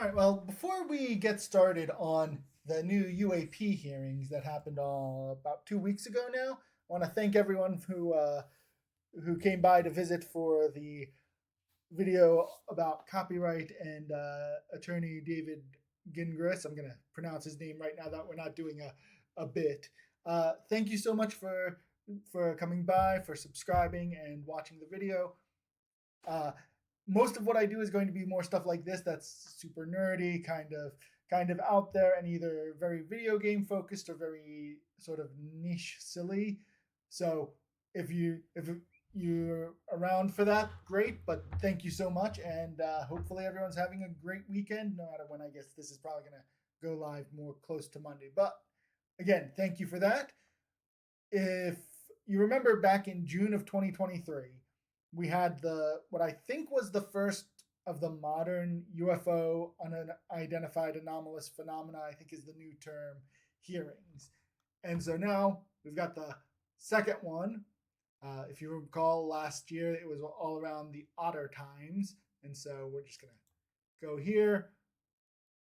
All right. Well, before we get started on the new UAP hearings that happened about 2 weeks ago now, I want to thank everyone who came by to visit for the video about copyright and attorney David Gingras. I'm going to pronounce his name right now that we're not doing a bit. Thank you so much for coming by, for subscribing and watching the video. Most of what I do is going to be more stuff like this that's super nerdy, kind of out there, and either very video game focused or very sort of niche silly. So if you're around for that, great. But thank you so much, and hopefully everyone's having a great weekend. No matter when, I guess this is probably gonna go live more close to Monday. But again, thank you for that. If you remember back in June of 2023, we had what I think was the first of the modern UFO unidentified anomalous phenomena, I think is the new term, hearings. And so now we've got the second one. If you recall, last year it was all around the otter times. And so we're just going to go here.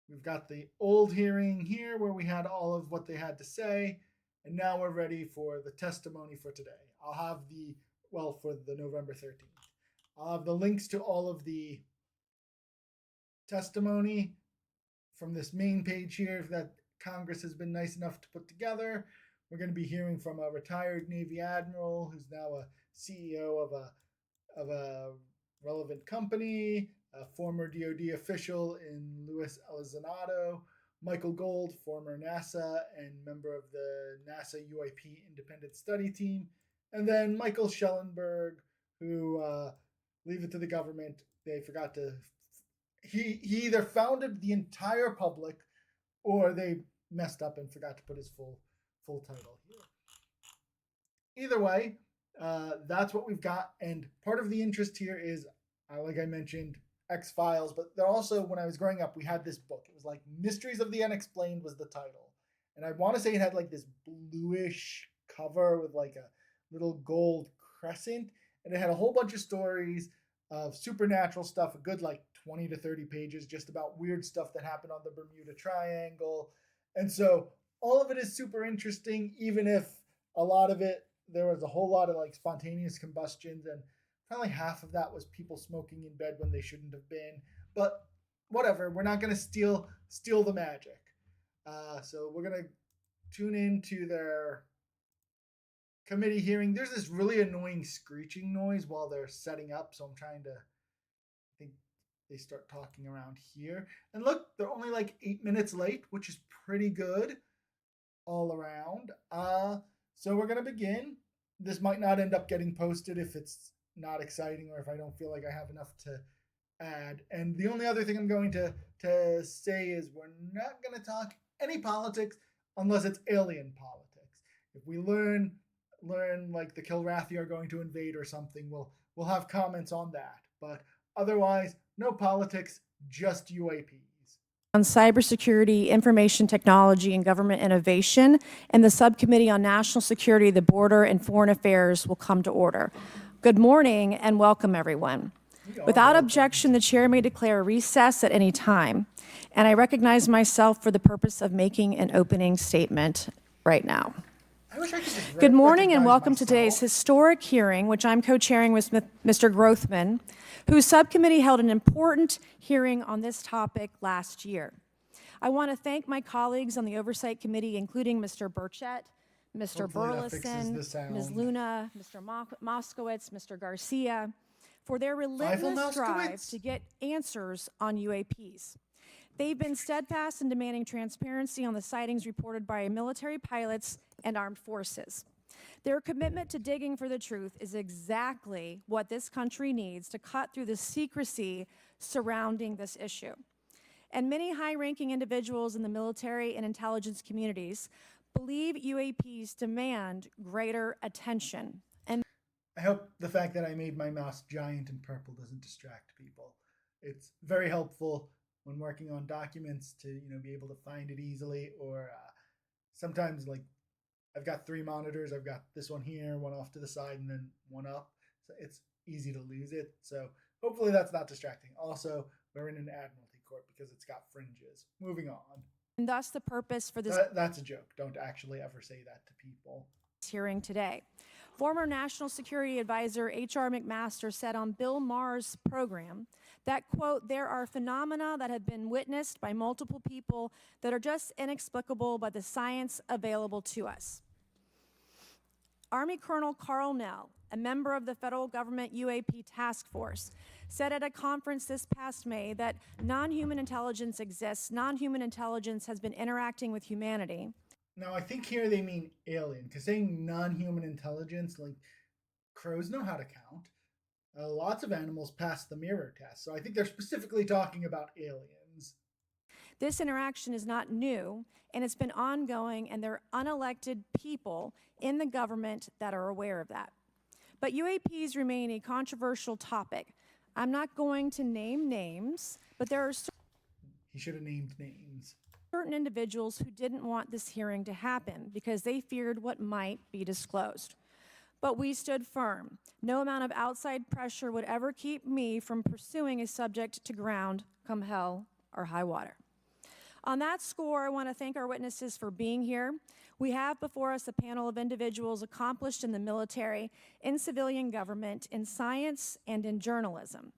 We've got the old hearing here where we had all of what they had to say. And now we're ready for the testimony for today. I'll have for the November 13th. I'll have the links to all of the testimony from this main page here that Congress has been nice enough to put together. We're going to be hearing from a retired Navy admiral who's now a CEO of a relevant company, a former DoD official in Luis Elizondo, Michael Gold, former NASA and member of the NASA UAP independent study team, and then Michael Schellenberg, who leave it to the government. They forgot to. He either founded the entire public, or they messed up and forgot to put his full title here. Either way, that's what we've got. And part of the interest here is, like I mentioned, X-Files. But there also, when I was growing up, we had this book. It was like Mysteries of the Unexplained was the title, and I want to say it had like this bluish cover with like a little gold crescent, and it had a whole bunch of stories of supernatural stuff, a good like 20 to 30 pages, just about weird stuff that happened on the Bermuda Triangle. And so all of it is super interesting, even if a lot of it, there was a whole lot of like spontaneous combustions, and probably half of that was people smoking in bed when they shouldn't have been. But whatever, we're not going to steal the magic. So we're going to tune into their committee hearing. There's this really annoying screeching noise while they're setting up, so I'm trying to, I think they start talking around here. And look, they're only like 8 minutes late, which is pretty good all around. So we're gonna begin. This might not end up getting posted if it's not exciting or if I don't feel like I have enough to add. And the only other thing I'm going to say is we're not going to talk any politics unless it's alien politics. If we learn like the Kilrathi are going to invade or something, we'll have comments on that. But otherwise, no politics, just UAPs. On Cybersecurity, Information Technology, and Government Innovation, and the Subcommittee on National Security, the Border, and Foreign Affairs will come to order. Good morning and welcome, everyone. Without objection, the chair may declare a recess at any time, and I recognize myself for the purpose of making an opening statement right now. Good morning and welcome to today's historic hearing, which I'm co-chairing with Mr. Grothman, whose subcommittee held an important hearing on this topic last year. I want to thank my colleagues on the Oversight Committee, including Mr. Burchett, Mr. Burleson, Ms. Luna, Mr. Moskowitz, Mr. Garcia, for their relentless drive to get answers on UAPs. They've been steadfast in demanding transparency on the sightings reported by military pilots and armed forces. Their commitment to digging for the truth is exactly what this country needs to cut through the secrecy surrounding this issue. And many high-ranking individuals in the military and intelligence communities believe UAPs demand greater attention. And I hope the fact that I made my mouse giant and purple doesn't distract people. It's very helpful when working on documents to be able to find it easily, or sometimes like I've got 3 monitors. I've got this one here, one off to the side, and then one up. So it's easy to lose it. So hopefully that's not distracting. Also, we're in an Admiralty court because it's got fringes. Moving on. And thus the purpose for this That's a joke. Don't actually ever say that to people. hearing today. Former National Security Advisor H.R. McMaster said on Bill Maher's program that, quote, there are phenomena that have been witnessed by multiple people that are just inexplicable by the science available to us. Army Colonel Carl Nell, a member of the federal government UAP task force, said at a conference this past May that non-human intelligence exists, non-human intelligence has been interacting with humanity. Now, I think here they mean alien, because saying non-human intelligence, like crows know how to count. Lots of animals pass the mirror test, so I think they're specifically talking about aliens. This interaction is not new, and it's been ongoing, and there are unelected people in the government that are aware of that. But UAPs remain a controversial topic. I'm not going to name names, but there are He should have named names. certain individuals who didn't want this hearing to happen because they feared what might be disclosed. But we stood firm. No amount of outside pressure would ever keep me from pursuing a subject to ground, come hell or high water. On that score, I want to thank our witnesses for being here. We have before us a panel of individuals accomplished in the military, in civilian government, in science, and in journalism.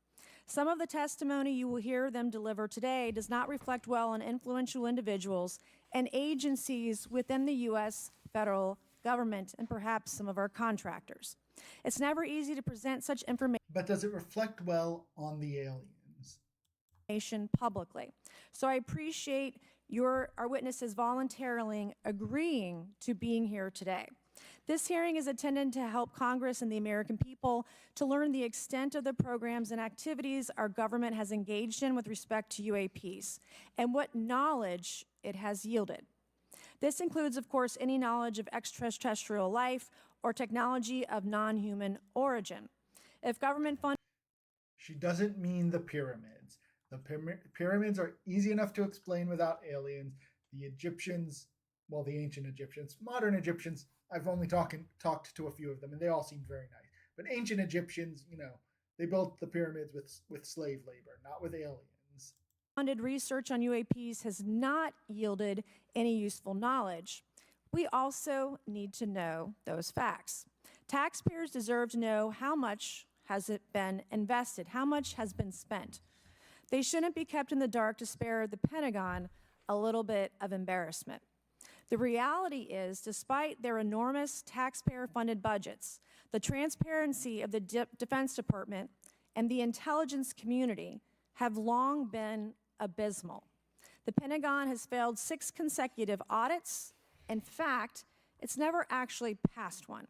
Some of the testimony you will hear them deliver today does not reflect well on influential individuals and agencies within the U.S. federal government and perhaps some of our contractors. It's never easy to present such information. But does it reflect well on the aliens? Publicly. So I appreciate our witnesses voluntarily agreeing to being here today. This hearing is intended to help Congress and the American people to learn the extent of the programs and activities our government has engaged in with respect to UAPs and what knowledge it has yielded. This includes, of course, any knowledge of extraterrestrial life or technology of non-human origin. If government funding... She doesn't mean the pyramids. The pyramids are easy enough to explain without aliens. The Egyptians, well, the ancient Egyptians, modern Egyptians, I've only talked to a few of them, and they all seem very nice. But ancient Egyptians, they built the pyramids with slave labor, not with aliens. Funded research on UAPs has not yielded any useful knowledge. We also need to know those facts. Taxpayers deserve to know how much has it been invested, how much has been spent. They shouldn't be kept in the dark to spare the Pentagon a little bit of embarrassment. The reality is, despite their enormous taxpayer-funded budgets, the transparency of the Defense Department and the intelligence community have long been abysmal. The Pentagon has failed 6 consecutive audits. In fact, it's never actually passed one.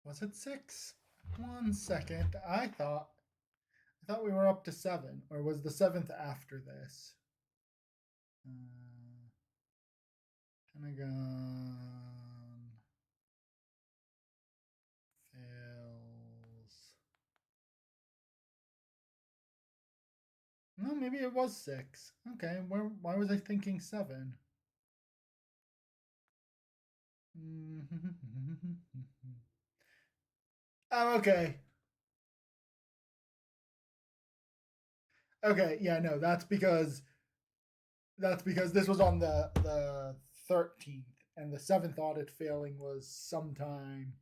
Was it 6? 1 second. I thought we were up to 7, or was the 7th after this? Pentagon fails. No, maybe it was 6. Okay, why was I thinking 7? Oh, okay. Okay, yeah, no, that's because this was on the 13th, and the 7th audit failing was sometime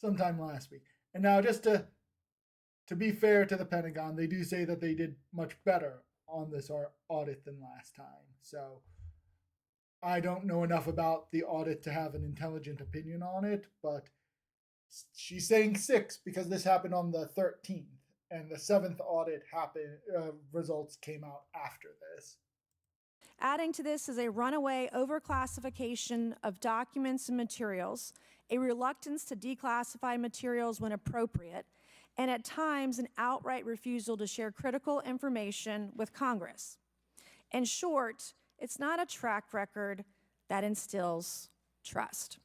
last week. And now, just to be fair to the Pentagon, they do say that they did much better on this audit than last time. So I don't know enough about the audit to have an intelligent opinion on it, but she's saying 6 because this happened on the 13th. And the 7th audit results came out after this. Adding to this is a runaway overclassification of documents and materials, a reluctance to declassify materials when appropriate, and at times an outright refusal to share critical information with Congress. In short, it's not a track record that instills trust.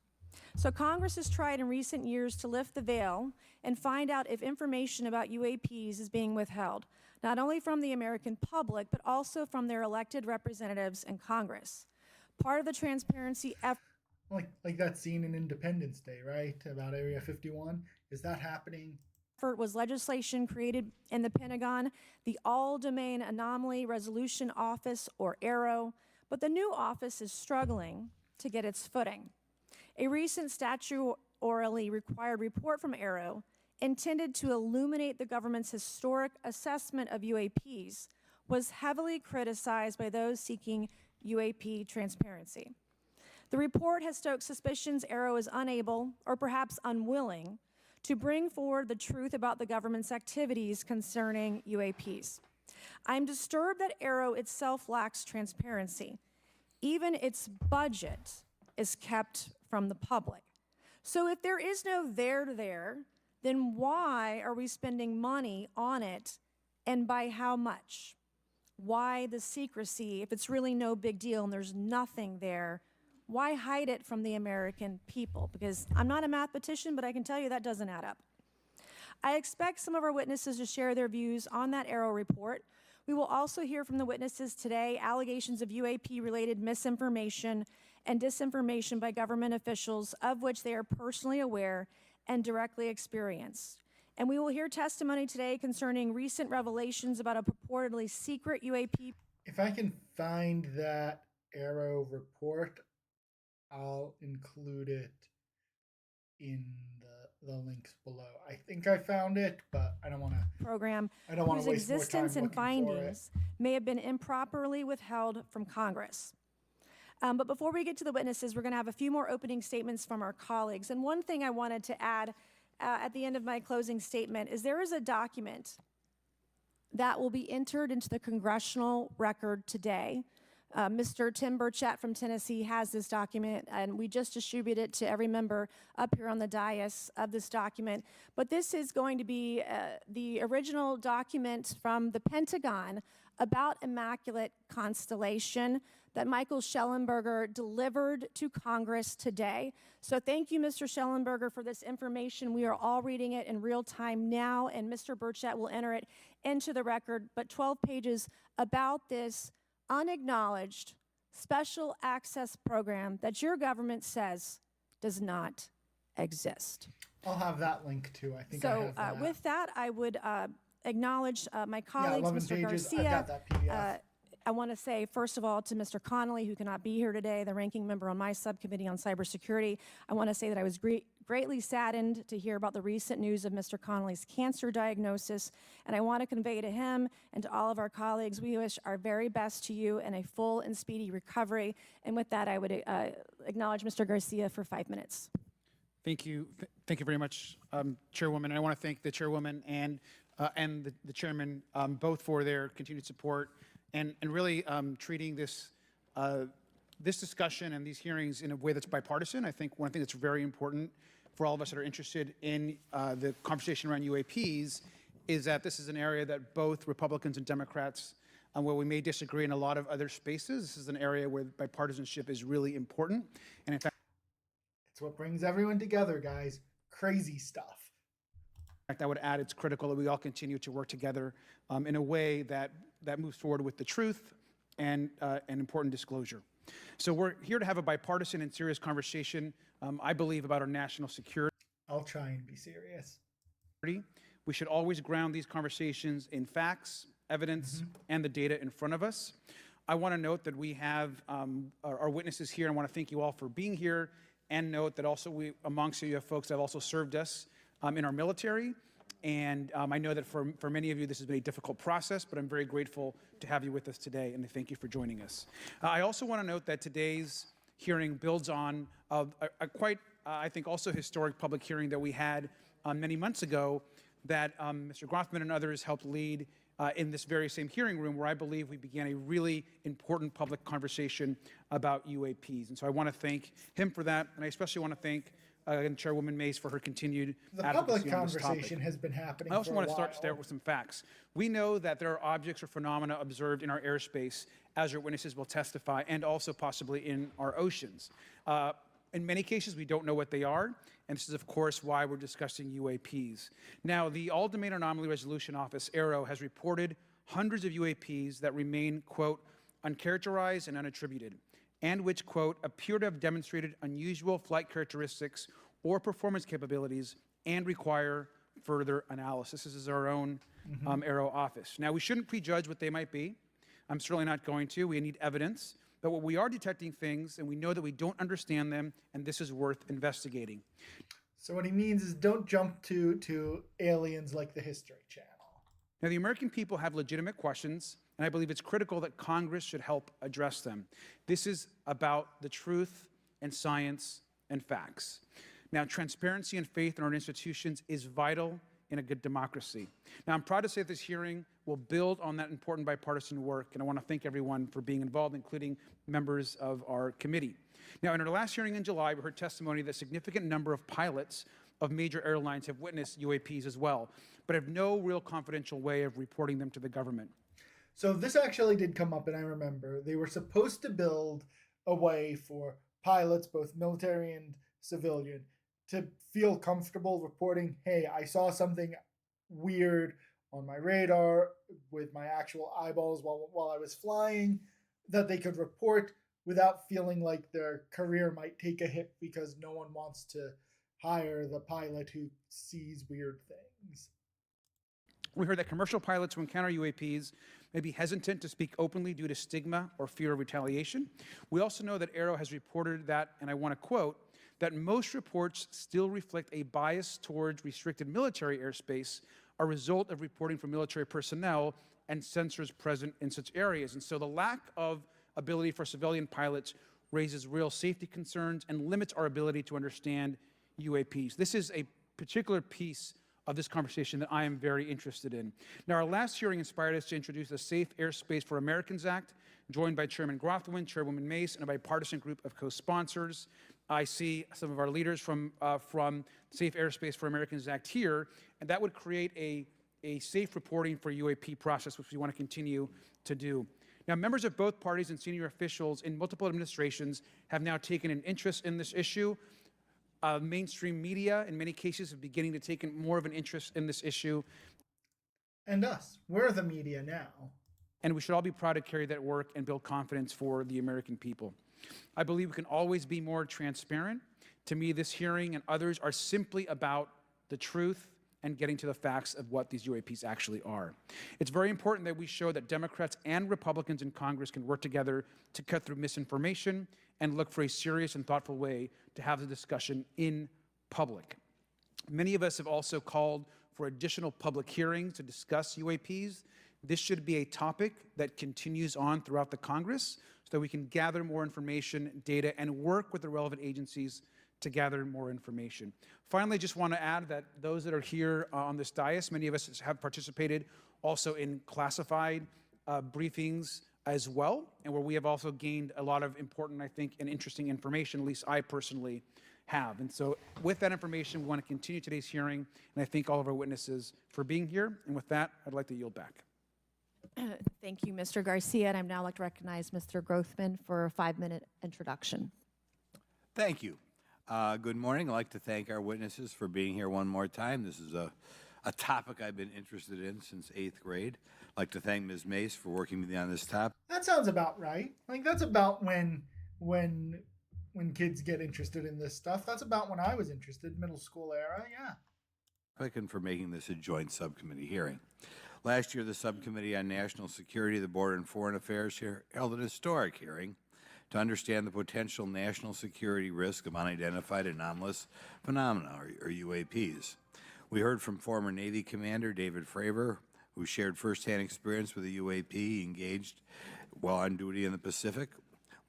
So Congress has tried in recent years to lift the veil and find out if information about UAPs is being withheld, not only from the American public, but also from their elected representatives in Congress. Part of the transparency effort... Like that scene in Independence Day, right? About Area 51. Is that happening effort was legislation created in the Pentagon, the All-Domain Anomaly Resolution Office, or AARO, but the new office is struggling to get its footing. A recent statutorily required report from AARO, intended to illuminate the government's historic assessment of UAPs, was heavily criticized by those seeking UAP transparency. The report has stoked suspicions AARO is unable, or perhaps unwilling, to bring forward the truth about the government's activities concerning UAPs. I'm disturbed that AARO itself lacks transparency. Even its budget is kept from the public. So if there is no there, then why are we spending money on it, and by how much? Why the secrecy if it's really no big deal and there's nothing there? Why hide it from the American people? Because I'm not a mathematician, but I can tell you that doesn't add up. I expect some of our witnesses to share their views on that AARO report. We will also hear from the witnesses today allegations of UAP-related misinformation and disinformation by government officials of which they are personally aware and directly experienced. And we will hear testimony today concerning recent revelations about a purportedly secret UAP. If I can find that AARO report, I'll include it in the links below. I think I found it, but I don't want to program whose waste existence more time and findings may have been improperly withheld from Congress. But before we get to the witnesses, we're going to have a few more opening statements from our colleagues. And one thing I wanted to add at the end of my closing statement is there is a document that will be entered into the congressional record today. Mr. Tim Burchett from Tennessee has this document, and we just distributed it to every member up here on the dais of this document. But this is going to be the original document from the Pentagon about Immaculate Constellation that Michael Schellenberger delivered to Congress today. So thank you, Mr. Schellenberger, for this information. We are all reading it in real time now, and Mr. Burchett will enter it into the record. But 12 pages about this unacknowledged special access program that your government says does not exist. I'll have that link too. I think I So have that. with that, I would acknowledge my colleagues, 11 Mr. pages. I've Garcia. got that PDF. I want to say, first of all, to Mr. Connolly, who cannot be here today, the ranking member on my subcommittee on cybersecurity, I want to say that I was greatly saddened to hear about the recent news of Mr. Connolly's cancer diagnosis, and I want to convey to him and to all of our colleagues, we wish our very best to you and a full and speedy recovery. And with that, I would acknowledge Mr. Garcia for 5 minutes. Thank you. Thank you very much, Chairwoman. And I want to thank the Chairwoman and the Chairman both for their continued support and really treating this this discussion and these hearings in a way that's bipartisan. I think one thing that's very important for all of us that are interested in the conversation around UAPs is that this is an area that both Republicans and Democrats, where we may disagree in a lot of other spaces, this is an area where bipartisanship is really important. And in fact, It's what brings everyone together, guys. Crazy stuff. I would add it's critical that we all continue to work together in a way that moves forward with the truth and important disclosure. So we're here to have a bipartisan and serious conversation, I believe, about our national security. I'll try and be serious. We should always ground these conversations in facts, evidence, and the data in front of us. I want to note that we have our witnesses here. I want to thank you all for being here, and note that also amongst you have folks that have also served us in our military. And I know that for many of you, this has been a difficult process, but I'm very grateful to have you with us today, and thank you for joining us. I also want to note that today's hearing builds on a quite, I think, also historic public hearing that we had many months ago that Mr. Grothman and others helped lead in this very same hearing room, where I believe we began a really important public conversation about UAPs. And so I want to thank him for that, and I especially want to thank Chairwoman Mace for her continued advocacy on this topic. Conversation has been happening. I also want to start while. there with some facts. We know that there are objects or phenomena observed in our airspace, as your witnesses will testify, and also possibly in our oceans. In many cases, we don't know what they are, and this is, of course, why we're discussing UAPs. Now, the All-Domain Anomaly Resolution Office, AARO, has reported hundreds of UAPs that remain, quote, uncharacterized and unattributed, and which, quote, appear to have demonstrated unusual flight characteristics or performance capabilities and require further analysis. This is our own Aero office. Now, we shouldn't prejudge what they might be. I'm certainly not going to. We need evidence. But what we are detecting things, and we know that we don't understand them, and this is worth investigating. So what he means is don't jump to aliens like the History Channel. Now, the American people have legitimate questions, and I believe it's critical that Congress should help address them. This is about the truth and science and facts. Now, transparency and faith in our institutions is vital in a good democracy. Now, I'm proud to say that this hearing will build on that important bipartisan work, and I want to thank everyone for being involved, including members of our committee. Now, in our last hearing in July, we heard testimony that a significant number of pilots of major airlines have witnessed UAPs as well, but have no real confidential way of reporting them to the government. So this actually did come up, and I remember they were supposed to build a way for pilots, both military and civilian, to feel comfortable reporting, hey, I saw something weird on my radar with my actual eyeballs while I was flying, that they could report without feeling like their career might take a hit because no one wants to hire the pilot who sees weird things. We heard that commercial pilots who encounter UAPs may be hesitant to speak openly due to stigma or fear of retaliation. We also know that Aero has reported that, and I want to quote, that most reports still reflect a bias towards restricted military airspace, a result of reporting from military personnel and sensors present in such areas. And so the lack of ability for civilian pilots raises real safety concerns and limits our ability to understand UAPs. This is a particular piece of this conversation that I am very interested in. Now, our last hearing inspired us to introduce the Safe Airspace for Americans Act, joined by Chairman Grothwin, Chairwoman Mace, and a bipartisan group of co-sponsors. I see some of our leaders from Safe Airspace for Americans Act here, and that would create a safe reporting for UAP process, which we want to continue to do. Now, members of both parties and senior officials in multiple administrations have now taken an interest in this issue. Mainstream media, in many cases, are beginning to take more of an interest in this issue. And us, we're the media now. And we should all be proud to carry that work and build confidence for the American people. I believe we can always be more transparent. To me, this hearing and others are simply about the truth and getting to the facts of what these UAPs actually are. It's very important that we show that Democrats and Republicans in Congress can work together to cut through misinformation and look for a serious and thoughtful way to have the discussion in public. Many of us have also called for additional public hearings to discuss UAPs. This should be a topic that continues on throughout the Congress so that we can gather more information, data, and work with the relevant agencies to gather more information. Finally, I just want to add that those that are here on this dais, many of us have participated also in classified briefings as well, and where we have also gained a lot of important, I think, and interesting information, at least I personally have. And so with that information, we want to continue today's hearing, and I thank all of our witnesses for being here. And with that, I'd like to yield back. Thank you, Mr. Garcia, and I'd now like to recognize Mr. Grothman for a 5-minute introduction. Thank you. Good morning. I'd like to thank our witnesses for being here one more time. This is a topic I've been interested in since 8th grade. I'd like to thank Ms. Mace for working with me on this topic. That sounds about right. Like that's about when kids get interested in this stuff. That's about when I was interested, middle school era, yeah. And for making this a joint subcommittee hearing. Last year, the Subcommittee on National Security, the Border and Foreign Affairs held an historic hearing to understand the potential national security risk of unidentified anomalous phenomena, or UAPs. We heard from former Navy Commander David Fravor, who shared firsthand experience with a UAP engaged while on duty in the Pacific.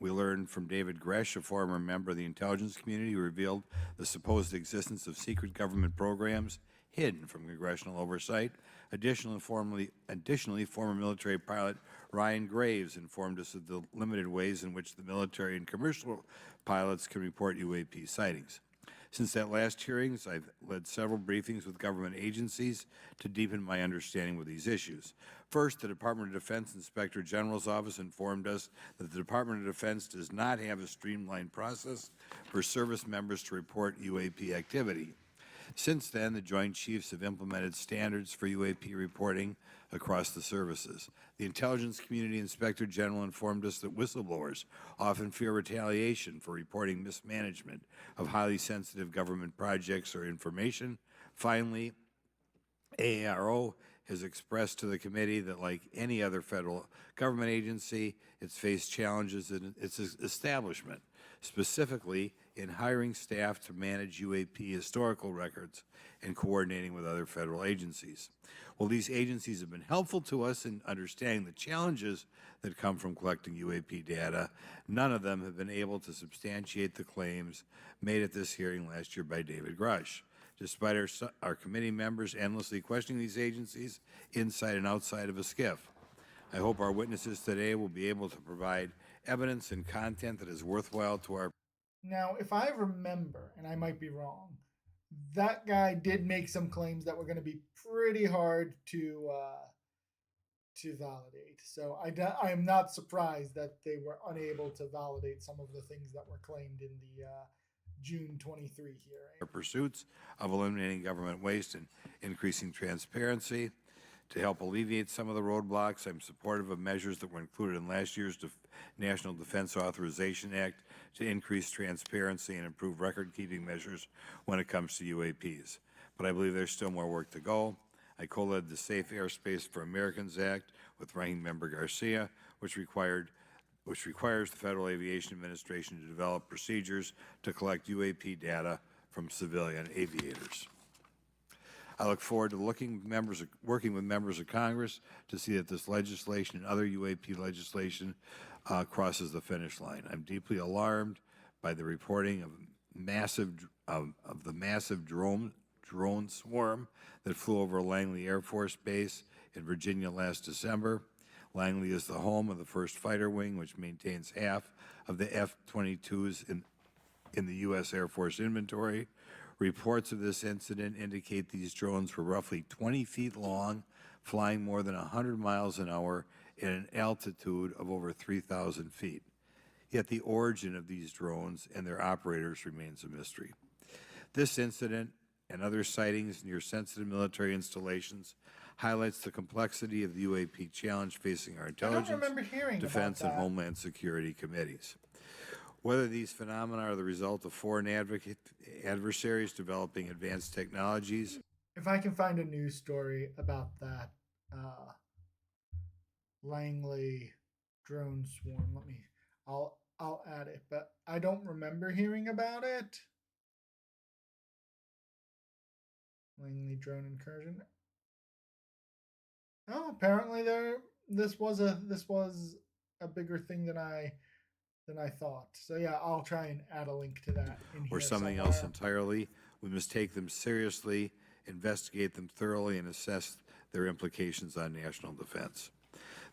We learned from David Gresh, a former member of the intelligence community, who revealed the supposed existence of secret government programs hidden from congressional oversight. Additionally, former military pilot Ryan Graves informed us of the limited ways in which the military and commercial pilots can report UAP sightings. Since that last hearings, I've led several briefings with government agencies to deepen my understanding of these issues. First, the Department of Defense Inspector General's Office informed us that the Department of Defense does not have a streamlined process for service members to report UAP activity. Since then, the Joint Chiefs have implemented standards for UAP reporting across the services. The Intelligence Community Inspector General informed us that whistleblowers often fear retaliation for reporting mismanagement of highly sensitive government projects or information. Finally, AARO has expressed to the committee that, like any other federal government agency, it's faced challenges in its establishment, specifically in hiring staff to manage UAP historical records and coordinating with other federal agencies. While these agencies have been helpful to us in understanding the challenges that come from collecting UAP data, none of them have been able to substantiate the claims made at this hearing last year by David Grush. Despite our committee members endlessly questioning these agencies inside and outside of a SCIF, I hope our witnesses today will be able to provide evidence and content that is worthwhile to our. Now, if I remember, and I might be wrong, that guy did make some claims that were going to be pretty hard to validate. So I am not surprised that they were unable to validate some of the things that were claimed in the June 23 hearing. Our pursuits of eliminating government waste and increasing transparency. To help alleviate some of the roadblocks, I'm supportive of measures that were included in last year's National Defense Authorization Act to increase transparency and improve record-keeping measures when it comes to UAPs. But I believe there's still more work to go. I co-led the Safe Airspace for Americans Act with Ranking Member Garcia, which requires the Federal Aviation Administration to develop procedures to collect UAP data from civilian aviators. I look forward to working with members of Congress to see that this legislation and other UAP legislation crosses the finish line. I'm deeply alarmed by the reporting of the massive drone swarm that flew over Langley Air Force Base in Virginia last December. Langley is the home of the 1st Fighter Wing, which maintains half of the F-22s in the U.S. Air Force inventory. Reports of this incident indicate these drones were roughly 20 feet long, flying more than 100 miles an hour at an altitude of over 3,000 feet. Yet the origin of these drones and their operators remains a mystery. This incident and other sightings near sensitive military installations highlights the complexity of the UAP challenge facing our intelligence, defense, and homeland security committees. Whether these phenomena are the result of foreign adversaries developing advanced technologies. If I can find a news story about that Langley drone swarm, I'll add it, but I don't remember hearing about it. Langley drone incursion. Oh, apparently this was a bigger thing than I thought. So yeah, I'll try and add a link to that in here. Or something else entirely. We must take them seriously, investigate them thoroughly, and assess their implications on national defense.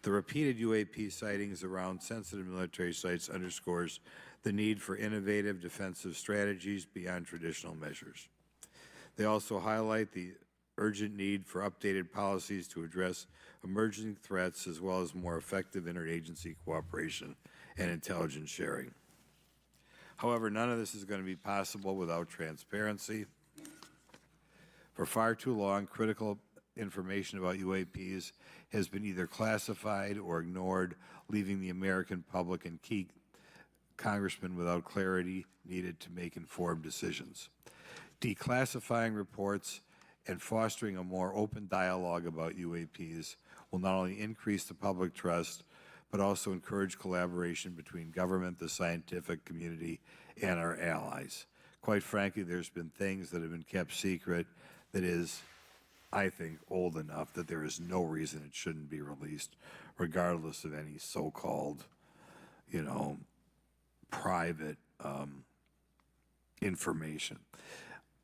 The repeated UAP sightings around sensitive military sites underscores the need for innovative defensive strategies beyond traditional measures. They also highlight the urgent need for updated policies to address emerging threats as well as more effective interagency cooperation and intelligence sharing. However, none of this is going to be possible without transparency. For far too long, critical information about UAPs has been either classified or ignored, leaving the American public and key congressmen without clarity needed to make informed decisions. Declassifying reports and fostering a more open dialogue about UAPs will not only increase the public trust, but also encourage collaboration between government, the scientific community, and our allies. Quite frankly, there's been things that have been kept secret that is, I think, old enough that there is no reason it shouldn't be released, regardless of any so-called, private information.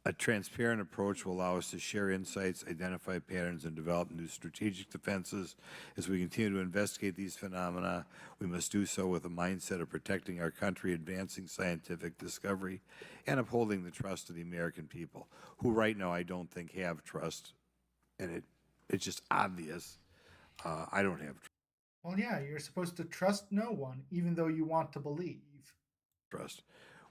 A transparent approach will allow us to share insights, identify patterns, and develop new strategic defenses. As we continue to investigate these phenomena, we must do so with a mindset of protecting our country, advancing scientific discovery, and upholding the trust of the American people, who right now I don't think have trust, and it's just obvious I don't have trust. Well, yeah, you're supposed to trust no one, even though you want to believe. Trust.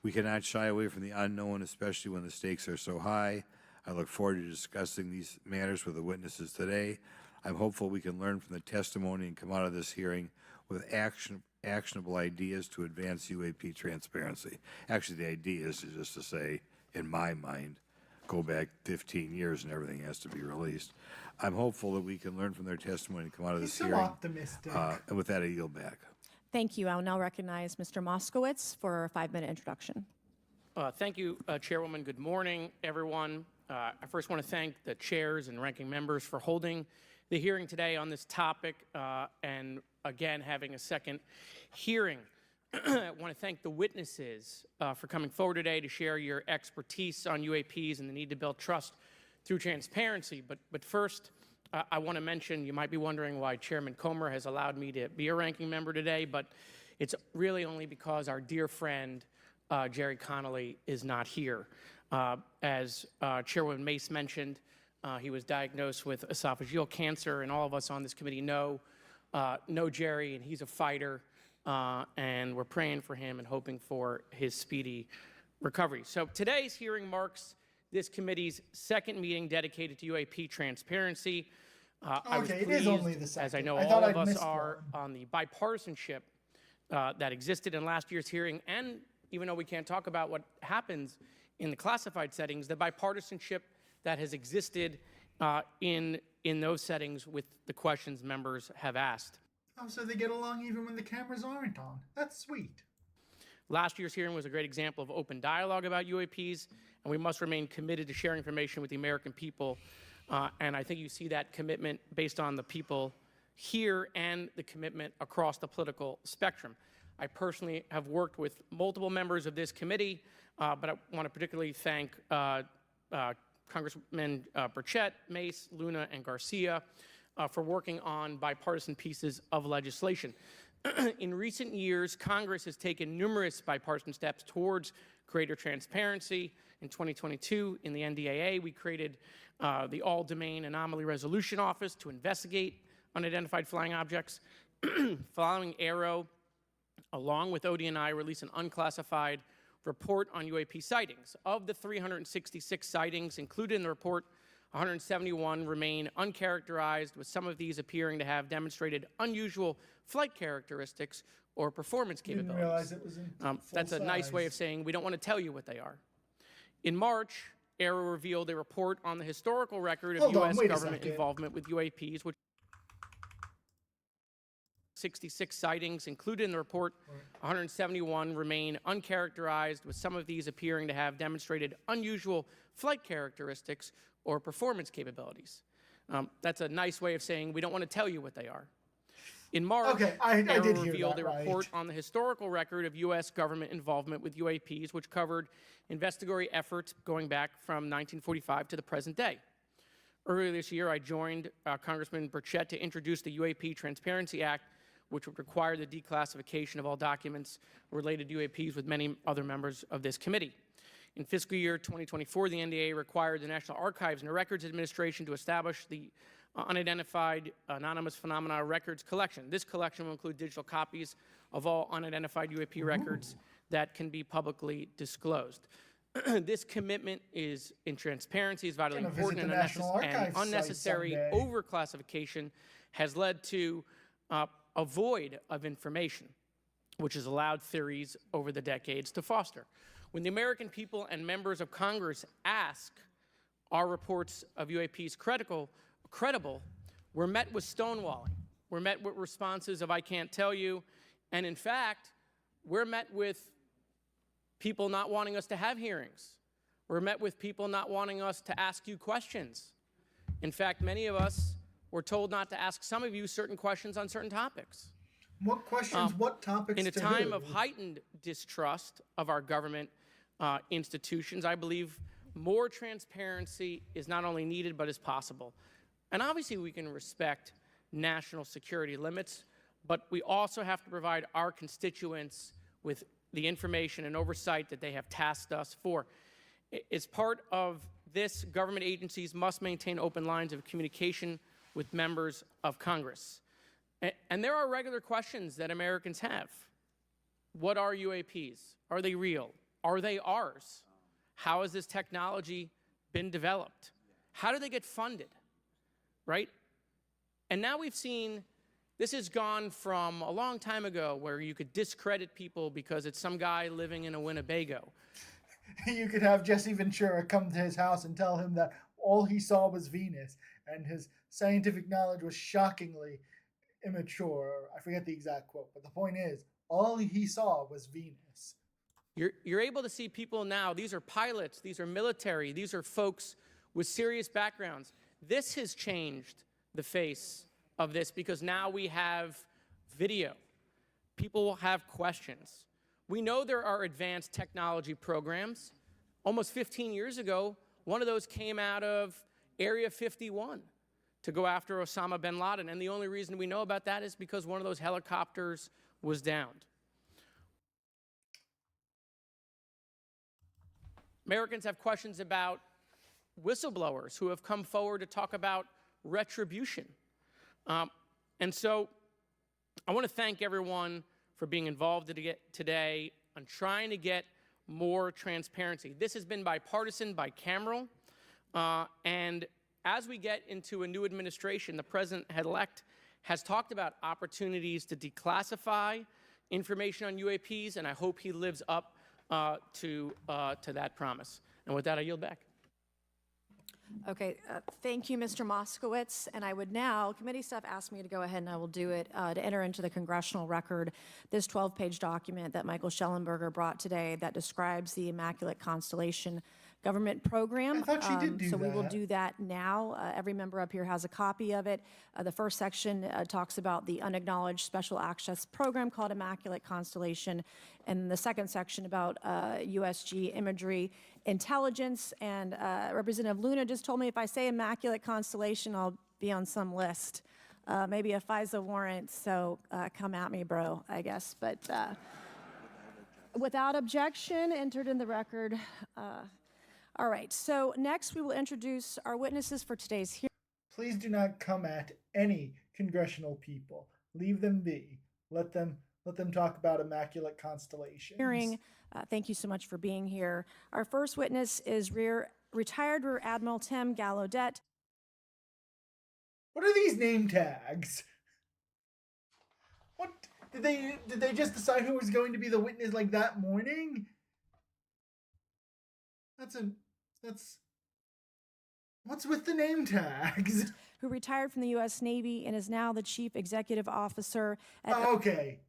We cannot shy away from the unknown, especially when the stakes are so high. I look forward to discussing these matters with the witnesses today. I'm hopeful we can learn from the testimony and come out of this hearing with actionable ideas to advance UAP transparency. Actually, the idea is just to say, in my mind, go back 15 years and everything has to be released. I'm hopeful that we can learn from their testimony and come out of He's this so hearing. optimistic. And with that, I yield back. Thank you. I will now recognize Mr. Moskowitz for a 5-minute introduction. Thank you, Chairwoman. Good morning, everyone. I first want to thank the chairs and ranking members for holding the hearing today on this topic and, again, having a second hearing. I want to thank the witnesses for coming forward today to share your expertise on UAPs and the need to build trust through transparency. But first, I want to mention, you might be wondering why Chairman Comer has allowed me to be a ranking member today, but it's really only because our dear friend, Jerry Connolly, is not here. As Chairwoman Mace mentioned, he was diagnosed with esophageal cancer, and all of us on this committee know Jerry, and he's a fighter. And we're praying for him and hoping for his speedy recovery. So today's hearing marks this committee's second meeting dedicated to UAP transparency. I was Okay, it pleased, is only the second. as I know I all thought of I'd us missed are, one. on the bipartisanship that existed in last year's hearing, and even though we can't talk about what happens in the classified settings, the bipartisanship that has existed in those settings with the questions members have asked. Oh, so they get along even when the cameras aren't on. That's sweet. Last year's hearing was a great example of open dialogue about UAPs, and we must remain committed to sharing information with the American people. And I think you see that commitment based on the people here and the commitment across the political spectrum. I personally have worked with multiple members of this committee, but I want to particularly thank Congressmen Burchett, Mace, Luna, and Garcia for working on bipartisan pieces of legislation. In recent years, Congress has taken numerous bipartisan steps towards greater transparency. In 2022, in the NDAA, we created the All-Domain Anomaly Resolution Office to investigate unidentified flying objects. Following Aero, along with ODNI, released an unclassified report on UAP sightings. Of the 366 sightings included in the report, 171 remain uncharacterized, with some of these appearing to have demonstrated unusual flight characteristics or performance Didn't capabilities. realize it was in full That's a nice way of size. saying we don't want to tell you what they are. In March, Aero revealed a report on the historical record of Hold on, U.S. wait a government second. involvement with UAPs, which 66 sightings included in the report. 171 remain uncharacterized, with some of these appearing to have demonstrated unusual flight characteristics or performance capabilities. That's a nice way of saying we don't want to tell you what they are. In March, Okay, I Aero did hear revealed that a report right. on the historical record of U.S. government involvement with UAPs, which covered investigatory efforts going back from 1945 to the present day. Earlier this year, I joined Congressman Burchett to introduce the UAP Transparency Act, which would require the declassification of all documents related to UAPs with many other members of this committee. In fiscal year 2024, the NDAA required the National Archives and Records Administration to establish the Unidentified Anonymous Phenomena Records Collection. This collection will include digital copies of all unidentified UAP records that can be publicly disclosed. This commitment in transparency is vitally Gonna important, visit and the National Archives site unnecessary someday. overclassification has led to a void of information, which has allowed theories over the decades to foster. When the American people and members of Congress ask, are reports of UAPs credible, we're met with stonewalling. We're met with responses of, I can't tell you. And in fact, we're met with people not wanting us to have hearings. We're met with people not wanting us to ask you questions. In fact, many of us were told not to ask some of you certain questions on certain topics. What questions, what topics In a to time who? of heightened distrust of our government institutions, I believe more transparency is not only needed but is possible. And obviously we can respect national security limits, but we also have to provide our constituents with the information and oversight that they have tasked us for. As part of this, government agencies must maintain open lines of communication with members of Congress. And there are regular questions that Americans have. What are UAPs? Are they real? Are they ours? How has this technology been developed? How do they get funded? Right? And now we've seen this has gone from a long time ago where you could discredit people because it's some guy living in a Winnebago. you could have Jesse Ventura come to his house and tell him that all he saw was Venus, and his scientific knowledge was shockingly immature. I forget the exact quote, but the point is, all he saw was Venus. You're able to see people now. These are pilots, these are military, these are folks with serious backgrounds. This has changed the face of this because now we have video. People will have questions. We know there are advanced technology programs. Almost 15 years ago, one of those came out of Area 51 to go after Osama bin Laden. And the only reason we know about that is because one of those helicopters was downed. Americans have questions about whistleblowers who have come forward to talk about retribution. And so I want to thank everyone for being involved today on trying to get more transparency. This has been bipartisan, bicameral, and as we get into a new administration, the president-elect has talked about opportunities to declassify information on UAPs, and I hope he lives up to that promise. And with that, I yield back. Okay, thank you, Mr. Moskowitz. And I would now, committee staff asked me to go ahead and I will do it, to enter into the congressional record this 12-page document that Michael Schellenberger brought today that describes the Immaculate Constellation government program. I thought she did do so we will that. do that now. Every member up here has a copy of it. The first section talks about the unacknowledged special access program called Immaculate Constellation, and the second section about USG imagery intelligence. And Representative Luna just told me if I say Immaculate Constellation, I'll be on some list, maybe a FISA warrant. So come at me, bro, I guess. But without objection, entered in the record. All right, so next we will introduce our witnesses for today's hearing. Please do not come at any congressional people. Leave them be. Let them talk about Immaculate Constellations. Thank you so much for being here. Our first witness is retired Rear Admiral Tim Gallaudet. What are these name tags? What did they just decide who was going to be the witness like that morning? That's what's with the name tags? Who retired from the U.S. Navy and is now the Chief Executive Officer at Okay,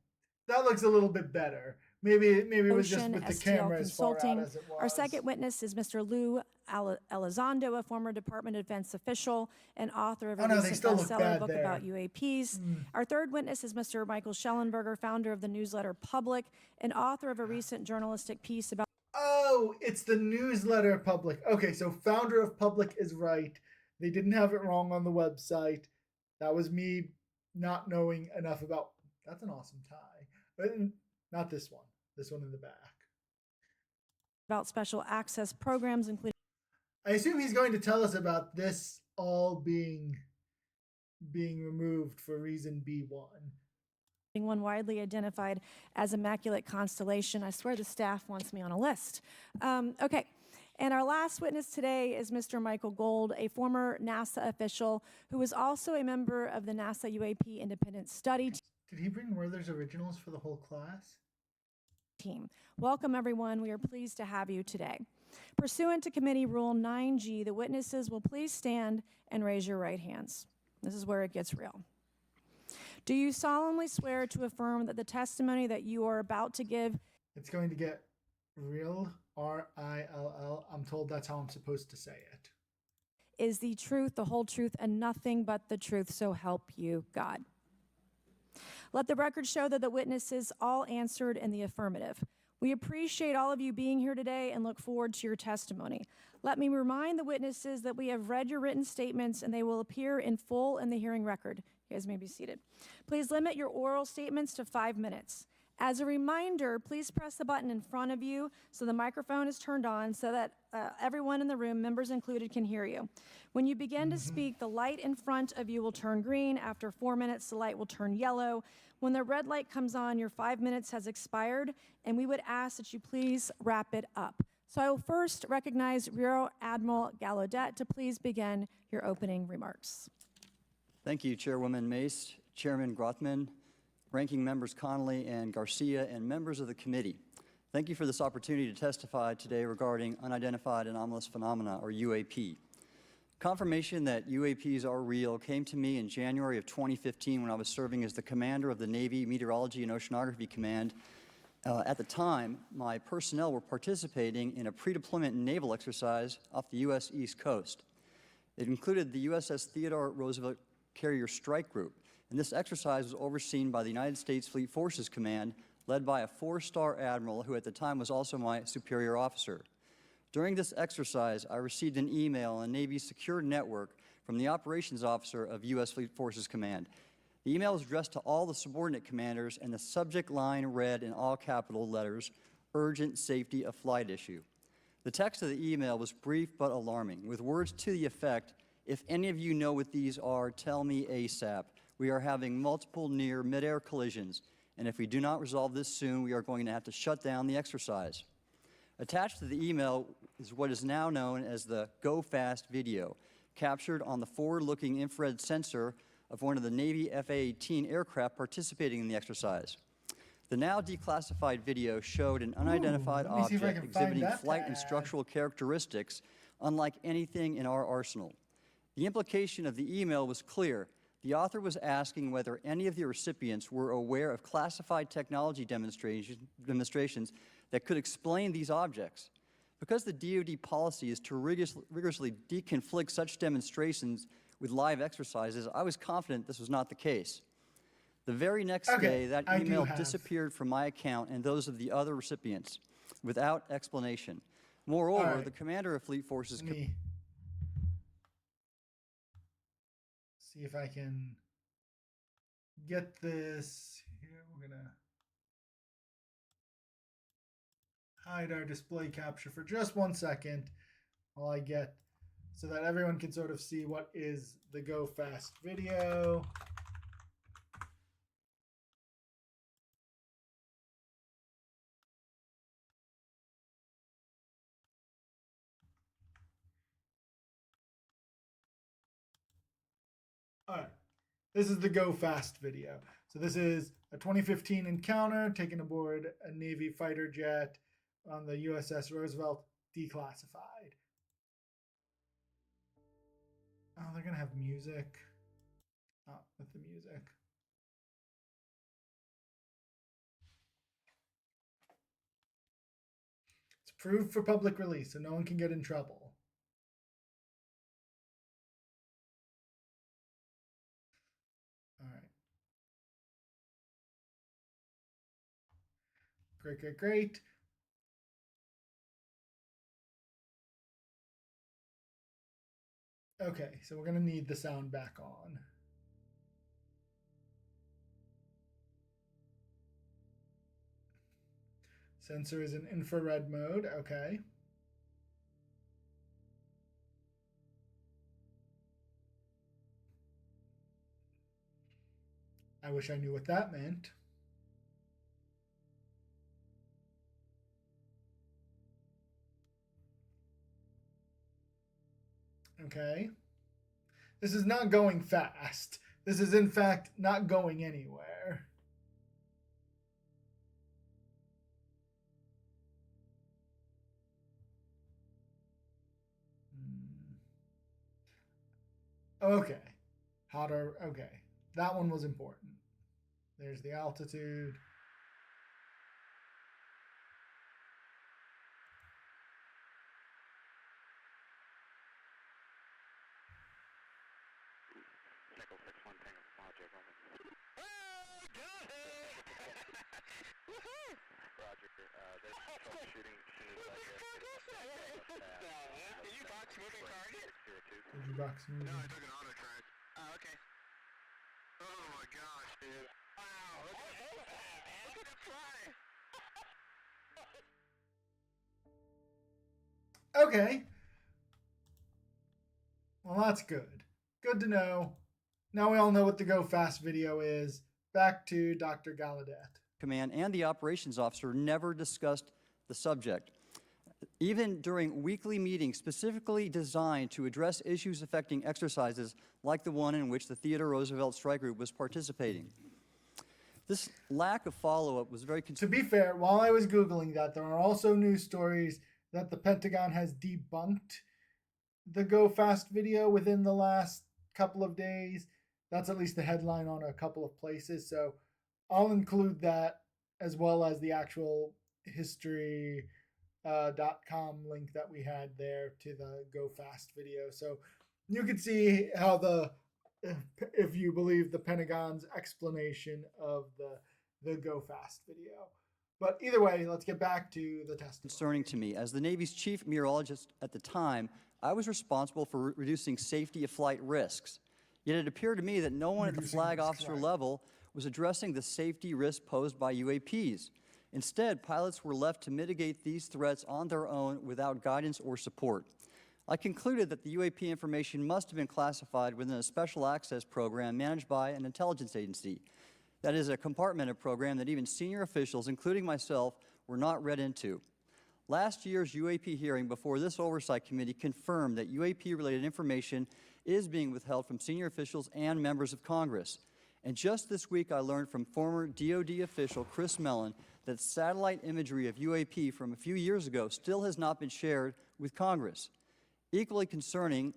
that looks a little bit better. Maybe it was just Ocean with the STL camera as far out Consulting. as it was. Our second witness is Mr. Lou Elizondo, a former Department of Defense official and author of a they recent still look bestseller bad book there. about UAPs. Our third witness is Mr. Michael Schellenberger, founder of the newsletter Public and author of a recent journalistic piece about Oh, it's the newsletter Public. Okay, so founder of Public is right. They didn't have it wrong on the website. That was me not knowing enough about. That's an awesome tie, but not this one. This one in the back. special access programs, including I assume he's going to tell us about this all being removed for reason B1. one widely identified as Immaculate Constellation. I swear the staff wants me on a list. Okay, and our last witness today is Mr. Michael Gold, a former NASA official who is also a member of the NASA UAP Independent Study Did he bring Werther's Originals for the whole class? team. Welcome, everyone. We are pleased to have you today. Pursuant to Committee Rule 9G, the witnesses will please stand and raise your right hands. This is where it gets real. Do you solemnly swear to affirm that the testimony that you are about to give It's going to get real. RILL. I'm told that's how I'm supposed to say it. is the truth, the whole truth, and nothing but the truth, so help you God? Let the record show that the witnesses all answered in the affirmative. We appreciate all of you being here today and look forward to your testimony. Let me remind the witnesses that we have read your written statements and they will appear in full in the hearing record. You guys may be seated. Please limit your oral statements to 5 minutes. As a reminder, please press the button in front of you so the microphone is turned on so that everyone in the room, members included, can hear you. When you begin to speak, the light in front of you will turn green. After 4 minutes, the light will turn yellow. When the red light comes on, your 5 minutes has expired, and we would ask that you please wrap it up. So I will first recognize Rear Admiral Gallaudet to please begin your opening remarks. Thank you, Chairwoman Mace, Chairman Grothman, Ranking Members Connolly and Garcia, and members of the committee. Thank you for this opportunity to testify today regarding unidentified anomalous phenomena, or UAP. Confirmation that UAPs are real came to me in January of 2015 when I was serving as the commander of the Navy Meteorology and Oceanography Command. At the time, my personnel were participating in a pre-deployment naval exercise off the U.S. East Coast. It included the USS Theodore Roosevelt Carrier Strike Group, and this exercise was overseen by the United States Fleet Forces Command, led by a 4-star admiral who at the time was also my superior officer. During this exercise, I received an email on Navy's secure network from the operations officer of U.S. Fleet Forces Command. The email was addressed to all the subordinate commanders, and the subject line read in all capital letters, "Urgent Safety of Flight Issue." The text of the email was brief but alarming, with words to the effect, "If any of you know what these are, tell me ASAP. We are having multiple near mid-air collisions, and if we do not resolve this soon, we are going to have to shut down the exercise." Attached to the email is what is now known as the Go Fast video, captured on the forward-looking infrared sensor of one of the Navy F-A-18 aircraft participating in the exercise. The now declassified video showed an unidentified let me see if I object can find exhibiting that flight and tag. structural characteristics unlike anything in our arsenal. The implication of the email was clear. The author was asking whether any of the recipients were aware of classified technology demonstrations that could explain these objects. Because the DoD policy is to rigorously deconflict such demonstrations with live exercises, I was confident this was not the case. The very next day, that I do email have- disappeared from my account and those of the other recipients without explanation. Moreover, All right. the commander of Fleet Forces Let me see if I can get this here. We're gonna hide our display capture for just 1 second while I get so that everyone can sort of see what is the Go Fast video. All right, this is the Go Fast video. So this is a 2015 encounter taken aboard a Navy fighter jet on the USS Roosevelt, declassified. Oh, they're gonna have music. Oh, with the music. It's approved for public release, so no one can get in trouble. All right. Great, great, great. Okay, so we're gonna need the sound back on. Sensor is in infrared mode, okay. I wish I knew what that meant. Okay. This is not going fast. This is, in fact, not going anywhere. Okay. Hotter. Okay. That one was important. There's the altitude. Did you box moving? No, I took an auto track. Oh, okay. Oh my gosh, dude. Wow, look at that, look at it fly. Okay. Well, that's good. Good to know. Now we all know what the Go Fast video is. Back to Dr. Gallaudet. Command and the operations officer never discussed the subject. Even during weekly meetings specifically designed to address issues affecting exercises like the one in which the Theodore Roosevelt Strike Group was participating. This lack of follow-up was very To be fair, while I was Googling that, there are also news stories that the Pentagon has debunked the Go Fast video within the last couple of days. That's at least the headline on a couple of places. So I'll include that as well as the actual history .com link that we had there to the Go Fast video. So you can see how if you believe the Pentagon's explanation of the Go Fast video. But either way, let's get back to the testimony. concerning to me. As the Navy's chief meteorologist at the time, I was responsible for reducing safety of flight risks. Yet it appeared to me that no one at the flag officer level was addressing the safety risk posed by UAPs. Instead, pilots were left to mitigate these threats on their own without guidance or support. I concluded that the UAP information must have been classified within a special access program managed by an intelligence agency. That is a compartmented program that even senior officials, including myself, were not read into. Last year's UAP hearing before this Oversight Committee confirmed that UAP-related information is being withheld from senior officials and members of Congress. And just this week, I learned from former DoD official Chris Mellon that satellite imagery of UAP from a few years ago still has not been shared with Congress. Equally concerning,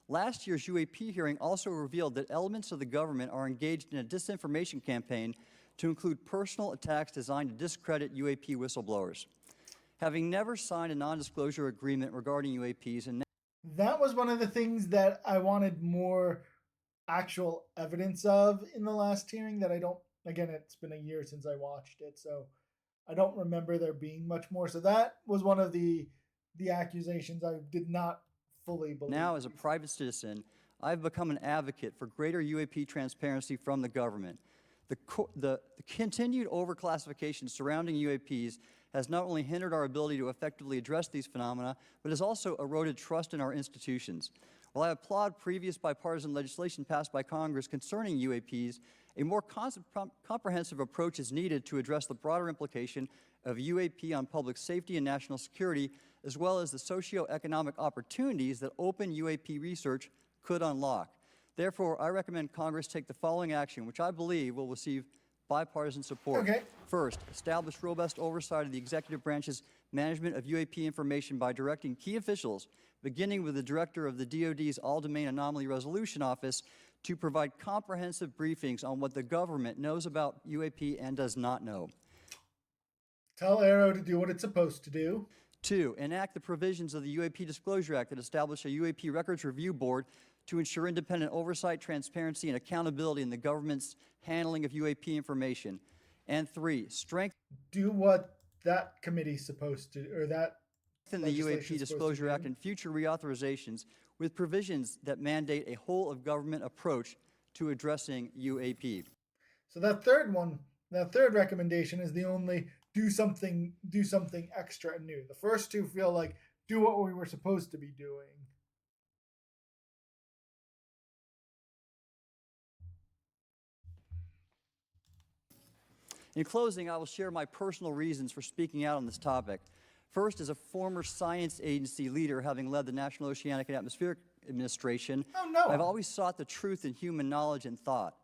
last year's UAP hearing also revealed that elements of the government are engaged in a disinformation campaign to include personal attacks designed to discredit UAP whistleblowers. Having never signed a non-disclosure agreement regarding UAPs and That was one of the things that I wanted more actual evidence of in the last hearing that I don't, again, it's been a year since I watched it, so I don't remember there being much more. So that was one of the accusations I did not fully believe. now, as a private citizen, I've become an advocate for greater UAP transparency from the government. The continued overclassification surrounding UAPs has not only hindered our ability to effectively address these phenomena, but has also eroded trust in our institutions. While I applaud previous bipartisan legislation passed by Congress concerning UAPs, a more comprehensive approach is needed to address the broader implication of UAP on public safety and national security, as well as the socioeconomic opportunities that open UAP research could unlock. Therefore, I recommend Congress take the following action, which I believe will receive bipartisan support. Okay. First, establish robust oversight of the executive branch's management of UAP information by directing key officials, beginning with the director of the DoD's All-Domain Anomaly Resolution Office, to provide comprehensive briefings on what the government knows about UAP and does not know. Tell Aero to do what it's supposed to do. 2, enact the provisions of the UAP Disclosure Act that establish a UAP Records Review Board to ensure independent oversight, transparency, and accountability in the government's handling of UAP information. And 3, strengthen Do what that committee's supposed to, or that the legislation's UAP supposed to Disclosure do. Act and future reauthorizations with provisions that mandate a whole-of-government approach to addressing UAP. So that third recommendation is the only do something extra and new. The first two feel like do what we were supposed to be doing. In closing, I will share my personal reasons for speaking out on this topic. First, as a former science agency leader, having led the National Oceanic and Atmospheric Administration, I've always sought the truth in human knowledge and thought.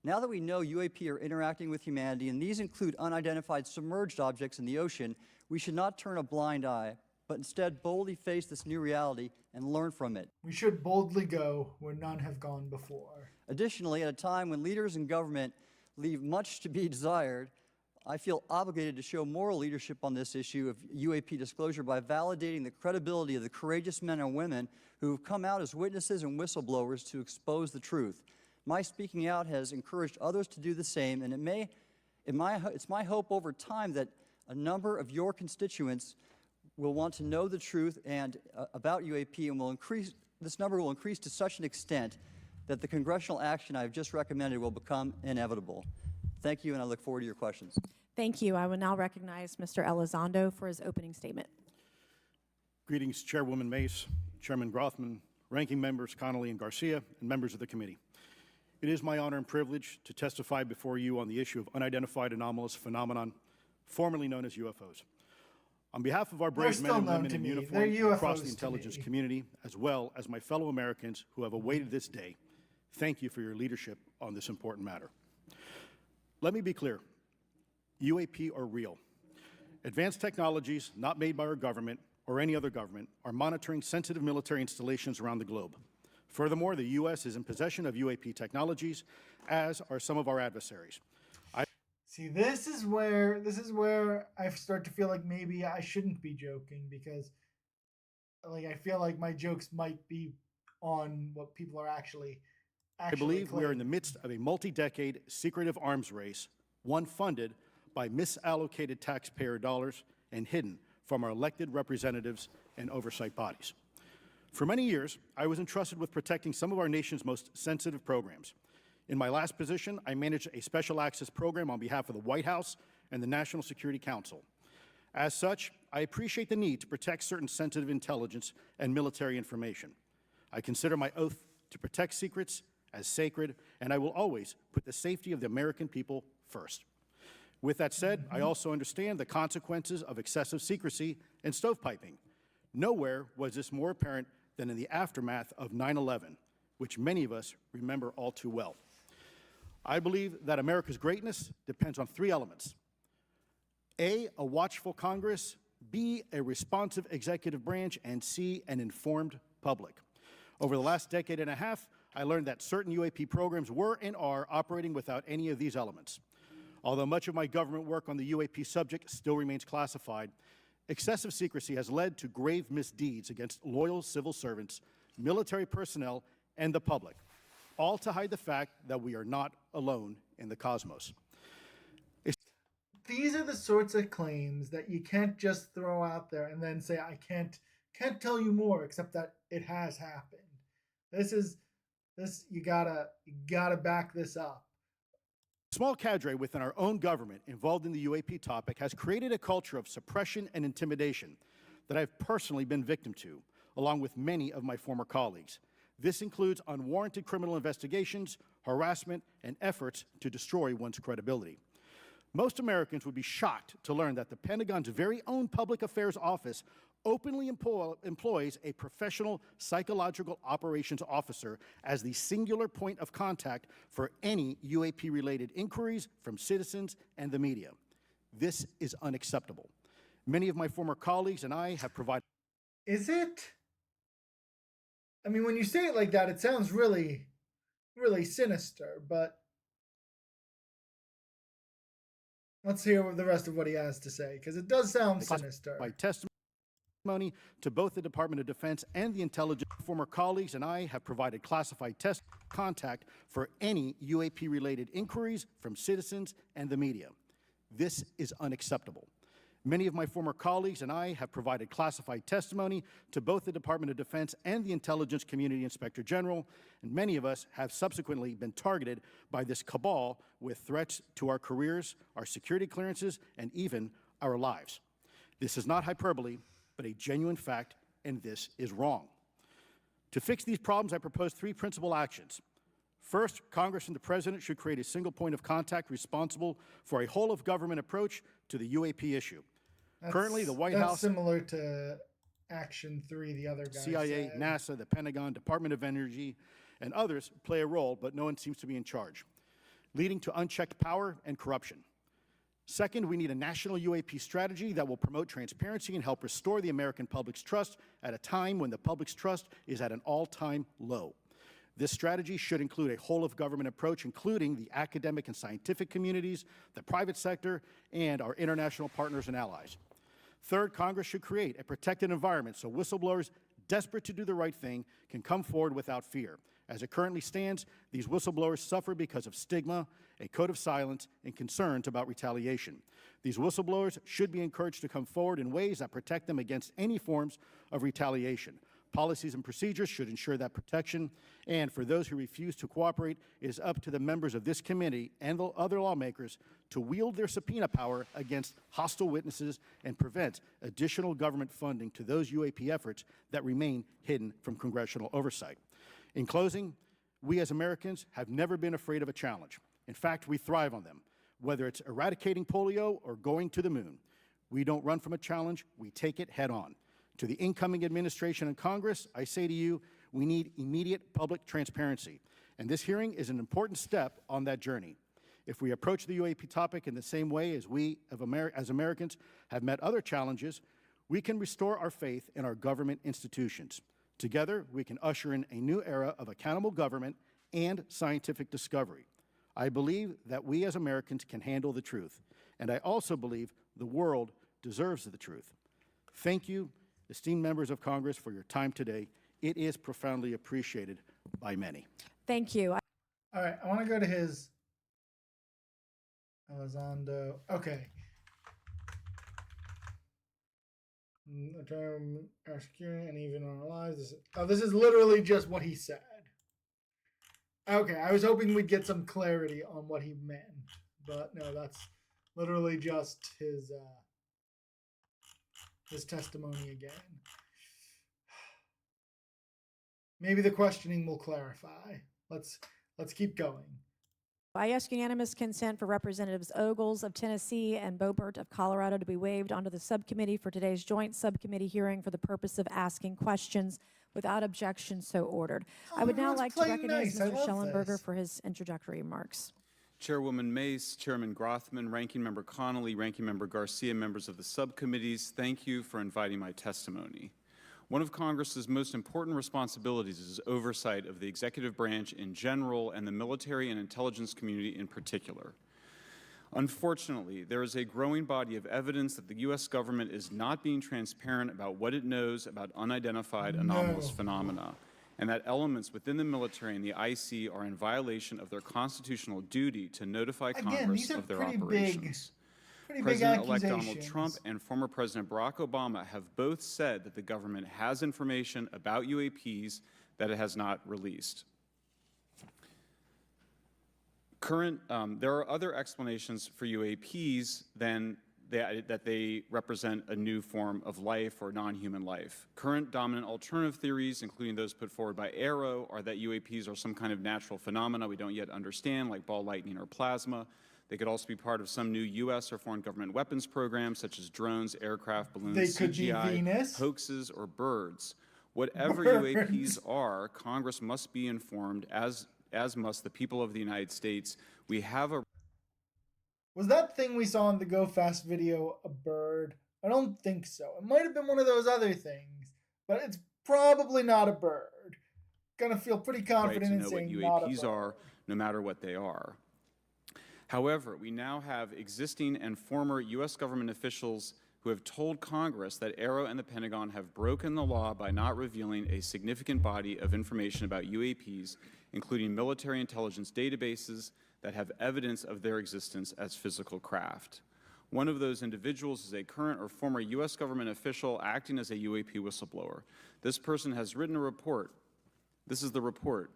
Now that we know UAP are interacting with humanity, and these include unidentified submerged objects in the ocean, we should not turn a blind eye, but instead boldly face this new reality and learn from it. We should boldly go where none have gone before. Additionally, at a time when leaders in government leave much to be desired, I feel obligated to show moral leadership on this issue of UAP disclosure by validating the credibility of the courageous men and women who have come out as witnesses and whistleblowers to expose the truth. My speaking out has encouraged others to do the same, and it's my hope over time that a number of your constituents will want to know the truth and about UAP, and this number will increase to such an extent that the congressional action I have just recommended will become inevitable. Thank you, and I look forward to your questions. Thank you. I will now recognize Mr. Elizondo for his opening statement. Greetings, Chairwoman Mace, Chairman Grothman, Ranking Members Connolly and Garcia, and members of the committee. It is my honor and privilege to testify before you on the issue of unidentified anomalous phenomenon, formerly known as UFOs. On behalf of our brave men and women in uniform across the intelligence community, as well as my fellow Americans who have awaited this day, thank you for your leadership on this important matter. Let me be clear. UAP are real. Advanced technologies not made by our government or any other government are monitoring sensitive military installations around the globe. Furthermore, the U.S. is in possession of UAP technologies, as are some of our adversaries. See, this is where I start to feel like maybe I shouldn't be joking, because like I feel like my jokes might be on what people are actually I believe we are in the claiming. midst of a multi-decade secretive arms race, one funded by misallocated taxpayer dollars and hidden from our elected representatives and oversight bodies. For many years, I was entrusted with protecting some of our nation's most sensitive programs. In my last position, I managed a special access program on behalf of the White House and the National Security Council. As such, I appreciate the need to protect certain sensitive intelligence and military information. I consider my oath to protect secrets as sacred, and I will always put the safety of the American people first. With that said, I also understand the consequences of excessive secrecy and stovepiping. Nowhere was this more apparent than in the aftermath of 9/11, which many of us remember all too well. I believe that America's greatness depends on three elements: A, a watchful Congress; B, a responsive executive branch; and C, an informed public. Over the last decade and a half, I learned that certain UAP programs were and are operating without any of these elements. Although much of my government work on the UAP subject still remains classified, excessive secrecy has led to grave misdeeds against loyal civil servants, military personnel, and the public, all to hide the fact that we are not alone in the cosmos. These are the sorts of claims that you can't just throw out there and then say, I can't tell you more, except that it has happened. You gotta back this up. A small cadre within our own government involved in the UAP topic has created a culture of suppression and intimidation that I've personally been victim to, along with many of my former colleagues. This includes unwarranted criminal investigations, harassment, and efforts to destroy one's credibility. Most Americans would be shocked to learn that the Pentagon's very own Public Affairs Office openly employs a professional psychological operations officer as the singular point of contact for any UAP-related inquiries from citizens and the media. This is unacceptable. Many of my former colleagues and I have provided... Is it? I mean, when you say it like that, it sounds really, really sinister, but let's hear the rest of what he has to say, because it does sound sinister. By testimony to both the Department of Defense and the intelligence. Former colleagues and I have provided classified contact for any UAP-related inquiries from citizens and the media. This is unacceptable. Many of my former colleagues and I have provided classified testimony to both the Department of Defense and the Intelligence Community Inspector General, and many of us have subsequently been targeted by this cabal with threats to our careers, our security clearances, and even our lives. This is not hyperbole, but a genuine fact, and this is wrong. To fix these problems, I propose three principal actions. First, Congress and the President should create a single point of contact responsible for a whole-of-government approach to the UAP issue. Currently, the White House... That's similar to Action 3, the other guy CIA, said. NASA, the Pentagon, Department of Energy, and others play a role, but no one seems to be in charge, leading to unchecked power and corruption. Second, we need a national UAP strategy that will promote transparency and help restore the American public's trust at a time when the public's trust is at an all-time low. This strategy should include a whole-of-government approach, including the academic and scientific communities, the private sector, and our international partners and allies. Third, Congress should create a protected environment so whistleblowers desperate to do the right thing can come forward without fear. As it currently stands, these whistleblowers suffer because of stigma, a code of silence, and concerns about retaliation. These whistleblowers should be encouraged to come forward in ways that protect them against any forms of retaliation. Policies and procedures should ensure that protection, and for those who refuse to cooperate, it is up to the members of this committee and the other lawmakers to wield their subpoena power against hostile witnesses and prevent additional government funding to those UAP efforts that remain hidden from congressional oversight. In closing, we as Americans have never been afraid of a challenge. In fact, we thrive on them, whether it's eradicating polio or going to the moon. We don't run from a challenge, we take it head on. To the incoming administration and Congress, I say to you, we need immediate public transparency, and this hearing is an important step on that journey. If we approach the UAP topic in the same way as we as Americans have met other challenges, we can restore our faith in our government institutions. Together, we can usher in a new era of accountable government and scientific discovery. I believe that we as Americans can handle the truth, and I also believe the world deserves the truth. Thank you, esteemed members of Congress, for your time today. It is profoundly appreciated by many. Thank you. All right, I want to go to his Elizondo. Okay. A term are securing and even on our lives. This is literally just what he said. Okay, I was hoping we'd get some clarity on what he meant, but no, that's literally just his testimony again. Maybe the questioning will clarify. Let's keep going. I ask unanimous consent for Representatives Ogles of Tennessee and Boebert of Colorado to be waived onto the subcommittee for today's joint subcommittee hearing for the purpose of asking questions. Without objection, so ordered. I would now like to recognize Mr. Schellenberger for his introductory remarks. Chairwoman Mace, Chairman Grothman, Ranking Member Connolly, Ranking Member Garcia, members of the subcommittees, thank you for inviting my testimony. One of Congress's most important responsibilities is oversight of the executive branch in general and the military and intelligence community in particular. Unfortunately, there is a growing body of evidence that the U.S. government is not being transparent about what it knows about unidentified anomalous phenomena, and that elements within the military and the IC are in violation of their constitutional duty to notify Congress of their operations. President-elect Donald Trump and former President Barack Obama have both said that the government has information about UAPs that it has not released. There are other explanations for UAPs than that they represent a new form of life or non-human life. Current dominant alternative theories, including those put forward by AARO, are that UAPs are some kind of natural phenomena we don't yet understand, like ball lightning or plasma. They could also be part of some new U.S. or foreign government weapons programs, such as drones, aircraft, balloons, They could CGI, be Venus. hoaxes, or birds. Whatever UAPs are, Congress must be informed, as must the people of the United States. We have a... Was that thing we saw in the Go Fast video a bird? I don't think so. It might have been one of those other things, but it's probably not a bird. Gonna feel pretty confident in saying not a bird. UAPs are, no matter what they are. However, we now have existing and former U.S. government officials who have told Congress that AARO and the Pentagon have broken the law by not revealing a significant body of information about UAPs, including military intelligence databases that have evidence of their existence as physical craft. One of those individuals is a current or former U.S. government official acting as a UAP whistleblower. This person has written a report. This is the report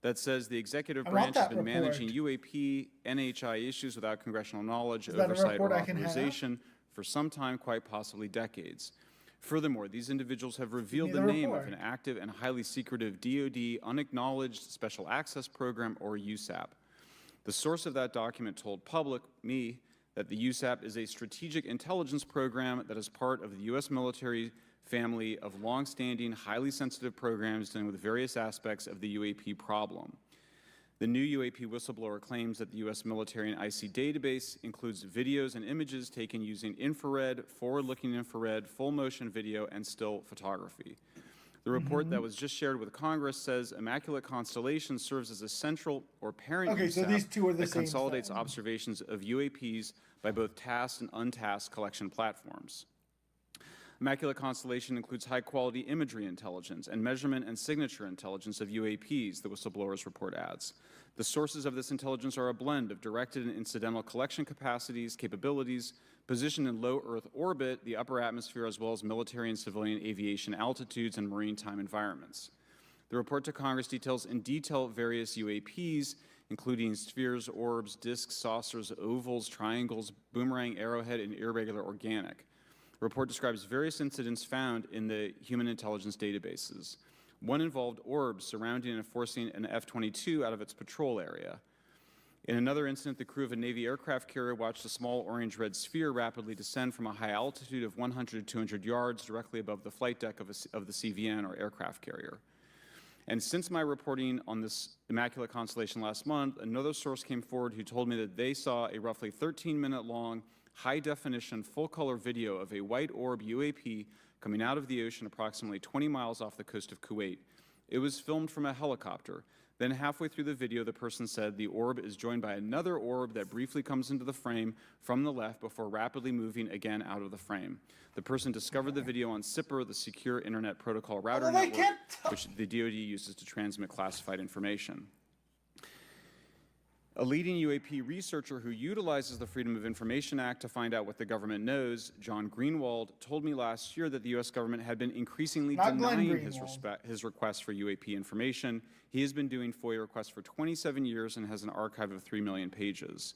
that says the executive branch has been managing UAP, NHI issues without congressional knowledge, oversight, or authorization for some time, quite possibly decades. Furthermore, these individuals have revealed the name of an active and highly secretive DoD unacknowledged special access program, or USAP. The source of that document told me, that the USAP is a strategic intelligence program that is part of the U.S. military family of long-standing, highly sensitive programs dealing with various aspects of the UAP problem. The new UAP whistleblower claims that the U.S. military and IC database includes videos and images taken using infrared, forward-looking infrared, full-motion video, and still photography. The report that was just shared with Congress says Immaculate Constellation serves as a central or parent USAP that consolidates observations of UAPs by both tasked and untasked collection platforms. Immaculate Constellation includes high-quality imagery intelligence and measurement and signature intelligence of UAPs, the whistleblower's report adds. The sources of this intelligence are a blend of directed and incidental collection capabilities, positioned in low Earth orbit, the upper atmosphere, as well as military and civilian aviation altitudes and maritime environments. The report to Congress details in detail various UAPs, including spheres, orbs, disks, saucers, ovals, triangles, boomerang, arrowhead, and irregular organic. The report describes various incidents found in the human intelligence databases. One involved orbs surrounding and forcing an F-22 out of its patrol area. In another incident, the crew of a Navy aircraft carrier watched a small orange-red sphere rapidly descend from a high altitude of 100 to 200 yards directly above the flight deck of the CVN, or aircraft carrier. And since my reporting on this immaculate constellation last month, another source came forward who told me that they saw a roughly 13-minute long, high-definition, full-color video of a white orb UAP coming out of the ocean approximately 20 miles off the coast of Kuwait. It was filmed from a helicopter. Then halfway through the video, the person said the orb is joined by another orb that briefly comes into the frame from the left before rapidly moving again out of the frame. The person discovered the video on SIPR, the Secure Internet Protocol Router Network, which the DoD uses to transmit classified information. A leading UAP researcher who utilizes the Freedom of Information Act to find out what the government knows, John Greenwald, told me last year that the U.S. government had been increasingly denying his request for UAP information. He has been doing FOIA requests for 27 years and has an archive of 3 million pages.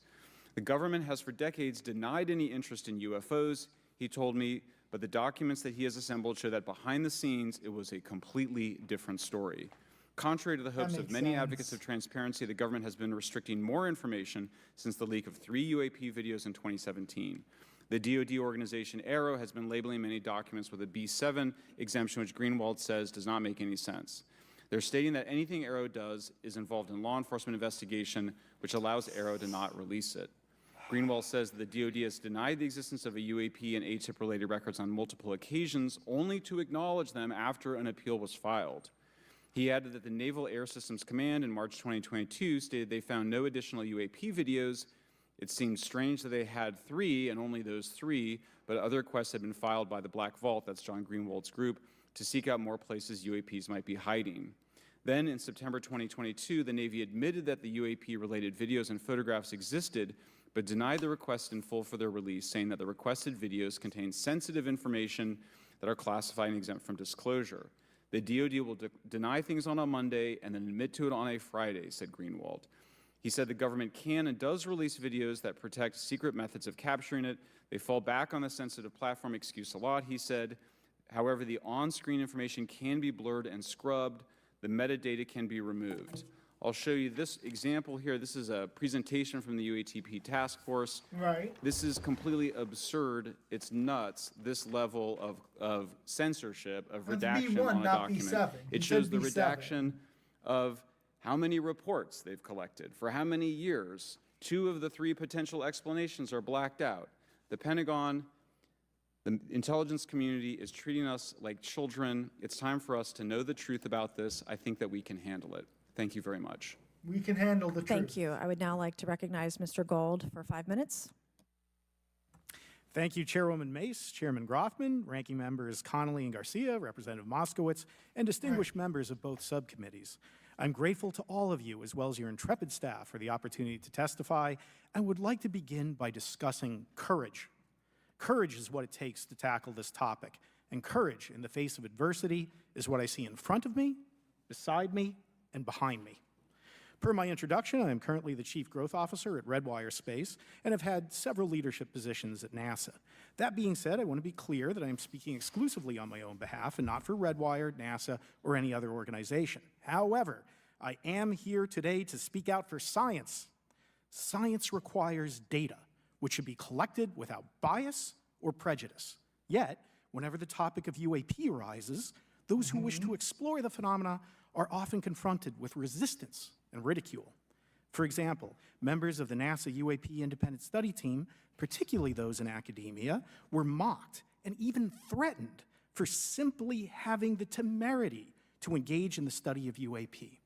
The government has for decades denied any interest in UFOs, he told me, but the documents that he has assembled show that behind the scenes it was a completely different story. Contrary to the hopes of many advocates of transparency, the government has been restricting more information since the leak of 3 UAP videos in 2017. The DoD organization AARO has been labeling many documents with a B7 exemption, which Greenwald says does not make any sense. They're stating that anything AARO does is involved in law enforcement investigation, which allows AARO to not release it. Greenwald says that the DoD has denied the existence of a UAP and ATIP-related records on multiple occasions, only to acknowledge them after an appeal was filed. He added that the Naval Air Systems Command in March 2022 stated they found no additional UAP videos. It seemed strange that they had 3 and only those 3, but other requests had been filed by the Black Vault, that's John Greenwald's group, to seek out more places UAPs might be hiding. Then in September 2022, the Navy admitted that the UAP-related videos and photographs existed, but denied the request in full for their release, saying that the requested videos contain sensitive information that are classified and exempt from disclosure. The DoD will deny things on a Monday and then admit to it on a Friday, said Greenwald. He said the government can and does release videos that protect secret methods of capturing it. They fall back on the sensitive platform excuse a lot, he said. However, the on-screen information can be blurred and scrubbed. The metadata can be removed. I'll show you this example here. This is a presentation from the UATP task force. Right. This is completely absurd. It's nuts, this level of censorship, of redaction B1, on a not document. B7. It You shows said the B7. redaction of how many reports they've collected, for how many years. 2 of the 3 potential explanations are blacked out. The Pentagon, the intelligence community is treating us like children. It's time for us to know the truth about this. I think that we can handle it. Thank you very much. We can handle the truth. Thank you. I would now like to recognize Mr. Gold for 5 minutes. Thank you, Chairwoman Mace, Chairman Groffman, Ranking Members Connolly and Garcia, Representative Moskowitz, and distinguished members of both subcommittees. I'm grateful to all of you, as well as your intrepid staff, for the opportunity to testify, and would like to begin by discussing courage. Courage is what it takes to tackle this topic, and courage in the face of adversity is what I see in front of me, beside me, and behind me. Per my introduction, I am currently the Chief Growth Officer at Redwire Space and have had several leadership positions at NASA. That being said, I want to be clear that I am speaking exclusively on my own behalf and not for Redwire, NASA, or any other organization. However, I am here today to speak out for science. Science requires data, which should be collected without bias or prejudice. Yet, whenever the topic of UAP arises, those who wish to explore the phenomena are often confronted with resistance and ridicule. For example, members of the NASA UAP Independent Study Team, particularly those in academia, were mocked and even threatened for simply having the temerity to engage in the study of UAP.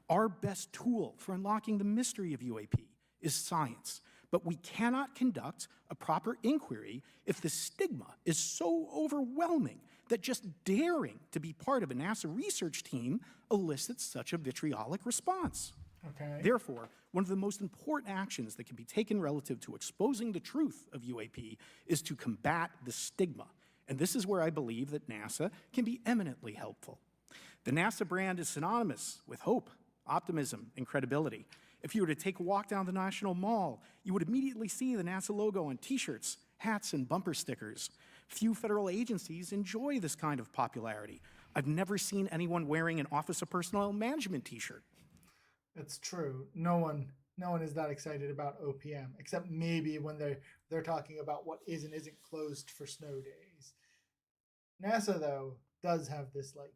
Our best tool for unlocking the mystery of UAP is science, but we cannot conduct a proper inquiry if the stigma is so overwhelming that just daring to be part of a NASA research team elicits such a vitriolic response. Okay. Therefore, one of the most important actions that can be taken relative to exposing the truth of UAP is to combat the stigma. And this is where I believe that NASA can be eminently helpful. The NASA brand is synonymous with hope, optimism, and credibility. If you were to take a walk down the National Mall, you would immediately see the NASA logo on t-shirts, hats, and bumper stickers. Few federal agencies enjoy this kind of popularity. I've never seen anyone wearing an Office of Personnel Management t-shirt. It's true. No one is that excited about OPM, except maybe when they're talking about what is and isn't closed for snow days. NASA, though, does have this, like,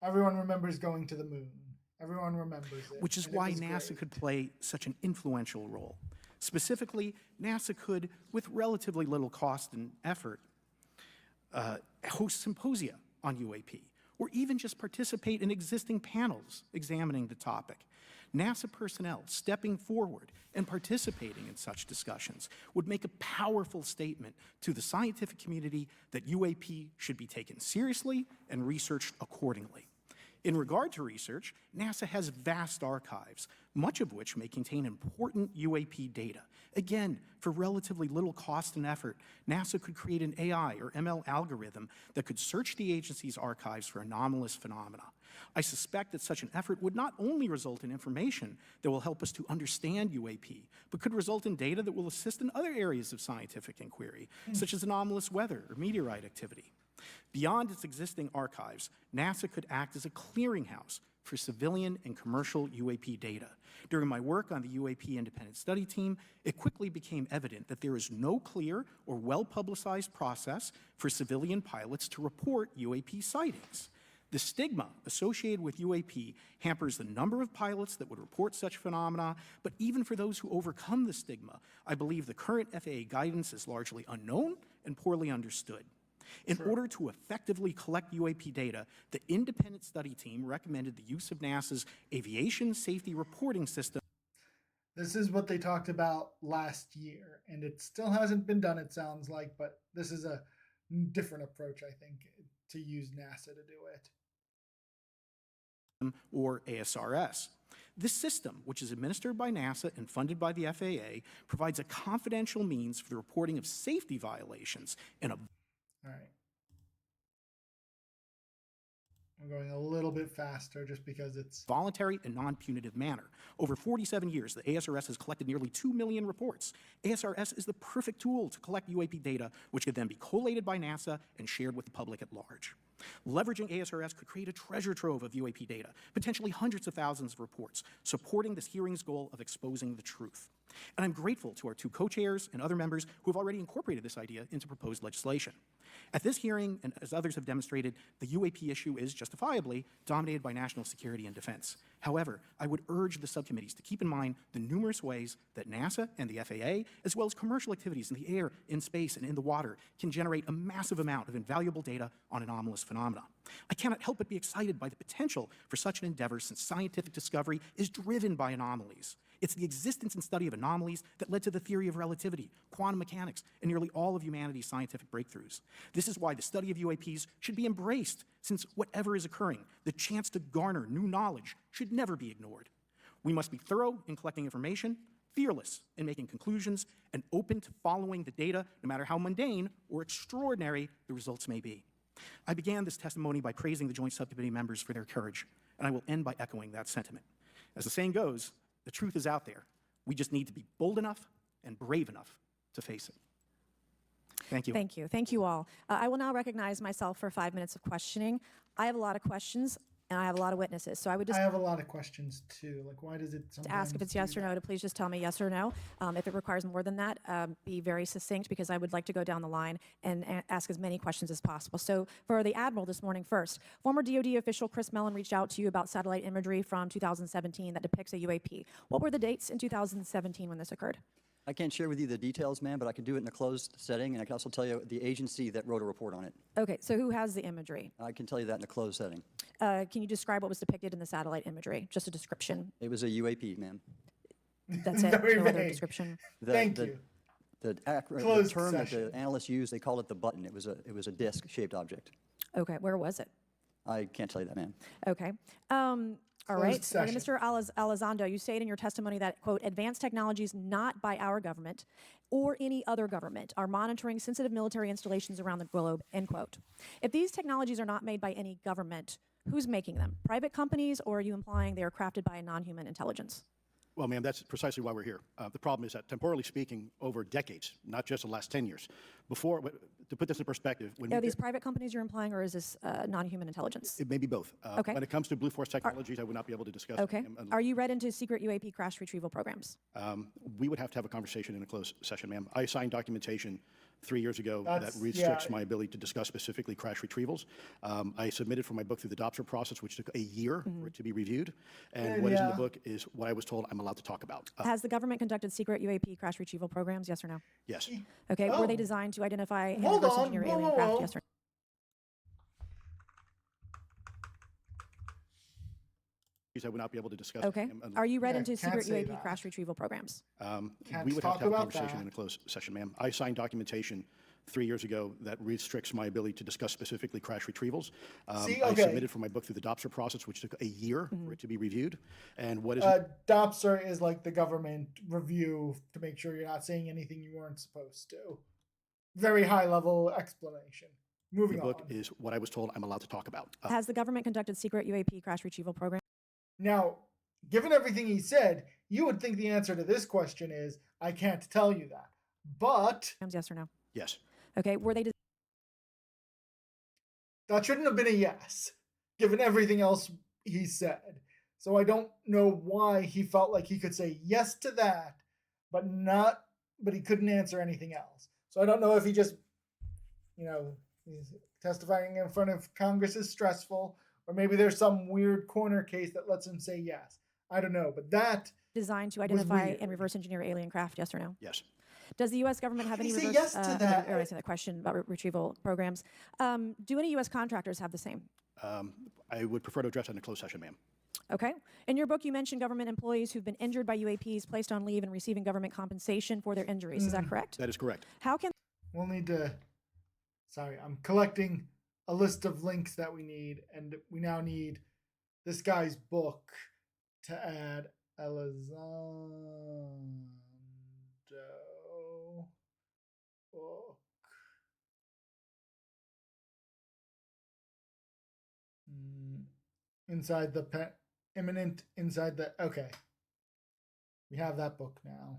Everyone remembers going to the moon. Everyone remembers it. Which is and it why was NASA great. could play such an influential role. Specifically, NASA could, with relatively little cost and effort, host symposia on UAP, or even just participate in existing panels examining the topic. NASA personnel stepping forward and participating in such discussions would make a powerful statement to the scientific community that UAP should be taken seriously and researched accordingly. In regard to research, NASA has vast archives, much of which may contain important UAP data. Again, for relatively little cost and effort, NASA could create an AI or ML algorithm that could search the agency's archives for anomalous phenomena. I suspect that such an effort would not only result in information that will help us to understand UAP, but could result in data that will assist in other areas of scientific inquiry, such as anomalous weather or meteorite activity. Beyond its existing archives, NASA could act as a clearinghouse for civilian and commercial UAP data. During my work on the UAP Independent Study Team, it quickly became evident that there is no clear or well-publicized process for civilian pilots to report UAP sightings. The stigma associated with UAP hampers the number of pilots that would report such phenomena, but even for those who overcome the stigma, I believe the current FAA guidance is largely unknown and poorly understood. In order to effectively collect UAP data, the independent study team recommended the use of NASA's Aviation Safety Reporting System. This is what they talked about last year, and it still hasn't been done, it sounds like, but this is a different approach, I think, to use NASA to do it. Or ASRS. This system, which is administered by NASA and funded by the FAA, provides a confidential means for the reporting of safety violations in a All right. I'm going a little bit faster just because it's voluntary and non-punitive manner. Over 47 years, the ASRS has collected nearly 2 million reports. ASRS is the perfect tool to collect UAP data, which could then be collated by NASA and shared with the public at large. Leveraging ASRS could create a treasure trove of UAP data, potentially hundreds of thousands of reports, supporting this hearing's goal of exposing the truth. And I'm grateful to our two co-chairs and other members who have already incorporated this idea into proposed legislation. At this hearing, and as others have demonstrated, the UAP issue is justifiably dominated by national security and defense. However, I would urge the subcommittees to keep in mind the numerous ways that NASA and the FAA, as well as commercial activities in the air, in space, and in the water, can generate a massive amount of invaluable data on anomalous phenomena. I cannot help but be excited by the potential for such an endeavor since scientific discovery is driven by anomalies. It's the existence and study of anomalies that led to the theory of relativity, quantum mechanics, and nearly all of humanity's scientific breakthroughs. This is why the study of UAPs should be embraced, since whatever is occurring, the chance to garner new knowledge should never be ignored. We must be thorough in collecting information, fearless in making conclusions, and open to following the data, no matter how mundane or extraordinary the results may be. I began this testimony by praising the Joint Subcommittee members for their courage, and I will end by echoing that sentiment. As the saying goes, the truth is out there. We just need to be bold enough and brave enough to face it. Thank you. Thank you. Thank you all. I will now recognize myself for 5 minutes of questioning. I have a lot of questions, and I have a lot of witnesses. So I would just I have a lot of questions too. Like, why does it sometimes ask if it's yes or no to please just tell me yes or no. If it requires more than that, be very succinct because I would like to go down the line and ask as many questions as possible. So for the Admiral this morning first, former DoD official Chris Mellon reached out to you about satellite imagery from 2017 that depicts a UAP. What were the dates in 2017 when this occurred? I can't share with you the details, ma'am, but I can do it in a closed setting, and I can also tell you the agency that wrote a report on it. Okay, so who has the imagery? I can tell you that in a closed setting. Can you describe what was depicted in the satellite imagery? Just a description. It was a UAP, ma'am. That's it. Very No other vague. description. Thank you. The Closed term session. that the analysts used, they called it the button. It was a disc-shaped object. Okay, where was it? I can't tell you that, ma'am. Okay. All right. Closed session. Mr. Elizondo, you stated in your testimony that, quote, advanced technologies not by our government or any other government are monitoring sensitive military installations around the globe, end quote. If these technologies are not made by any government, who's making them? Private companies, or are you implying they are crafted by a non-human intelligence? Well, ma'am, that's precisely why we're here. The problem is that, temporally speaking, over decades, not just the last 10 years, to put this in perspective, when Are we these private companies you're implying, or is this non-human intelligence? it may be both. Okay. When it comes to Blue Force Technologies, I would not be able to discuss. Okay. it, ma'am, Are you read into secret UAP crash retrieval programs? we would have to have a conversation in a closed session, ma'am. I signed documentation 3 years ago That's- that restricts yeah. my ability to discuss specifically crash retrievals. I submitted for my book through the adoption process, which took a year for it to be reviewed. And what is in the Yeah. book is what I was told I'm allowed to talk about. Has the government conducted secret UAP crash retrieval programs, yes or no? Yes. Okay, were they Oh. designed to identify and Hold reverse on. engineer Whoa, alien whoa, craft, whoa. yes or no? I would not be able to discuss. Okay. ma'am. Are you read Yeah, into can't secret say UAP that. crash retrieval programs? Can't We would talk have to have a about conversation that. in a closed session, ma'am. I signed documentation 3 years ago that restricts my ability to discuss specifically crash retrievals. See, I okay. submitted for my book through the adoption process, which took a year for it to be reviewed. And what is DOPSR is like the government review to make sure you're not saying anything you weren't supposed to. Very high level explanation. Moving the on. book is what I was told I'm allowed to talk about. Has the government conducted secret UAP crash retrieval programs? Now, given everything he said, you would think the answer to this question is, I can't tell you that. But Yes or no? Yes. Okay, were they that shouldn't have been a yes, given everything else he said. So I don't know why he felt like he could say yes to that, but he couldn't answer anything else. So I don't know if he just, he's testifying in front of Congress is stressful, or maybe there's some weird corner case that lets him say yes. I don't know, but that designed to identify weird. and reverse engineer alien craft, yes or no? Yes. Does the U.S. government have How any can you reverse? say yes to that? Or answer that question about retrieval programs. Do any U.S. contractors have the same? I would prefer to address that in a closed session, ma'am. Okay. In your book, you mentioned government employees who've been injured by UAPs, placed on leave, and receiving government compensation for their injuries. Is that correct? That is correct. How can we'll need to. Sorry, I'm collecting a list of links that we need, and we now need this guy's book to add Elizondo book. Inside the imminent inside the okay. We have that book now.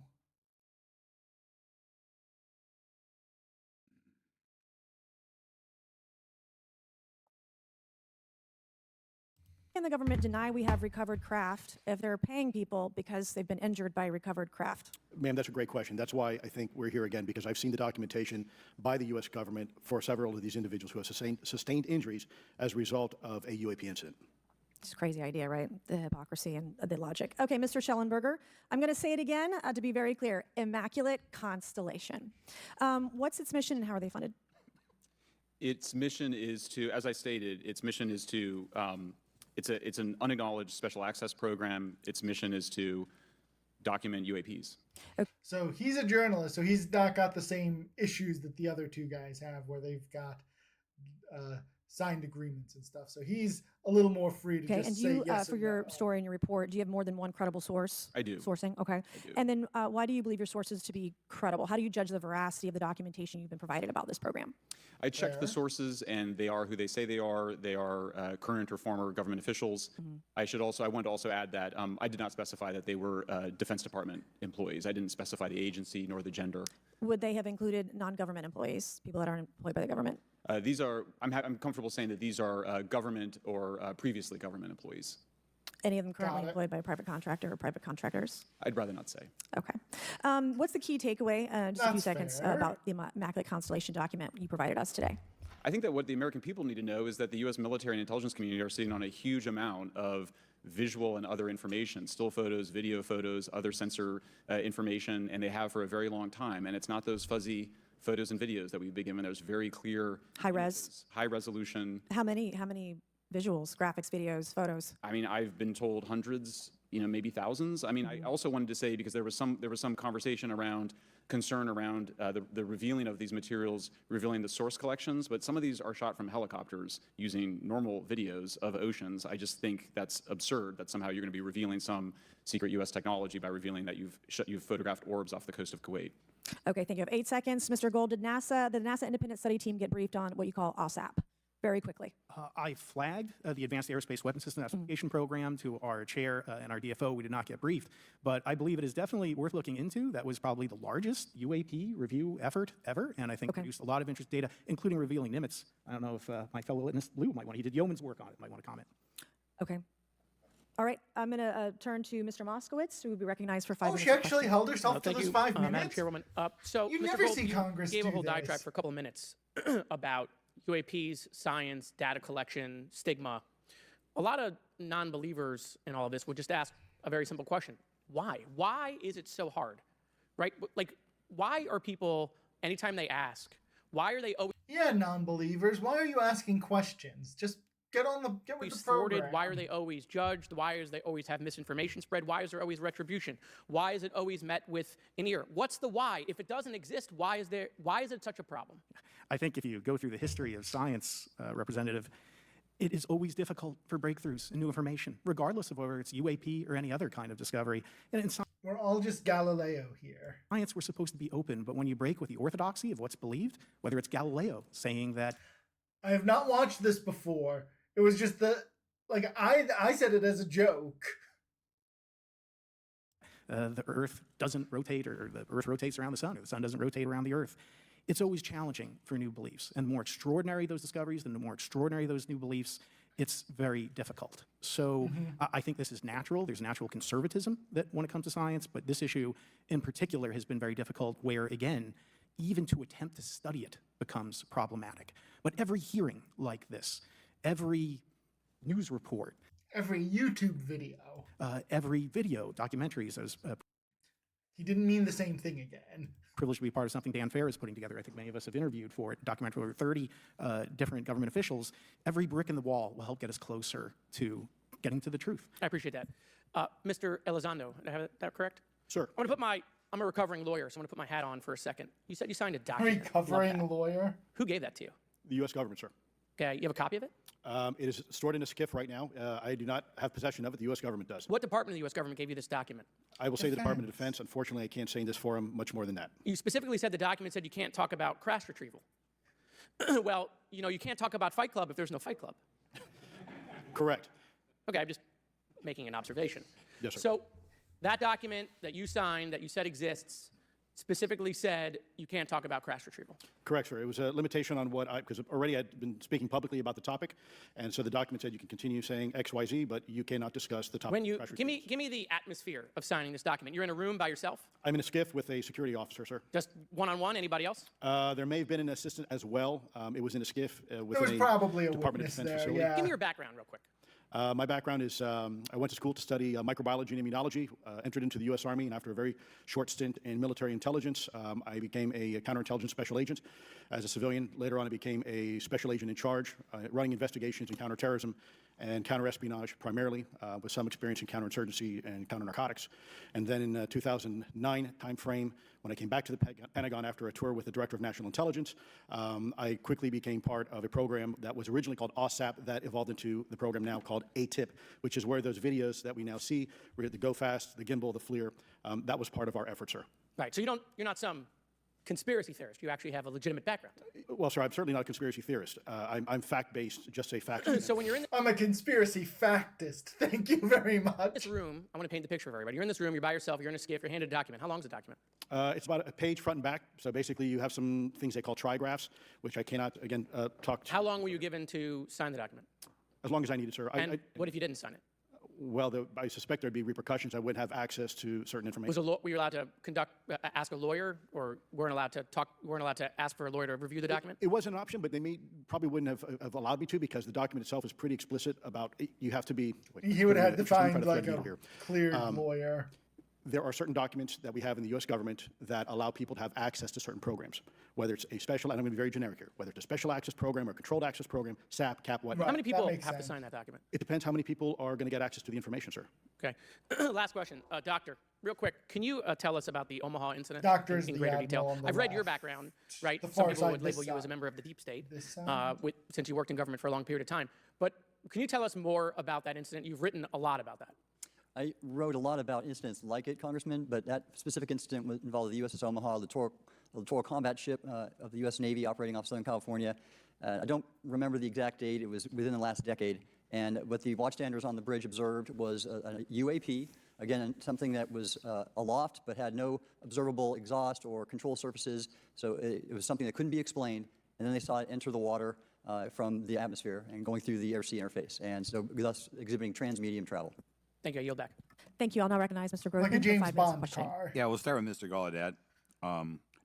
the government deny we have recovered craft if they're paying people because they've been injured by recovered craft? Ma'am, that's a great question. That's why I think we're here again, because I've seen the documentation by the U.S. government for several of these individuals who have sustained injuries as a result of a UAP incident. It's a crazy idea, right? The hypocrisy and the logic. Okay, Mr. Schellenberger, I'm going to say it again to be very clear. Immaculate Constellation. What's its mission and how are they funded? Its mission is to, as I stated, its mission is to, it's an unacknowledged special access program. Its mission is to document UAPs. So he's a journalist, so he's not got the same issues that the other two guys have where they've got signed agreements and stuff. So he's a little more free to Okay, just and say you, yes for or your no. story and your report, do you have more than one credible source? I do. Sourcing, okay. I do. And then why do you believe your sources to be credible? How do you judge the veracity of the documentation you've been provided about this program? I checked the Fair. sources, and they are who they say they are. They are current or former government officials. I want to also add that I did not specify that they were Defense Department employees. I didn't specify the agency nor the gender. Would they have included non-government employees, people that aren't employed by the government? These are, I'm comfortable saying that these are government or previously government employees. Any of them currently Got it. employed by a private contractor or private contractors? I'd rather not say. Okay. What's the key takeaway, just a few That's seconds, fair. about the Immaculate Constellation document you provided us today? I think that what the American people need to know is that the U.S. military and intelligence community are sitting on a huge amount of visual and other information, still photos, video photos, other sensor information, and they have for a very long time. And it's not those fuzzy photos and videos that we've been given. There's very clear High res? images, high resolution. How many visuals, graphics, videos, photos? I mean, I've been told hundreds, maybe thousands. I mean, I also wanted to say, because there was some conversation around concern around the revealing of these materials, revealing the source collections, but some of these are shot from helicopters using normal videos of oceans. I just think that's absurd that somehow you're going to be revealing some secret U.S. technology by revealing that you've photographed orbs off the coast of Kuwait. Okay, thank you. I have 8 seconds. Mr. Gold, did the NASA Independent Study Team get briefed on what you call OSAP? Very quickly. I flagged the Advanced Aerospace Weapon System Application Program to our chair and our DFO. We did not get briefed, but I believe it is definitely worth looking into. That was probably the largest UAP review effort ever, and I think produced a lot of interesting data, including revealing Nimitz. I don't know if my fellow witness Lou might want to, he did yeoman's work on it, might want to comment. Okay. All right, I'm going to turn to Mr. Moskowitz, who will be recognized for 5 Oh, minutes. she of actually questioning. held herself to Thank this you, 5 minutes. Madam Chairwoman. So, You Mr. never Gold, see you Congress gave a do whole this. diatribe for a couple of minutes about UAPs, science, data collection, stigma. A lot of non-believers in all of this would just ask a very simple question. Why? Why is it so hard? Right? Like, why are people, anytime they ask, why are they always Yeah, non-believers, why are you asking questions? Just get with the thwarted? program. Why are they always judged? Why is they always have misinformation spread? Why is there always retribution? Why is it always met with an ear? What's the why? If it doesn't exist, why is it such a problem? I think if you go through the history of science, Representative, it is always difficult for breakthroughs in new information, regardless of whether it's UAP or any other kind of discovery. And in We're all just Galileo here. science, we're supposed to be open, but when you break with the orthodoxy of what's believed, whether it's Galileo saying that I have not watched this before. It was just I said it as a joke. the Earth doesn't rotate, or the Earth rotates around the sun, or the sun doesn't rotate around the Earth, it's always challenging for new beliefs. And the more extraordinary those discoveries, and the more extraordinary those new beliefs, it's very difficult. So I think this is natural. There's natural conservatism that when it comes to science, but this issue in particular has been very difficult where, again, even to attempt to study it becomes problematic. But every hearing like this, every news report, Every YouTube video. every video, documentaries, I was He didn't mean the same thing again. privileged to be part of something Dan Fair is putting together. I think many of us have interviewed for it, documented over 30 different government officials. Every brick in the wall will help get us closer to getting to the truth. I appreciate that. Mr. Elizondo, did I have that correct? Sir. I'm a recovering lawyer, so I'm going to put my hat on for a second. You said you signed a document. Recovering Love that. lawyer. Who gave that to you? The U.S. government, sir. Okay, you have a copy of it? It is stored in a SCIF right now. I do not have possession of it. The U.S. government does. What department of the U.S. government gave you this document? I will say the Department of Defense. Unfortunately, I can't say in this forum much more than that. You specifically said the document said you can't talk about crash retrieval. Well, you can't talk about Fight Club if there's no Fight Club. Correct. Okay, I'm just making an observation. Yes, sir. So that document that you signed, that you said exists, specifically said you can't talk about crash retrieval. Correct, sir. It was a limitation on because already I'd been speaking publicly about the topic, and so the document said you can continue saying X, Y, Z, but you cannot discuss the topic. When you of crash give retrieval. me the atmosphere of signing this document. You're in a room by yourself, I'm in a SCIF with a security officer, sir. just one-on-one. Anybody else? There may have been an assistant as well. It was in a SCIF There within was a probably a Department witness of Defense there. facility. Yeah. Give me your background real quick. My background is I went to school to study microbiology and immunology, entered into the U.S. Army, and after a very short stint in military intelligence, I became a counterintelligence special agent. As a civilian, later on I became a special agent in charge, running investigations in counterterrorism and counterespionage primarily, with some experience in counterinsurgency and counternarcotics. And then in 2009 timeframe, when I came back to the Pentagon after a tour with the Director of National Intelligence, I quickly became part of a program that was originally called OSAP that evolved into the program now called ATIP, which is where those videos that we now see, where the Go Fast, the gimbal, the FLIR, that was part of our effort, sir. Right. So you're not some conspiracy theorist. You actually have a legitimate background. Well, sir, I'm certainly not a conspiracy theorist. I'm fact-based, just say facts. So when you're in I'm a conspiracy factist. Thank you very much. this room, I want to paint the picture for everybody. You're in this room, you're by yourself, you're in a SCIF, you're handed a document. How long is the document? It's about a page front and back. So basically, you have some things they call trigraphs, which I cannot, again, talk to. How long were you given to sign the document? As long as I needed, sir. And what if you didn't sign it? Well, I suspect there'd be repercussions. I wouldn't have access to certain information. Were you allowed to ask a lawyer, or weren't allowed to ask for a lawyer to review the document? It was an option, but they probably wouldn't have allowed me to, because the document itself is pretty explicit about you have to be. He would have had to find find like a cleared lawyer. There are certain documents that we have in the U.S. government that allow people to have access to certain programs, whether it's a special, and I'm going to be very generic here, whether it's a special access program or controlled access program, SAP, CAP, whatnot. How many people makes have to sense. sign that document? It depends how many people are going to get access to the information, sir. Okay. Last question. Doctor, real quick, can you tell us about the Omaha incident Doctor is in the greater admiral detail? on the I've read your left. background, right? The Some far people side, would this label you as a side. member of the deep state, This side. since you worked in government for a long period of time. But can you tell us more about that incident? You've written a lot about that. I wrote a lot about incidents like it, Congressman, but that specific incident involved the USS Omaha, the littoral combat ship of the U.S. Navy operating off Southern California. I don't remember the exact date. It was within the last decade. And what the watchstanders on the bridge observed was a UAP, again, something that was aloft but had no observable exhaust or control surfaces. So it was something that couldn't be explained. And then they saw it enter the water from the atmosphere and going through the air-sea interface, and so thus exhibiting transmedium travel. Thank you. I yield back. Thank you. I'll now recognize Mr. Grossman Like a for James 5 minutes of Bond questioning. car. Yeah, we'll start with Mr. Gallaudet.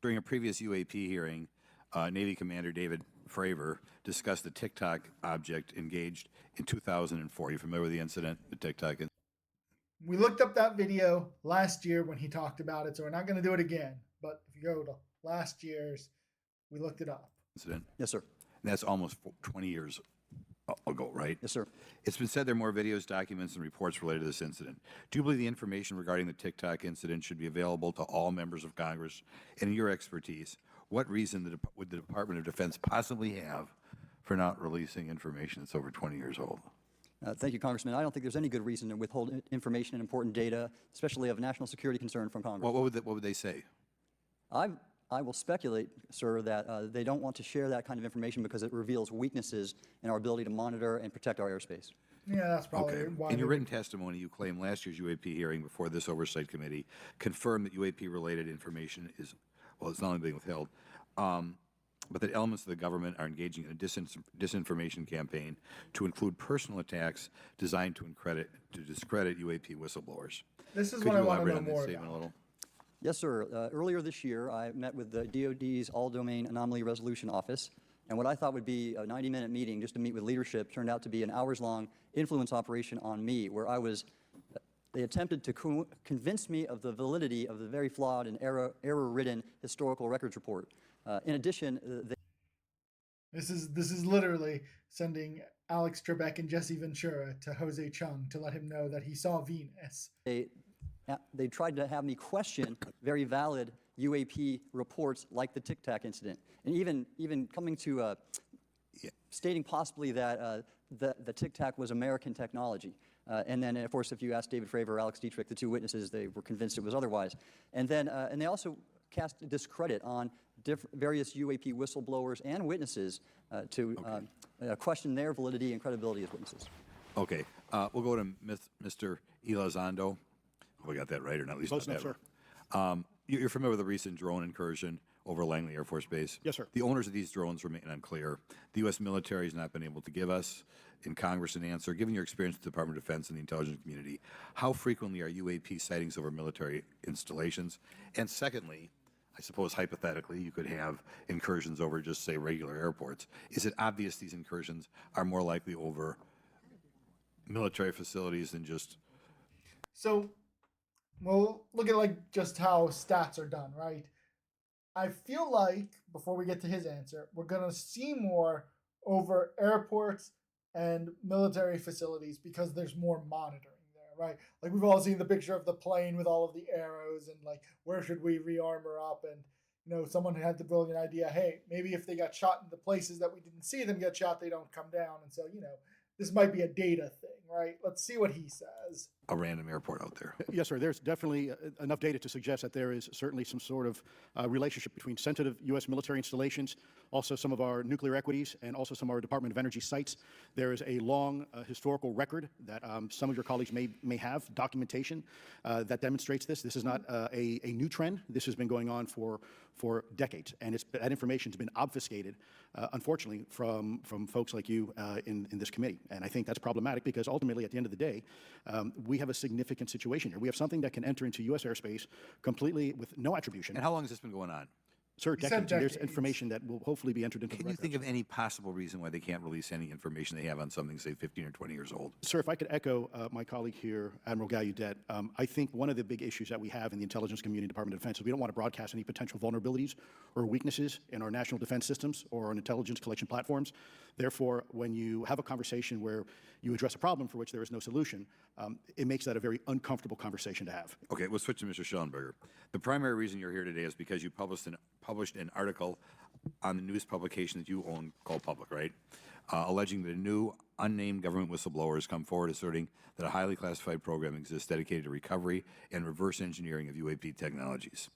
During a previous UAP hearing, Navy Commander David Fravor discussed the TikTok object engaged in 2004. You familiar with the incident, the TikTok incident? We looked up that video last year when he talked about it, so we're not going to do it again. But if you go to last year's, we looked it up. Yes, sir. And that's almost 20 years ago, right? Yes, sir. It's been said there are more videos, documents, and reports related to this incident. Do you believe the information regarding the TikTok incident should be available to all members of Congress? And in your expertise, what reason would the Department of Defense possibly have for not releasing information that's over 20 years old? Thank you, Congressman. I don't think there's any good reason to withhold information and important data, especially of national security concern, from Congress. What would they say? I will speculate, sir, that they don't want to share that kind of information because it reveals weaknesses in our ability to monitor and protect our airspace. Yeah, that's probably Okay. why. In your written testimony, you claim last year's UAP hearing before this Oversight Committee confirmed that UAP-related information is, well, it's not only being withheld, but that elements of the government are engaging in a disinformation campaign to include personal attacks designed to discredit UAP whistleblowers. This is Could what I you want to elaborate know on that more statement a about. little? Yes, sir. Earlier this year, I met with the DoD's All-Domain Anomaly Resolution Office, and what I thought would be a 90-minute meeting just to meet with leadership turned out to be an hours-long influence operation on me, where they attempted to convince me of the validity of the very flawed and error-ridden historical records report. In addition, This is literally sending Alex Trebek and Jesse Ventura to Jose Chung to let him know that he saw Venus. they tried to have me question very valid UAP reports like the Tic Tac incident, and even coming to stating possibly that the Tic Tac was American technology. And then, of course, if you ask David Fravor or Alex Dietrich, the two witnesses, they were convinced it was otherwise. And then, and they also cast discredit on various UAP whistleblowers and witnesses to question their validity and credibility as witnesses. Okay. We'll go to Mr. Elizondo. Hope I got that right, or not at least Close not enough, that sir. You're familiar with the recent drone incursion over Langley Air Force Base? Yes, sir. The owners of these drones remain unclear. The U.S. military has not been able to give us in Congress an answer. Given your experience with the Department of Defense and the intelligence community, how frequently are UAP sightings over military installations? And secondly, I suppose hypothetically you could have incursions over just, say, regular airports. Is it obvious these incursions are more likely over military facilities than just... So, well, look at like just how stats are done, right? I feel like, before we get to his answer, we're going to see more over airports and military facilities because there's more monitoring there, right? Like we've all seen the picture of the plane with all of the arrows and like, where should we re-armor up? And, you know, someone had the brilliant idea, hey, maybe if they got shot in the places that we didn't see them get shot, they don't come down. And so, you know, this might be a data thing, right? Let's see what he says. a random airport out there? Yes, sir. There's definitely enough data to suggest that there is certainly some sort of relationship between sensitive U.S. military installations, also some of our nuclear equities, and also some of our Department of Energy sites. There is a long historical record that some of your colleagues may have, documentation that demonstrates this. This is not a new trend. This has been going on for decades, and that information has been obfuscated, unfortunately, from folks like you in this committee. And I think that's problematic because ultimately, at the end of the day, we have a significant situation here. We have something that can enter into U.S. airspace completely with no attribution. And how long has this been going on? Sir, said decades. And there's decades. information that will hopefully be entered into the Can you record. think of any possible reason why they can't release any information they have on something, say, 15 or 20 years old? Sir, if I could echo my colleague here, Admiral Gallaudet, I think one of the big issues that we have in the intelligence community, Department of Defense, is we don't want to broadcast any potential vulnerabilities or weaknesses in our national defense systems or on intelligence collection platforms. Therefore, when you have a conversation where you address a problem for which there is no solution, it makes that a very uncomfortable conversation to have. Okay, we'll switch to Mr. Schellenberger. The primary reason you're here today is because you published an article on the news publication that you own called Public, right? Alleging that a new unnamed government whistleblower has come forward asserting that a highly classified program exists dedicated to recovery and reverse engineering of UAP technologies.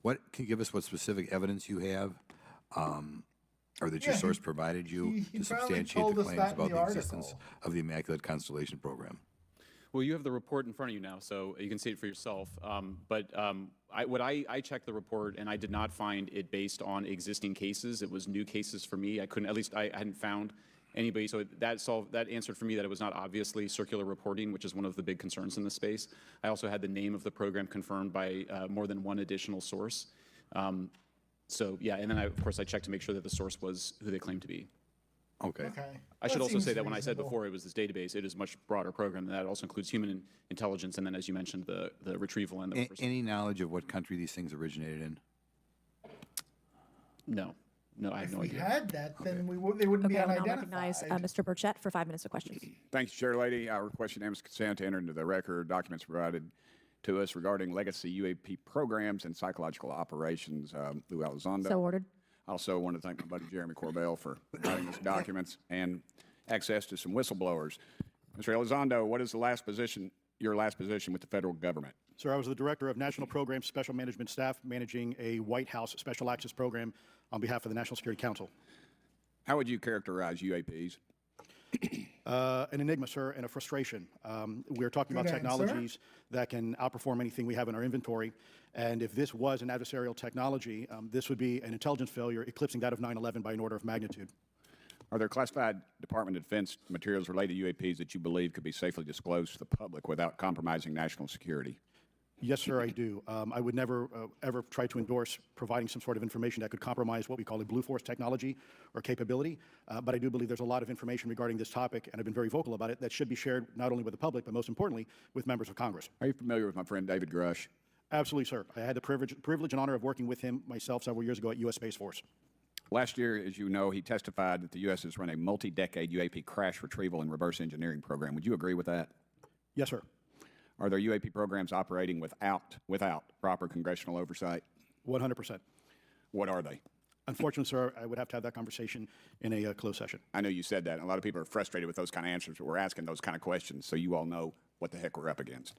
Can you give us what specific evidence you have, or that your Yeah, source provided you he to probably substantiate told the us claims that in about the the existence article. of the Immaculate Constellation program? Well, you have the report in front of you now, so you can see it for yourself. I checked the report, and I did not find it based on existing cases. It was new cases for me. I hadn't found anybody. So that answered for me that it was not obviously circular reporting, which is one of the big concerns in this space. I also had the name of the program confirmed by more than one additional source. So yeah, and then of course I checked to make sure that the source was who they claimed to be. Okay. Okay. I should That also seems say that when I said reasonable. before it was this database, it is a much broader program than that. It also includes human intelligence, and then, as you mentioned, the retrieval and the Any knowledge of what country these things originated in? No, I have If no we idea. had that, then they wouldn't be Okay, I'll now unidentified. recognize Mr. Burchett for 5 minutes of questions. Thank you, Chair Lady. I request unanimous consent to enter into the record documents provided to us regarding legacy UAP programs and psychological operations. Lou Elizondo. So ordered. I also want to thank my buddy Jeremy Corbell for providing us documents and access to some whistleblowers. Mr. Elizondo, what is your last position with the federal government? Sir, I was the Director of National Programs Special Management Staff managing a White House Special Access Program on behalf of the National Security Council. How would you characterize UAPs? An enigma, sir, and a frustration. We're talking about Good answer. technologies that can outperform anything we have in our inventory. And if this was an adversarial technology, this would be an intelligence failure eclipsing that of 9/11 by an order of magnitude. Are there classified Department of Defense materials related to UAPs that you believe could be safely disclosed to the public without compromising national security? Yes, sir, I do. I would never, ever try to endorse providing some sort of information that could compromise what we call a Blue Force technology or capability. But I do believe there's a lot of information regarding this topic, and I've been very vocal about it, that should be shared not only with the public, but most importantly, with members of Congress. Are you familiar with my friend David Grush? Absolutely, sir. I had the privilege and honor of working with him myself several years ago at U.S. Space Force. Last year, as you know, he testified that the U.S. has run a multi-decade UAP crash retrieval and reverse engineering program. Would you agree with that? Yes, sir. Are there UAP programs operating without proper congressional oversight? 100%. What are they? Unfortunately, sir, I would have to have that conversation in a closed session. I know you said that, and a lot of people are frustrated with those kind of answers, but we're asking those kind of questions so you all know what the heck we're up against.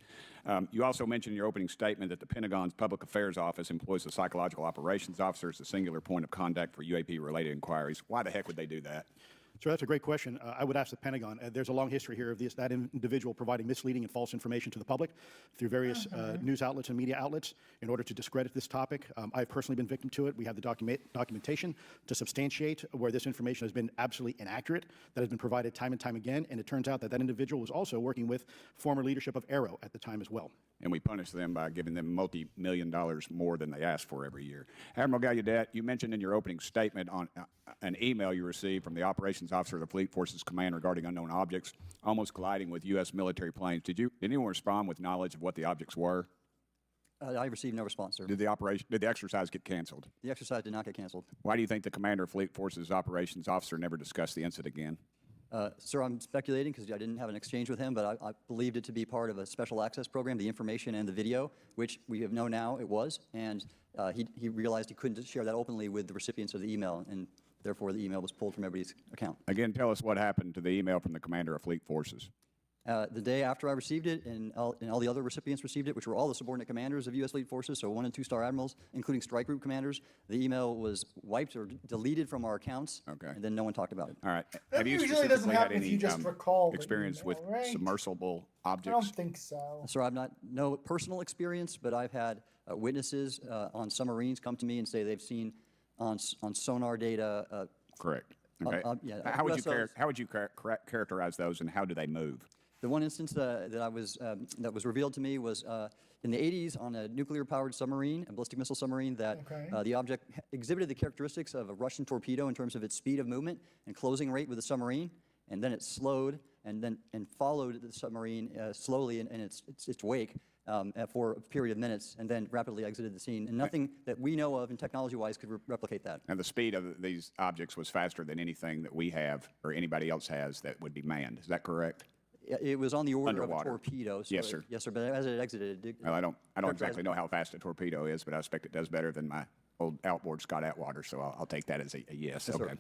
You also mentioned in your opening statement that the Pentagon's Public Affairs Office employs the Psychological Operations Officer as the singular point of contact for UAP-related inquiries. Why the heck would they do that? Sir, that's a great question. I would ask the Pentagon. There's a long history here of that individual providing misleading and false information to the public through various news outlets and media outlets in order to discredit this topic. I've personally been victim to it. We have the documentation to substantiate where this information has been absolutely inaccurate, that has been provided time and time again, and it turns out that individual was also working with former leadership of Aero at the time as well. And we punish them by giving them multi-million dollars more than they ask for every year. Admiral Gallaudet, you mentioned in your opening statement on an email you received from the Operations Officer of the Fleet Forces Command regarding unknown objects almost colliding with U.S. military planes. Did anyone respond with knowledge of what the objects were? I received no response, sir. Did the exercise get canceled? The exercise did not get canceled. Why do you think the Commander of Fleet Forces Operations Officer never discussed the incident again? Sir, I'm speculating because I didn't have an exchange with him, but I believed it to be part of a special access program, the information and the video, which we have known now it was, and he realized he couldn't share that openly with the recipients of the email, and therefore the email was pulled from everybody's account. Again, tell us what happened to the email from the Commander of Fleet Forces. The day after I received it, and all the other recipients received it, which were all the subordinate commanders of U.S. Fleet Forces, so 1- and 2-star admirals, including strike group commanders, the email was wiped or deleted from our accounts, Okay. and then no one talked about it. All right. That Have you usually doesn't specifically had happen if any you just recall the experience email, with right? submersible I objects? don't think so. Sir, I've no personal experience, but I've had witnesses on submarines come to me and say they've seen on sonar data. Correct. Okay. Yeah, how would you USOs. characterize those, and how do they move? The one instance that was revealed to me was in the 80s on a nuclear-powered submarine, a ballistic missile submarine, that Okay. the object exhibited the characteristics of a Russian torpedo in terms of its speed of movement and closing rate with the submarine, and then it slowed and followed the submarine slowly in its wake for a period of minutes, and then rapidly exited the scene. And nothing that we know of, and technology-wise, could replicate that. And the speed of these objects was faster than anything that we have or anybody else has that would be manned. Is that correct? It was on the order Underwater. of a torpedo. So Yes, sir. Yes, sir. But as it exited, it did. Well, I don't exactly know how fast a torpedo is, but I expect it does better than my old outboard Scott Atwater, so I'll take that as a yes. Yes, sir. Okay.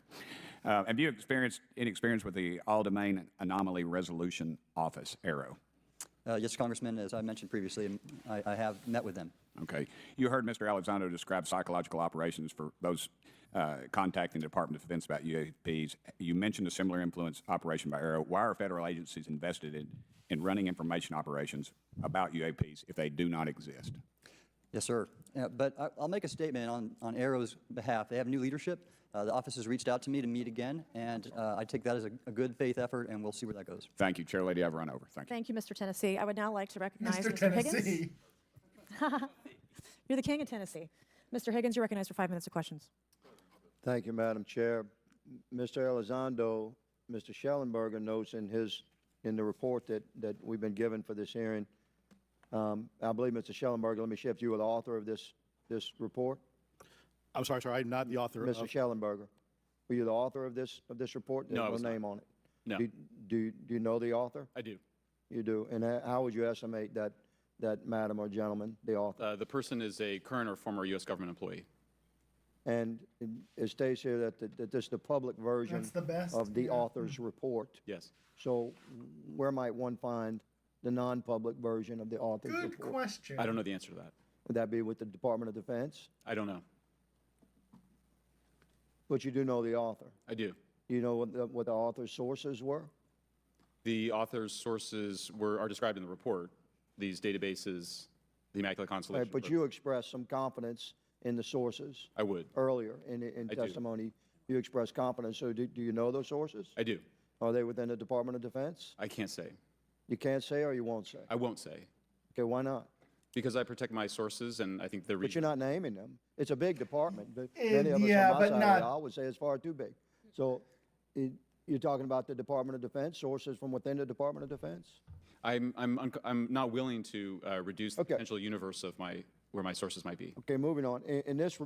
Have you experienced any experience with the All-Domain Anomaly Resolution Office, ARROW? Yes, Congressman, as I mentioned previously, I have met with them. Okay. You heard Mr. Elizondo describe psychological operations for those contacting the Department of Defense about UAPs. You mentioned a similar influence operation by ARROW. Why are federal agencies invested in running information operations about UAPs if they do not exist? Yes, sir. But I'll make a statement on Arrow's behalf. They have new leadership. The office has reached out to me to meet again, and I take that as a good faith effort, and we'll see where that goes. Thank you, Chair Lady. I've run over. Thank you. Thank you, Mr. Tennessee. I would now like to recognize Mr. Mr. Higgins. Tennessee. You're the king of Tennessee. Mr. Higgins, you're recognized for 5 minutes of questions. Thank you, Madam Chair. Mr. Elizondo, Mr. Schellenberger notes in the report that we've been given for this hearing. I believe, Mr. Schellenberger, let me shift. You were the author of this report? I'm sorry, sir, I'm not the author Mr. of... Schellenberger, were you the author of this report? No, I There's was no not. name on it. No. Do you know the author? I do. You do. And how would you estimate that madam or gentleman, the author? The person is a current or former U.S. government employee. And it states here that this is the public version That's the best, of the yeah. author's report. Yes. So where might one find the non-public version of the author's Good report? question. I don't know the answer to that. Would that be with the Department of Defense? I don't know. But you do know the author. I do. Do you know what the author's sources were? The author's sources are described in the report. These databases, the Immaculate Constellation. Right, but you expressed some confidence in the sources I would. earlier in I do. testimony. You expressed confidence. So do you know those sources? I do. Are they within the Department of Defense? I can't say. You can't say or you won't say? I won't say. Okay, why not? Because I protect my sources, and I think they're But you're not naming them. It's a big department. But Eh, many of us yeah, on my but side of not- the aisle would say it's far too big. So you're talking about the Department of Defense, sources from within the Department of Defense? I'm not willing to reduce the Okay. potential universe of where my sources might be. Okay, moving on. In this,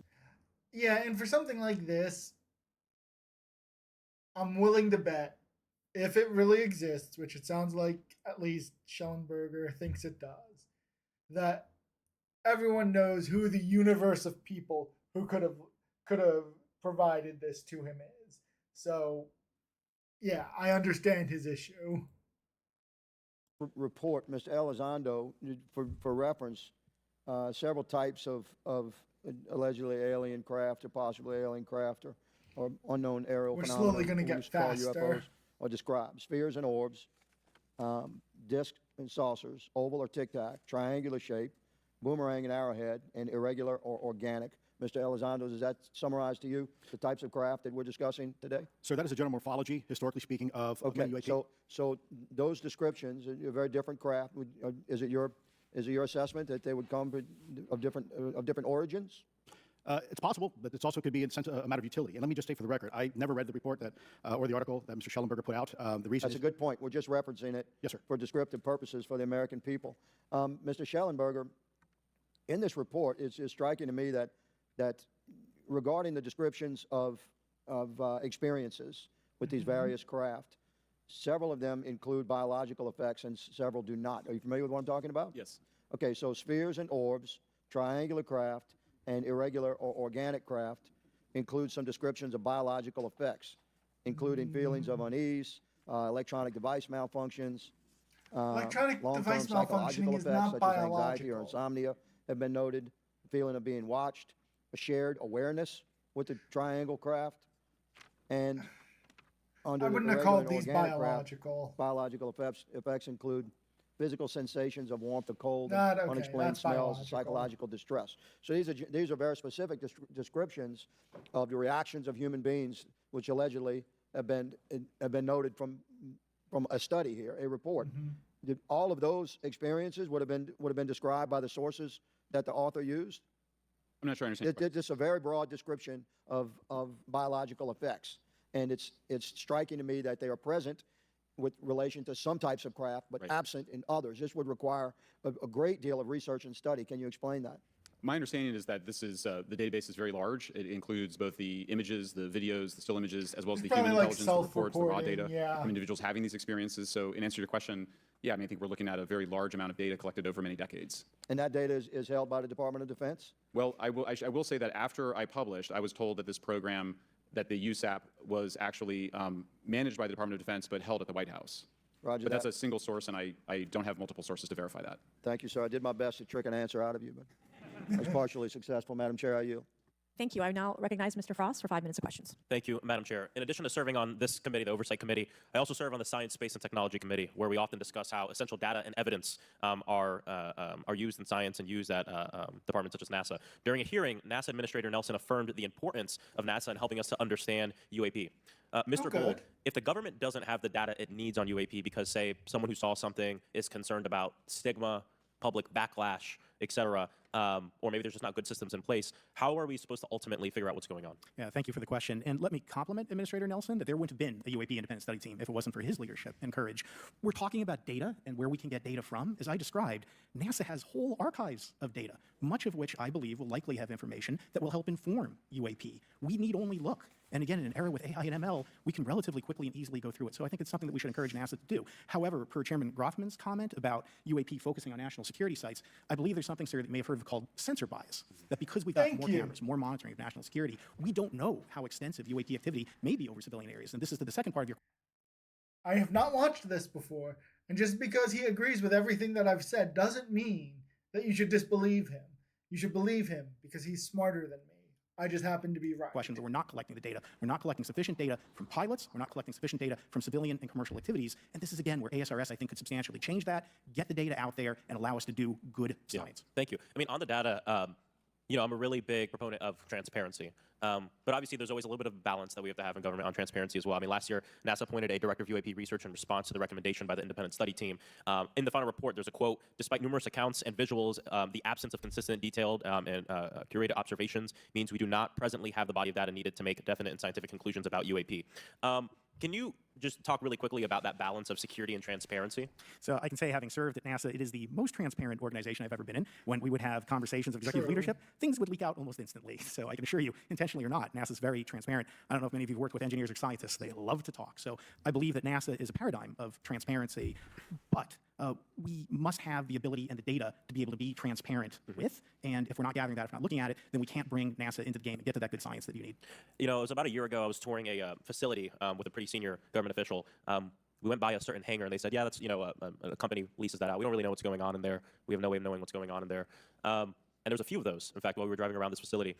Yeah, and for something like this, I'm willing to bet, if it really exists, which it sounds like at least Schellenberger thinks it does, that everyone knows who the universe of people who could have provided this to him is. So, yeah, I understand his issue. report, Mr. Elizondo, for reference, several types of allegedly alien craft or possibly alien craft or unknown aerial We're phenomena. slowly gonna we get used to call faster. UFOs, or described. Spheres and orbs, discs and saucers, oval or tic-tac, triangular shape, boomerang and arrowhead, and irregular or organic. Mr. Elizondo, does that summarize to you the types of craft that we're discussing today? Sir, that is a general morphology, historically speaking, of Okay, many UAP. so those descriptions are very different craft. Is it your assessment that they would come of different origins? It's possible, but it also could be a matter of utility. And let me just say for the record, I never read the report or the article that Mr. Schellenberger put out. The reason That's a good point. We're just referencing it Yes, sir. for descriptive purposes for the American people. Mr. Schellenberger, in this report, it's striking to me that regarding the descriptions of experiences with these various craft, several of them include biological effects and several do not. Are you familiar with what I'm talking about? Yes. Okay, so spheres and orbs, triangular craft, and irregular or organic craft include some descriptions of biological effects, including feelings of unease, electronic device malfunctions, Electronic long-term device psychological malfunctioning is effects not such as anxiety or biological. insomnia have been noted, feeling of being watched, a shared awareness with the triangle craft, and under I the wouldn't have irregular called and these organic craft, biological. biological effects include physical sensations of warmth or cold, Not okay, unexplained that's smells, biological. and psychological distress. So these are very specific descriptions of the reactions of human beings, which allegedly have been noted from a study here, a report. All of those experiences would have been described by the sources that the author used. I'm not sure I understand. This is a very broad description of biological effects, and it's striking to me that they are present with relation to some types of craft, but Right. absent in others. This would require a great deal of research and study. Can you explain that? My understanding is that this is the database is very large. It includes both the images, the videos, the still images, as well as the Probably human like intelligence, the reports, the raw self-reporting, data yeah. from individuals having these experiences. So in answer to your question, yeah, I mean, I think we're looking at a very large amount of data collected over many decades. And that data is held by the Department of Defense? Well, I will say that after I published, I was told that this program, that the USAP was actually managed by the Department of Defense, but held at the White House. Roger But that's that. a single source, and I don't have multiple sources to verify that. Thank you, sir. I did my best to trick an answer out of you, but I was partially successful. Madam Chair, I yield. Thank you. I now recognize Mr. Frost for 5 minutes of questions. Thank you, Madam Chair. In addition to serving on this committee, the Oversight Committee, I also serve on the Science, Space, and Technology Committee, where we often discuss how essential data and evidence are used in science and used at departments such as NASA. During a hearing, NASA Administrator Nelson affirmed the importance of NASA in helping us to understand UAP. Mr. Gold, if the government doesn't have the data it needs on UAP because, say, someone who saw something is concerned about stigma, public backlash, et cetera, or maybe there's just not good systems in place, how are we supposed to ultimately figure out what's going on? Yeah, thank you for the question. And let me compliment Administrator Nelson that there wouldn't have been a UAP independent study team if it wasn't for his leadership and courage. We're talking about data and where we can get data from. As I described, NASA has whole archives of data, much of which I believe will likely have information that will help inform UAP. We need only look. And again, in an era with AI and ML, we can relatively quickly and easily go through it. So I think it's something that we should encourage NASA to do. However, per Chairman Groffman's comment about UAP focusing on national security sites, I believe there's something, sir, that you may have heard of called sensor bias. That because we've got more cameras, more monitoring of national security, we don't know how extensive UAP activity may be over civilian areas. And this is the second part of your I have not watched this before, and just because he agrees with everything that I've said doesn't mean that you should disbelieve him. You should believe him because he's smarter than me. I just happen to be right. questions that we're not collecting the data. We're not collecting sufficient data from pilots. We're not collecting sufficient data from civilian and commercial activities. And this is, again, where ASRS, I think, could substantially change that, get the data out there, and allow us to do good science. Thank you. I mean, on the data, I'm a really big proponent of transparency. But obviously, there's always a little bit of balance that we have to have in government on transparency as well. I mean, last year, NASA appointed a director of UAP research in response to the recommendation by the independent study team. In the final report, there's a quote, "Despite numerous accounts and visuals, the absence of consistent, detailed, and curated observations means we do not presently have the body of data needed to make definite and scientific conclusions about UAP." Can you just talk really quickly about that balance of security and transparency? So I can say, having served at NASA, it is the most transparent organization I've ever been in. When we would have conversations of executive leadership, things would leak out almost instantly. So I can assure you, intentionally or not, NASA's very transparent. I don't know if many of you have worked with engineers or scientists. They love to talk. So I believe that NASA is a paradigm of transparency, but we must have the ability and the data to be able to be transparent with. And if we're not gathering that, if we're not looking at it, then we can't bring NASA into the game and get to that good science that you need. You know, it was about a year ago, I was touring a facility with a pretty senior government official. We went by a certain hangar, and they said, yeah, that's, a company leases that out. We don't really know what's going on in there. We have no way of knowing what's going on in there. And there's a few of those, in fact, while we were driving around this facility.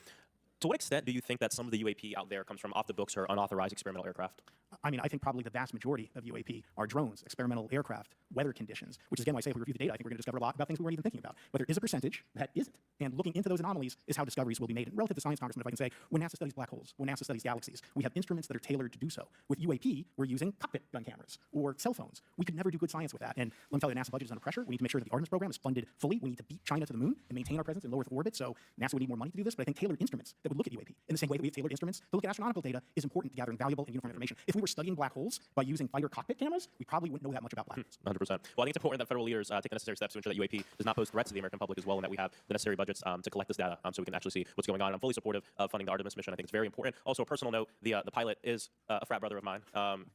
To what extent do you think that some of the UAP out there comes from off the books or unauthorized experimental aircraft? I mean, I think probably the vast majority of UAP are drones, experimental aircraft, weather conditions, which is, again, why I say if we review the data, I think we're going to discover a lot about things we weren't even thinking about. But there is a percentage that isn't. And looking into those anomalies is how discoveries will be made. And relative to science, Congressman, if I can say, when NASA studies black holes, when NASA studies galaxies, we have instruments that are tailored to do so. With UAP, we're using cockpit gun cameras or cell phones. We could never do good science with that. And let me tell you, the NASA budget is under pressure. We need to make sure that the Artemis program is funded fully. We need to beat China to the moon and maintain our presence in low Earth orbit. So NASA would need more money to do this. But I think tailored instruments that would look at UAP in the same way that we have tailored instruments to look at astronomical data is important to gathering valuable and uniform information. If we were studying black holes by using fighter cockpit cameras, we probably wouldn't know that much about black holes. 100%. Well, I think it's important that federal leaders take the necessary steps to ensure that UAP does not pose threats to the American public as well, and that we have the necessary budgets to collect this data so we can actually see what's going on. I'm fully supportive of funding the Artemis mission. I think it's very important. Also, a personal note, the pilot is a frat brother of mine.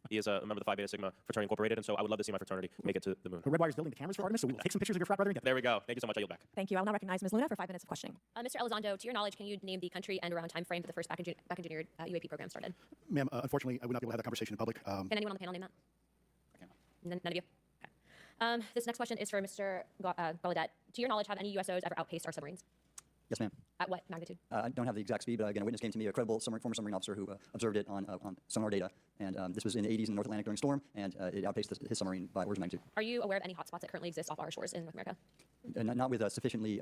He is a member of the Phi Beta Sigma fraternity incorporated, and so I would love to see my fraternity make it to the moon. Redwire's building the cameras for Artemis, so we will take some pictures of your frat brother and get them. There we go. Thank you so much. I yield back. Thank you. I will now recognize Ms. Luna for 5 minutes of questioning. Mr. Elizondo, to your knowledge, can you name the country and around time frame that the first back engineered UAP program started? Ma'am, unfortunately, I would not be able to have that conversation in public. Can anyone on the panel name that? None of you? Okay. This next question is for Mr. Gallaudet. To your knowledge, have any USOs ever outpaced our submarines? Yes, ma'am. At what magnitude? I don't have the exact speed, but again, a witness came to me, a credible former submarine officer who observed it on sonar data. And this was in the 80s in the North Atlantic during storm, and it outpaced his submarine by orders of magnitude. Are you aware of any hotspots that currently exist off our shores in North America? Not with sufficiently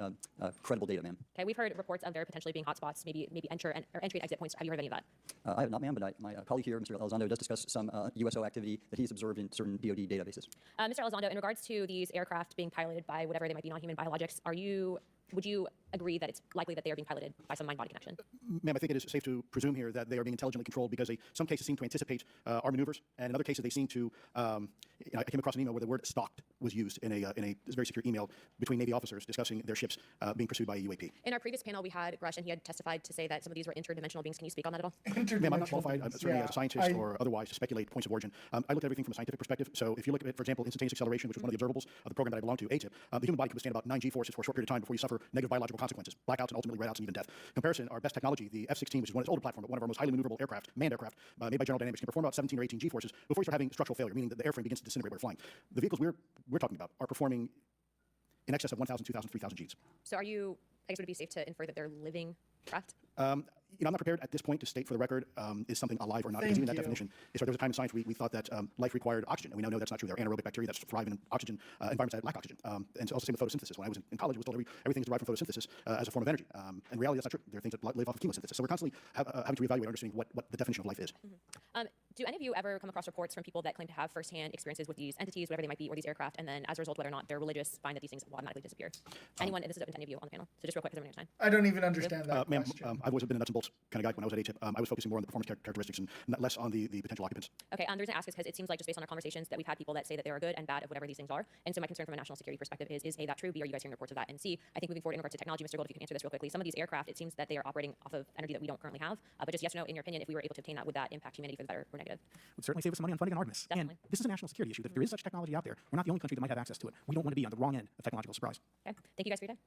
credible data, ma'am. Okay, we've heard reports of there potentially being hotspots, maybe entry and exit points. Have you heard any of that? I have not, ma'am, but my colleague here, Mr. Elizondo, does discuss some USO activity that he's observed in certain DoD databases. Mr. Elizondo, in regards to these aircraft being piloted by whatever they might be, non-human biologics, would you agree that it's likely that they are being piloted by some mind-body connection? Ma'am, I think it is safe to presume here that they are being intelligently controlled because they, some cases, seem to anticipate our maneuvers, and in other cases, they seem to. I came across an email where the word "stalked" was used in a very secure email between Navy officers discussing their ships being pursued by a UAP. In our previous panel, we had Grush, and he had testified to say that some of these were interdimensional beings. Can you speak on that at all? Ma'am, I'm not qualified, certainly as a scientist or otherwise, to speculate points of origin. I looked at everything from a scientific perspective. So if you look at, for example, instantaneous acceleration, which was one of the observables of the program that I belong to, ATIP, the human body can withstand about 9 G-forces for a short period of time before you suffer negative biological consequences, blackouts, and ultimately redouts and even death. In comparison, our best technology, the F-16, which is one of its older platform, but one of our most highly maneuverable aircraft, manned aircraft, made by General Dynamics, can perform about 17 or 18 G-forces before you start having structural failure, meaning that the airframe begins to disintegrate while we're flying. The vehicles we're talking about are performing in excess of 1,000, 2,000, 3,000 Gs. So are you I guess would it be safe to infer that they're living craft? I'm not prepared at this point to state for the record is something alive or not, because Thank even that you. definition is right. There was a time in science we thought that life required oxygen, and we now know that's not true. There are anaerobic bacteria that thrive in oxygen environments that lack oxygen. And so also same with photosynthesis. When I was in college, I was told everything is derived from photosynthesis as a form of energy. In reality, that's not true. There are things that live off of chemosynthesis. So we're constantly having to reevaluate understanding what the definition of life is. Do any of you ever come across reports from people that claim to have firsthand experiences with these entities, whatever they might be, or these aircraft, and then as a result, whether or not they're religious, find that these things will automatically disappear? Anyone, and this is open to any of you on the panel, so just real quick because I'm running out of time. I don't even understand that Ma'am, question. I've always been a nuts and bolts kind of guy when I was at ATIP. I was focusing more on the performance characteristics and less on the potential occupants. Okay, the reason I ask is because it seems like just based on our conversations that we've had people that say that they are good and bad of whatever these things are. And so my concern from a national security perspective is A, that true? B, are you guys hearing reports of that? And C, I think moving forward in regards to technology, Mr. Gold, if you can answer this real quickly, some of these aircraft, it seems that they are operating off of energy that we don't currently have. But just yes or no, in your opinion, if we were able to obtain that, would that impact humanity for the better or negative? Would certainly save us some money on funding and Artemis. Definitely. And this is a national security issue. That if there is such technology out there, we're not the only country that might have access to it. We don't want to be on the wrong end of technological surprise. Okay, thank you guys for your time.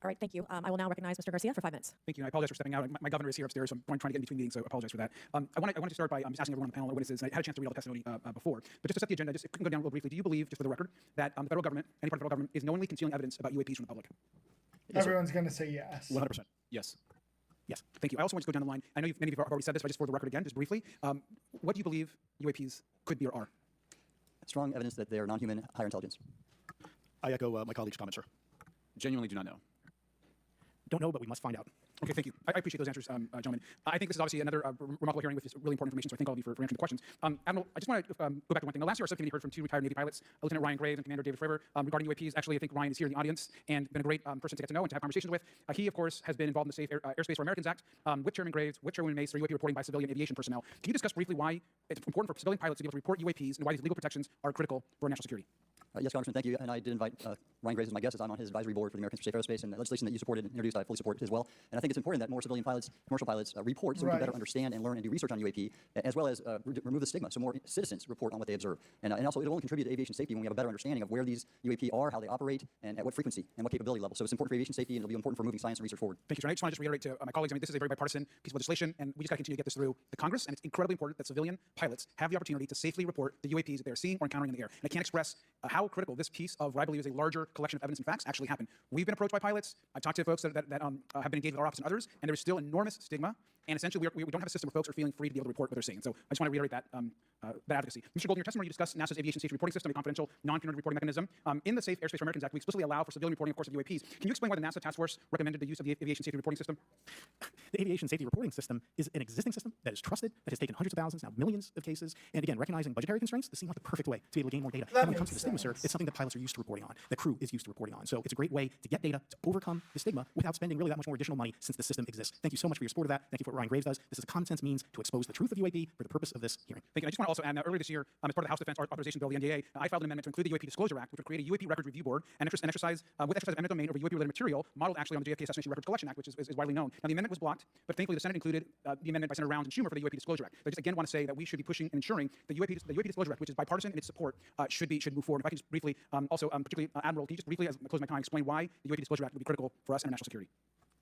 All right, thank you. I will now recognize Mr. Garcia for 5 minutes. Thank you. I apologize for stepping out. My governor is here upstairs, so I'm trying to get in between meetings, so I apologize for that. I wanted to start by just asking everyone on the panel or witnesses, and I had a chance to read all the testimony before, but just to set the agenda, just if we can go down real briefly, do you believe, just for the record, that the federal government, any part of the federal government, is knowingly concealing evidence about UAPs from the public? Everyone's going to say yes. 100%. Yes. Yes. Thank you. I also want to go down the line. I know many of you have already said this, but just for the record again, just briefly, what do you believe UAPs could be or are? Strong evidence that they are non-human, higher intelligence. I echo my colleague's comments, sir. Genuinely do not know. Don't know, but we must find out. Okay, thank you. I appreciate those answers, gentlemen. I think this is obviously another remarkable hearing with this really important information, so I thank all of you for answering the questions. Admiral, I just want to go back to one thing. Now, last year, our subcommittee heard from 2 retired Navy pilots, Lieutenant Ryan Graves and Commander David Fravor, regarding UAPs. Actually, I think Ryan is here in the audience and been a great person to get to know and to have conversations with. He, of course, has been involved in the Safe Airspace for Americans Act with Chairman Graves, with Chairwoman Mace, for UAP reporting by civilian aviation personnel. Can you discuss briefly why it's important for civilian pilots to be able to report UAPs and why these legal protections are critical for national security? Yes, Congressman, thank you. And I did invite Ryan Graves as my guest, as I'm on his advisory board for the Americans for Safe Aerospace, and the legislation that you supported and introduced, I fully support as well. And I think it's important that more civilian pilots, commercial pilots report so we can better understand and learn and do research on UAP, as well as remove the stigma so more citizens report on what they observe. And also, it'll only contribute to aviation safety when we have a better understanding of where these UAP are, how they operate, and at what frequency and what capability level. So it's important for aviation safety, and it'll be important for moving science and research forward. Thank you, sir. I just want to reiterate to my colleagues, I mean, this is a very bipartisan piece of legislation, and we just got to continue to get this through the Congress, and it's incredibly important that civilian pilots have the opportunity to safely report the UAPs that they're seeing or encountering in the air. And I can't express how critical this piece of what I believe is a larger collection of evidence and facts actually happen. We've been approached by pilots. I've talked to folks that have been engaged with our office and others, and there is still enormous stigma. And essentially, we don't have a system where folks are feeling free to be able to report what they're seeing. And so I just want to reiterate that advocacy. Mr. Gold, in your testimony, you discussed NASA's aviation safety reporting system, a confidential, non-punitive reporting mechanism. In the Safe Airspace for Americans Act, we explicitly allow for civilian reporting, of course, of UAPs. Can you explain why the NASA task force recommended the use of the aviation safety reporting system? The aviation safety reporting system is an existing system that is trusted, that has taken hundreds of thousands, now millions of cases. And again, recognizing budgetary constraints, this seems like the perfect way to be able to gain more data. And when it comes to the stigma, sir, it's something that pilots are used to reporting on, the crew is used to reporting on. So it's a great way to get data to overcome the stigma without spending really that much more additional money since the system exists. Thank you so much for your support of that. Thank you for what Ryan Graves does. This is a common sense means to expose the truth of UAP for the purpose of this hearing. Thank you. I just want to also add, now, earlier this year, as part of the House Defense Authorization Bill, the NDA, I filed an amendment to include the UAP Disclosure Act, which would create a UAP Record Review Board and exercise with exercise of eminent domain over UAP-related material, modeled actually on the JFK Assassination Records Collection Act, which is widely known. Now, the amendment was blocked, but thankfully the Senate included the amendment by Senator Rounds and Schumer for the UAP Disclosure Act. I just again want to say that we should be pushing and ensuring the UAP Disclosure Act, which is bipartisan in its support, should move forward. If I can just briefly, particularly Admiral, can you just briefly, as I close my time, explain why the UAP Disclosure Act would be critical for us and our national security?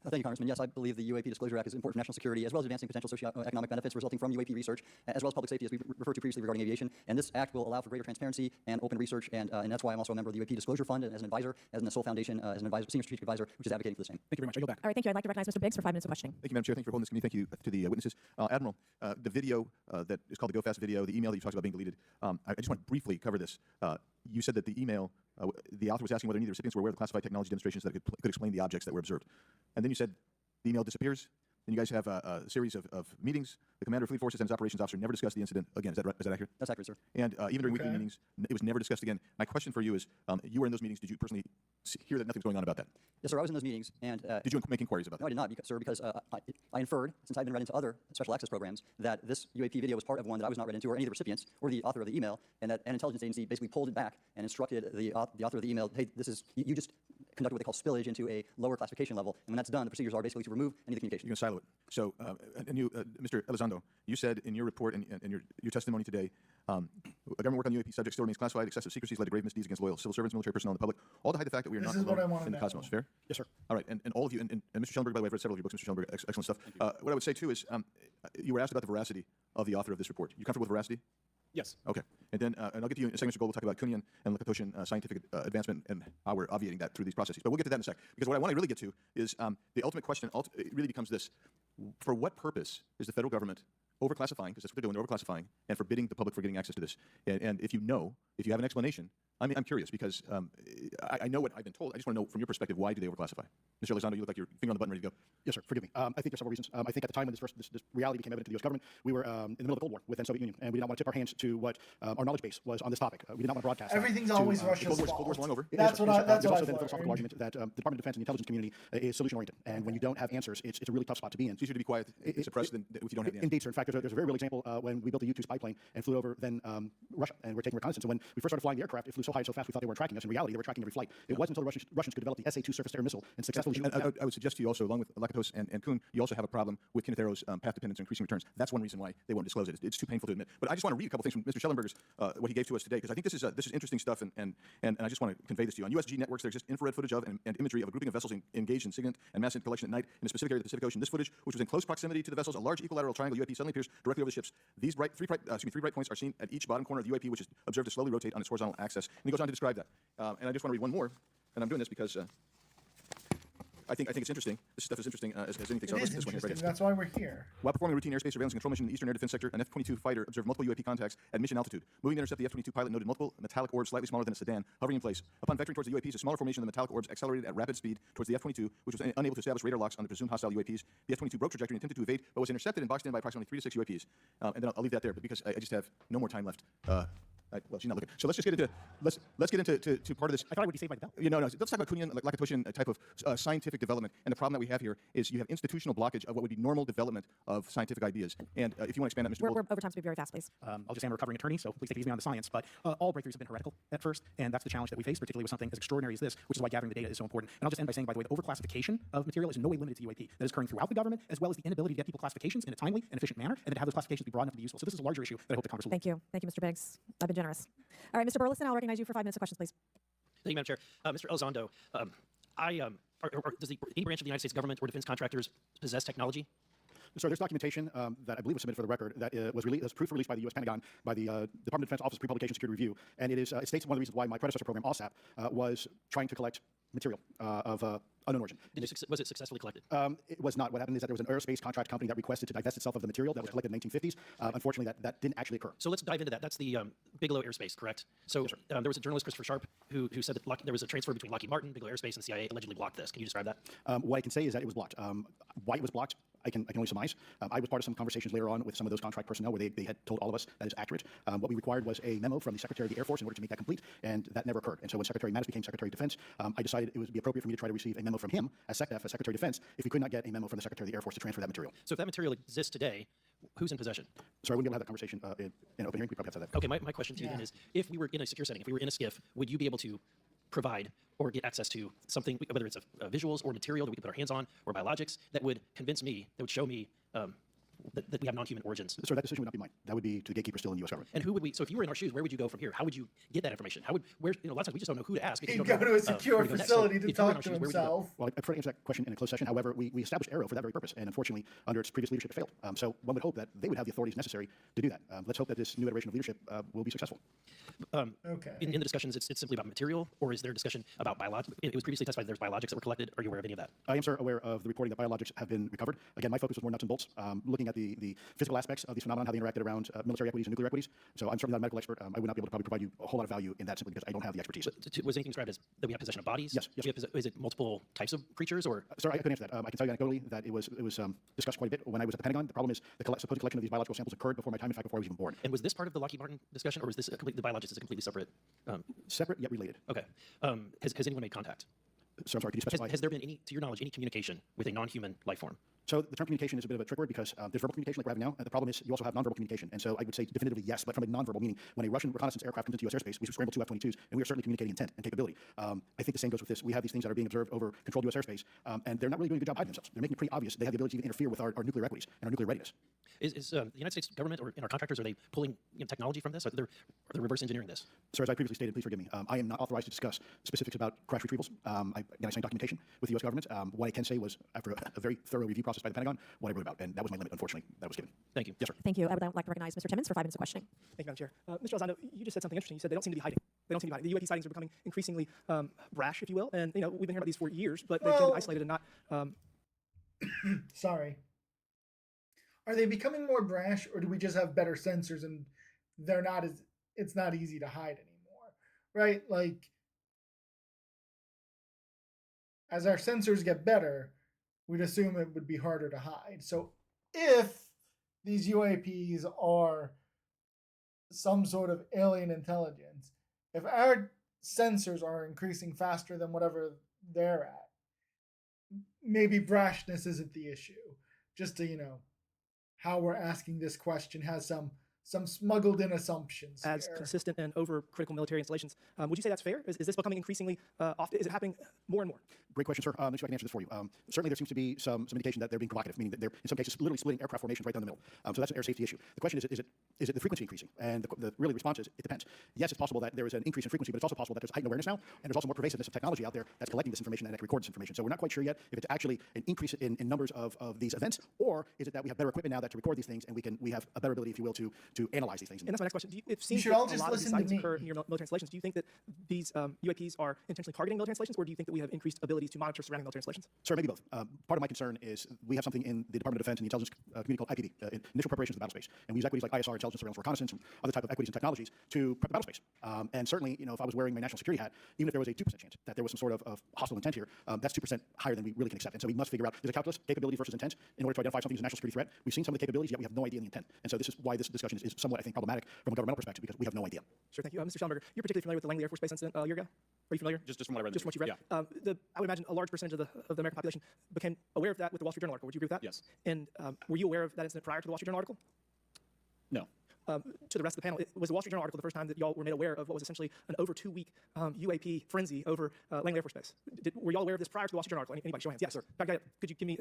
Thank you, Congressman. Yes, I believe the UAP Disclosure Act is important for national security, as well as advancing potential socioeconomic benefits resulting from UAP research, as well as public safety, as we referred to previously regarding aviation. And this act will allow for greater transparency and open research, and that's why I'm also a member of the UAP Disclosure Fund, and as an advisor, as in the Sol Foundation, as an advisor, senior strategic advisor, which is advocating for the same. Thank you very much. I yield back. All right, thank you. I'd like to recognize Mr. Biggs for 5 minutes of questioning. Thank you, Madam Chair. Thank you for holding this committee. Thank you to the witnesses. Admiral, the video that is called the Go Fast video, the email that you talked about being deleted, I just want to briefly cover this. You said that the email, the author was asking whether any of the recipients were aware of the classified technology demonstrations that could explain the objects that were observed. And then you said the email disappears. Then you guys have a series of meetings. The commander of fleet forces and his operations officer never discussed the incident again. Is that accurate? That's accurate, sir. And even during weekly meetings, it was never discussed again. My question for you is, you were in those meetings. Did you personally hear that nothing's going on about that? Yes, sir. I was in those meetings. And did you make inquiries about that? No, I did not, because I inferred, since I've been read into other special access programs, that this UAP video was part of one that I was not read into, or any of the recipients, or the author of the email, and that an intelligence agency basically pulled it back and instructed the author of the email, hey, this is, you just conducted what they call spillage into a lower classification level, and when that's done, the procedures are basically to remove any of the communication. You can silo it. So, and you, Mr. Elizondo, you said in your report and your testimony today, government work on UAP subjects still remains classified. Excessive secrecies led to grave misdeeds against loyal civil servants, military personnel, and the public, all to hide the fact that we are not alone in the cosmos. Fair? Yes, sir. All right, and all of you, and Mr. Schellenberg, by the way, I've read several of your books, Mr. Schellenberg, excellent stuff. What I would say, too, is you were asked about the veracity of the author of this report. You comfortable with veracity? Yes. Okay. And then, and I'll get to you in a second, Mr. Gold. We'll talk about Kunyan and Lakatoshan scientific advancement and how we're obviating that through these processes. But we'll get to that in a sec. Because what I want to really get to is the ultimate question. It really becomes this: for what purpose is the federal government overclassifying? Because that's what they're doing. They're overclassifying and forbidding the public from getting access to this. And if you have an explanation, I'm curious because I know what I've been told. I just want to know from your perspective, why do they overclassify? Mr. Elizondo, you look like you're finger on the button, ready to go. Yes, sir. Forgive me. I think there's several reasons. I think at the time when this reality became evident to the U.S. government, we were in the middle of the Cold War with the Soviet Union, and we did not want to tip our hands to what our knowledge base was on this topic. We did not want to broadcast. Everything's always Russia's Cold War's long over. That's what I've also learned. then a philosophical argument that the Department of Defense and the intelligence community is solution-oriented, and when you don't have answers, it's a really tough spot to be in. It's easier to be quiet, suppressed, than if you don't have the answer. Indeed, sir. In fact, there's a very real example when we built the U-2 spy plane and flew over then Russia, and we're taking reconnaissance. And when we first started flying the aircraft, it flew so high and so fast we thought they weren't tracking us. In reality, they were tracking every flight. It wasn't until the Russians could develop the SA-2 surface-to-air missile and successfully shoot. I would suggest to you also, along with Lakatos and Kuhn, you also have a problem with Kenneth Arrow's path dependence and increasing returns. That's one reason why they won't disclose it. It's too painful to admit. But I just want to read a couple things from Mr. Schellenberger's, what he gave to us today, because I think this is interesting stuff, and I just want to convey this to you. On USG networks, there exists infrared footage of and imagery of a grouping of vessels engaged in SIGINT and mass collection at night in a specific area of the Pacific Ocean. This footage, which was in close proximity to the vessels, a large equilateral triangle UAP suddenly appears directly over the ships. These three bright points are seen at each bottom corner of the UAP, which is observed to slowly rotate on its horizontal axis. And he goes on to describe that. And I just want to read one more, and I'm doing this because I think it's interesting. This stuff is interesting as anything. It is interesting. That's why we're here. While performing a routine airspace surveillance and control mission in the Eastern Air Defense Sector, an F-22 fighter observed multiple UAP contacts at mission altitude. Moving to intercept, the F-22 pilot noted multiple metallic orbs slightly smaller than a sedan, hovering in place. Upon vectoring towards the UAPs, a smaller formation of the metallic orbs accelerated at rapid speed towards the F-22, which was unable to establish radar locks on the presumed hostile UAPs. The F-22 broke trajectory and attempted to evade, but was intercepted and boxed in by approximately 3 to 6 UAPs. And then I'll leave that there, but because I just have no more time left. Well, she's not looking. So let's just get into part of this. I thought I would be saved by the bell. No. Let's talk about Kunyan, Lakatoshan type of scientific development. And the problem that we have here is you have institutional blockage of what would be normal development of scientific ideas. And if you want to expand that, Mr. We're Gould. over time, so be very fast, please. I'll just say I'm a recovering attorney, so please take it easy on the science. But all breakthroughs have been heretical at first, and that's the challenge that we face, particularly with something as extraordinary as this, which is why gathering the data is so important. And I'll just end by saying, by the way, the overclassification of material is in no way limited to UAP. That is occurring throughout the government, as well as the inability to get people classifications in a timely and efficient manner, and then to have those classifications be broad enough to be useful. So this is a larger issue that I hope the Congress will. Thank you, Mr. Biggs. I've been generous. All right, Mr. Burleson, I'll recognize you for 5 minutes of questions, please. Thank you, Madam Chair. Mr. Elizondo, does any branch of the United States government or defense contractors possess technology? So there's documentation that I believe was submitted for the record that was proof released by the U.S. Pentagon by the Department of Defense Office of Pre-Publication Security Review, and it states one of the reasons why my predecessor program, OSAP, was trying to collect material of unknown origin. Was it successfully collected? It was not. What happened is that there was an aerospace contract company that requested to divest itself of the material that was collected in the 1950s. Unfortunately, that didn't actually occur. So let's dive into that. That's the Bigelow Aerospace, correct? So yes, there was a journalist, Christopher Sharp, who said that there was a transfer between Lockheed Martin, Bigelow Aerospace, and CIA allegedly blocked this. Can you describe that? What I can say is that it was blocked. Why it was blocked, I can only surmise. I was part of some conversations later on with some of those contract personnel where they had told all of us that is accurate. What we required was a memo from the Secretary of the Air Force in order to make that complete, and that never occurred. And so when Secretary Mattis became Secretary of Defense, I decided it would be appropriate for me to try to receive a memo from him as SecDef, as Secretary of Defense, if we could not get a memo from the Secretary of the Air Force to transfer that material. So if that material exists today, who's in possession? Sorry, I wouldn't be able to have that conversation in open hearing. We probably have to have that. Okay, my question to you then is, if we were in a secure setting, if we were in a SCIF, would you be able to provide or get access to something, whether it's visuals or material that we can put our hands on, or biologics, that would convince me, that would show me that we have non-human origins? Sir, that decision would not be mine. That would be to the gatekeeper still in the U.S. government. And who would we? So if you were in our shoes, where would you go from here? How would you get that information? How would a lot of times we just don't know who to ask. He'd go to a secure facility to talk to himself. Well, I prefer to answer that question in a closed session. However, we established Aero for that very purpose, and unfortunately, under its previous leadership, it failed. So one would hope that they would have the authorities necessary to do that. Let's hope that this new iteration of leadership will be successful. Okay. In the discussions, it's simply about material, or is there a discussion about biologics? It was previously testified there's biologics that were collected. Are you aware of any of that? I am, sir, aware of the reporting that biologics have been recovered. Again, my focus was more nuts and bolts, looking at the physical aspects of these phenomena, how they interacted around military equities and nuclear equities. So I'm certainly not a medical expert. I would not be able to probably provide you a whole lot of value in that simply because I don't have the expertise. So, was anything described as that we have possession of bodies? Yes. Is it multiple types of creatures, or? Sir, I couldn't answer that. I can tell you anecdotally that it was discussed quite a bit when I was at the Pentagon. The problem is the supposed collection of these biological samples occurred before my time, in fact, before I was even born. And was this part of the Lockheed Martin discussion, or is this the biologics is a completely separate? Separate yet related. Okay. Has anyone made contact? So I'm sorry, could you specify? Has there been any, to your knowledge, any communication with a non-human life form? So the term communication is a bit of a trick word because there's verbal communication like we're having now. And the problem is you also have nonverbal communication. And so I would say definitively yes, but from a nonverbal meaning, when a Russian reconnaissance aircraft comes into U.S. airspace, we scramble 2 F-22s, and we are certainly communicating intent and capability. I think the same goes with this. We have these things that are being observed over controlled U.S. airspace, and they're not really doing a good job hiding themselves. They're making it pretty obvious they have the ability to even interfere with our nuclear equities and our nuclear readiness. Is the United States government or our contractors, are they pulling technology from this? Are they reverse engineering this? Sir, as I previously stated, please forgive me. I am not authorized to discuss specifics about crash retrievals. I signed documentation with the U.S. government. What I can say was, after a very thorough review process by the Pentagon, what I wrote about, and that was my limit, unfortunately, that was given. Thank you. Yes, sir. Thank you. I would like to recognize Mr. Timmons for 5 minutes of questioning. Thank you, Madam Chair. Mr. Elizondo, you just said something interesting. You said they don't seem to be hiding. They don't seem to be hiding. The UAP sightings are becoming increasingly brash, if you will. And, we've been hearing about these for years, but they've been isolated and not... Sorry. Are they becoming more brash, or do we just have better sensors and it's not easy to hide anymore, right? Like, as our sensors get better, we'd assume it would be harder to hide. So if these UAPs are some sort of alien intelligence, if our sensors are increasing faster than whatever they're at, maybe brashness isn't the issue. Just to, how we're asking this question has some smuggled in assumptions as here. consistent and overcritical military installations. Would you say that's fair? Is this becoming increasingly often? Is it happening more and more? Great question, sir. Let me see if I can answer this for you. Certainly, there seems to be some indication that they're being provocative, meaning that they're, in some cases, literally splitting aircraft formations right down the middle. So that's an air safety issue. The question is it the frequency increasing? And the really response is, it depends. Yes, it's possible that there is an increase in frequency, but it's also possible that there's heightened awareness now, and there's also more pervasiveness of technology out there that's collecting this information and that can record this information. So we're not quite sure yet if it's actually an increase in numbers of these events, or is it that we have better equipment now that to record these things, and we have a better ability, if you will, to analyze these things. And that's my next question. It seems should that all a just lot of these listen to sightings me. occur near military installations. Do you think that these UAPs are intentionally targeting military installations, or do you think that we have increased abilities to monitor surrounding military installations? Sir, maybe both. Part of my concern is we have something in the Department of Defense and the intelligence community called IPB, Initial Preparations of the Battle Space. And we use equities like ISR, intelligence, surveillance, reconnaissance, and other type of equities and technologies to prep the battle space. And certainly, if I was wearing my national security hat, even if there was a 2% chance that there was some sort of hostile intent here, that's 2% higher than we really can accept. And so we must figure out, there's a calculus, capability versus intent, in order to identify something as a national security threat. We've seen some of the capabilities, yet we have no idea the intent. And so this is why this discussion is somewhat, I think, problematic from a governmental perspective, because we have no idea. Sure, thank you. Mr. Schellenberger, you're particularly familiar with the Langley Air Force Base incident a year ago? Are you familiar? Just from what I read. Just from what you read? Yeah. I would imagine a large percentage of the American population became aware of that with the Wall Street Journal article. Would you agree with that? Yes. And were you aware of that incident prior to the Wall Street Journal article? No. To the rest of the panel, was the Wall Street Journal article the first time that y'all were made aware of what was essentially an over 2-week UAP frenzy over Langley Air Force Base? Were y'all aware of this prior to the Wall Street Journal article? Anybody show hands? Yes, sir. Could you give me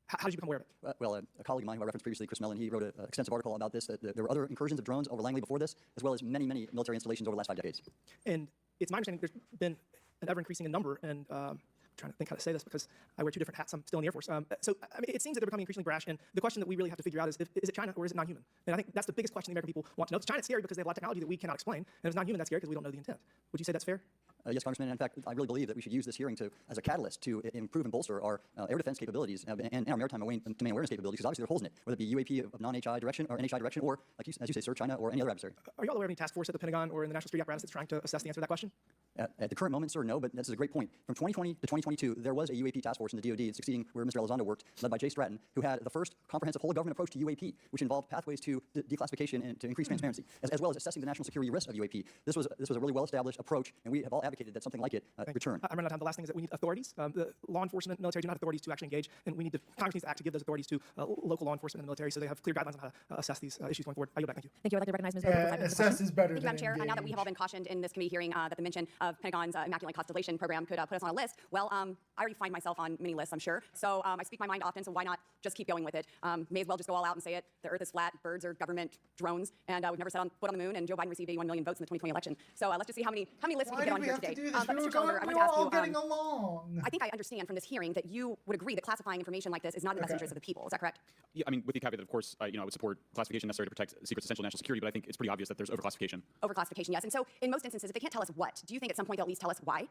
how did you become aware of it? Well, a colleague of mine who I referenced previously, Chris Mellon, he wrote an extensive article about this, that there were other incursions of drones over Langley before this, as well as many, many military installations over the last 5 decades. And it's my understanding there's been an ever-increasing in number, and I'm trying to think how to say this because I wear 2 different hats. I'm still in the Air Force. So, it seems that they're becoming increasingly brash, and the question that we really have to figure out is it China or is it non-human? And I think that's the biggest question the American people want to know. If China's scary because they have a lot of technology that we cannot explain, and if it's non-human, that's scary because we don't know the intent. Would you say that's fair? Yes, Congressman. In fact, I really believe that we should use this hearing as a catalyst to improve and bolster our air defense capabilities and our maritime domain awareness capabilities, because obviously there are holes in it, whether it be UAP of non-HI direction or NHI direction, or, as you say, sir, China or any other adversary. Are you all aware of any task force at the Pentagon or in the National Security Apparatus that's trying to assess the answer to that question? At the current moment, sir, no, but that's a great point. From 2020 to 2022, there was a UAP task force in the DoD succeeding where Mr. Elizondo worked, led by Jay Stratton, who had the first comprehensive whole-of-government approach to UAP, which involved pathways to declassification and to increase transparency, as well as assessing the national security risk of UAP. This was a really well-established approach, and we have all advocated that something like it return. I'm running out of time. The last thing is that we need authorities. The law enforcement, military do not have authorities to actually engage, and Congress needs to act to give those authorities to local law enforcement and the military so they have clear guidelines on how to assess these issues going forward. I yield back. Thank you. Thank you. I'd like to recognize Ms. Berger for 5 minutes. Assess is better Thank you, than Madam Chair. Now that we engage. have all been cautioned in this committee hearing that the mention of Pentagon's Immaculate Constellation program could put us on a list, well, I already find myself on many lists, I'm sure. So I speak my mind often, so why not just keep going with it? May as well just go all out and say it. The Earth is flat, birds are government drones, and we've never set foot on the moon, and Joe Biden received 81 million votes in the 2020 election. So let's just see how many lists we can get on here today. But Mr. Schellenberger, I we want were to ask all you, getting along. I think I understand from this hearing that you would agree that classifying information like this is not in the best interest of the people. Is that correct? Yeah, I mean, with the caveat that, of course, I would support classification necessary to protect secrets essential national security, but I think it's pretty obvious that there's overclassification. Overclassification, yes. And so in most instances, if they can't tell us what, do you think at some point they'll at least tell us why?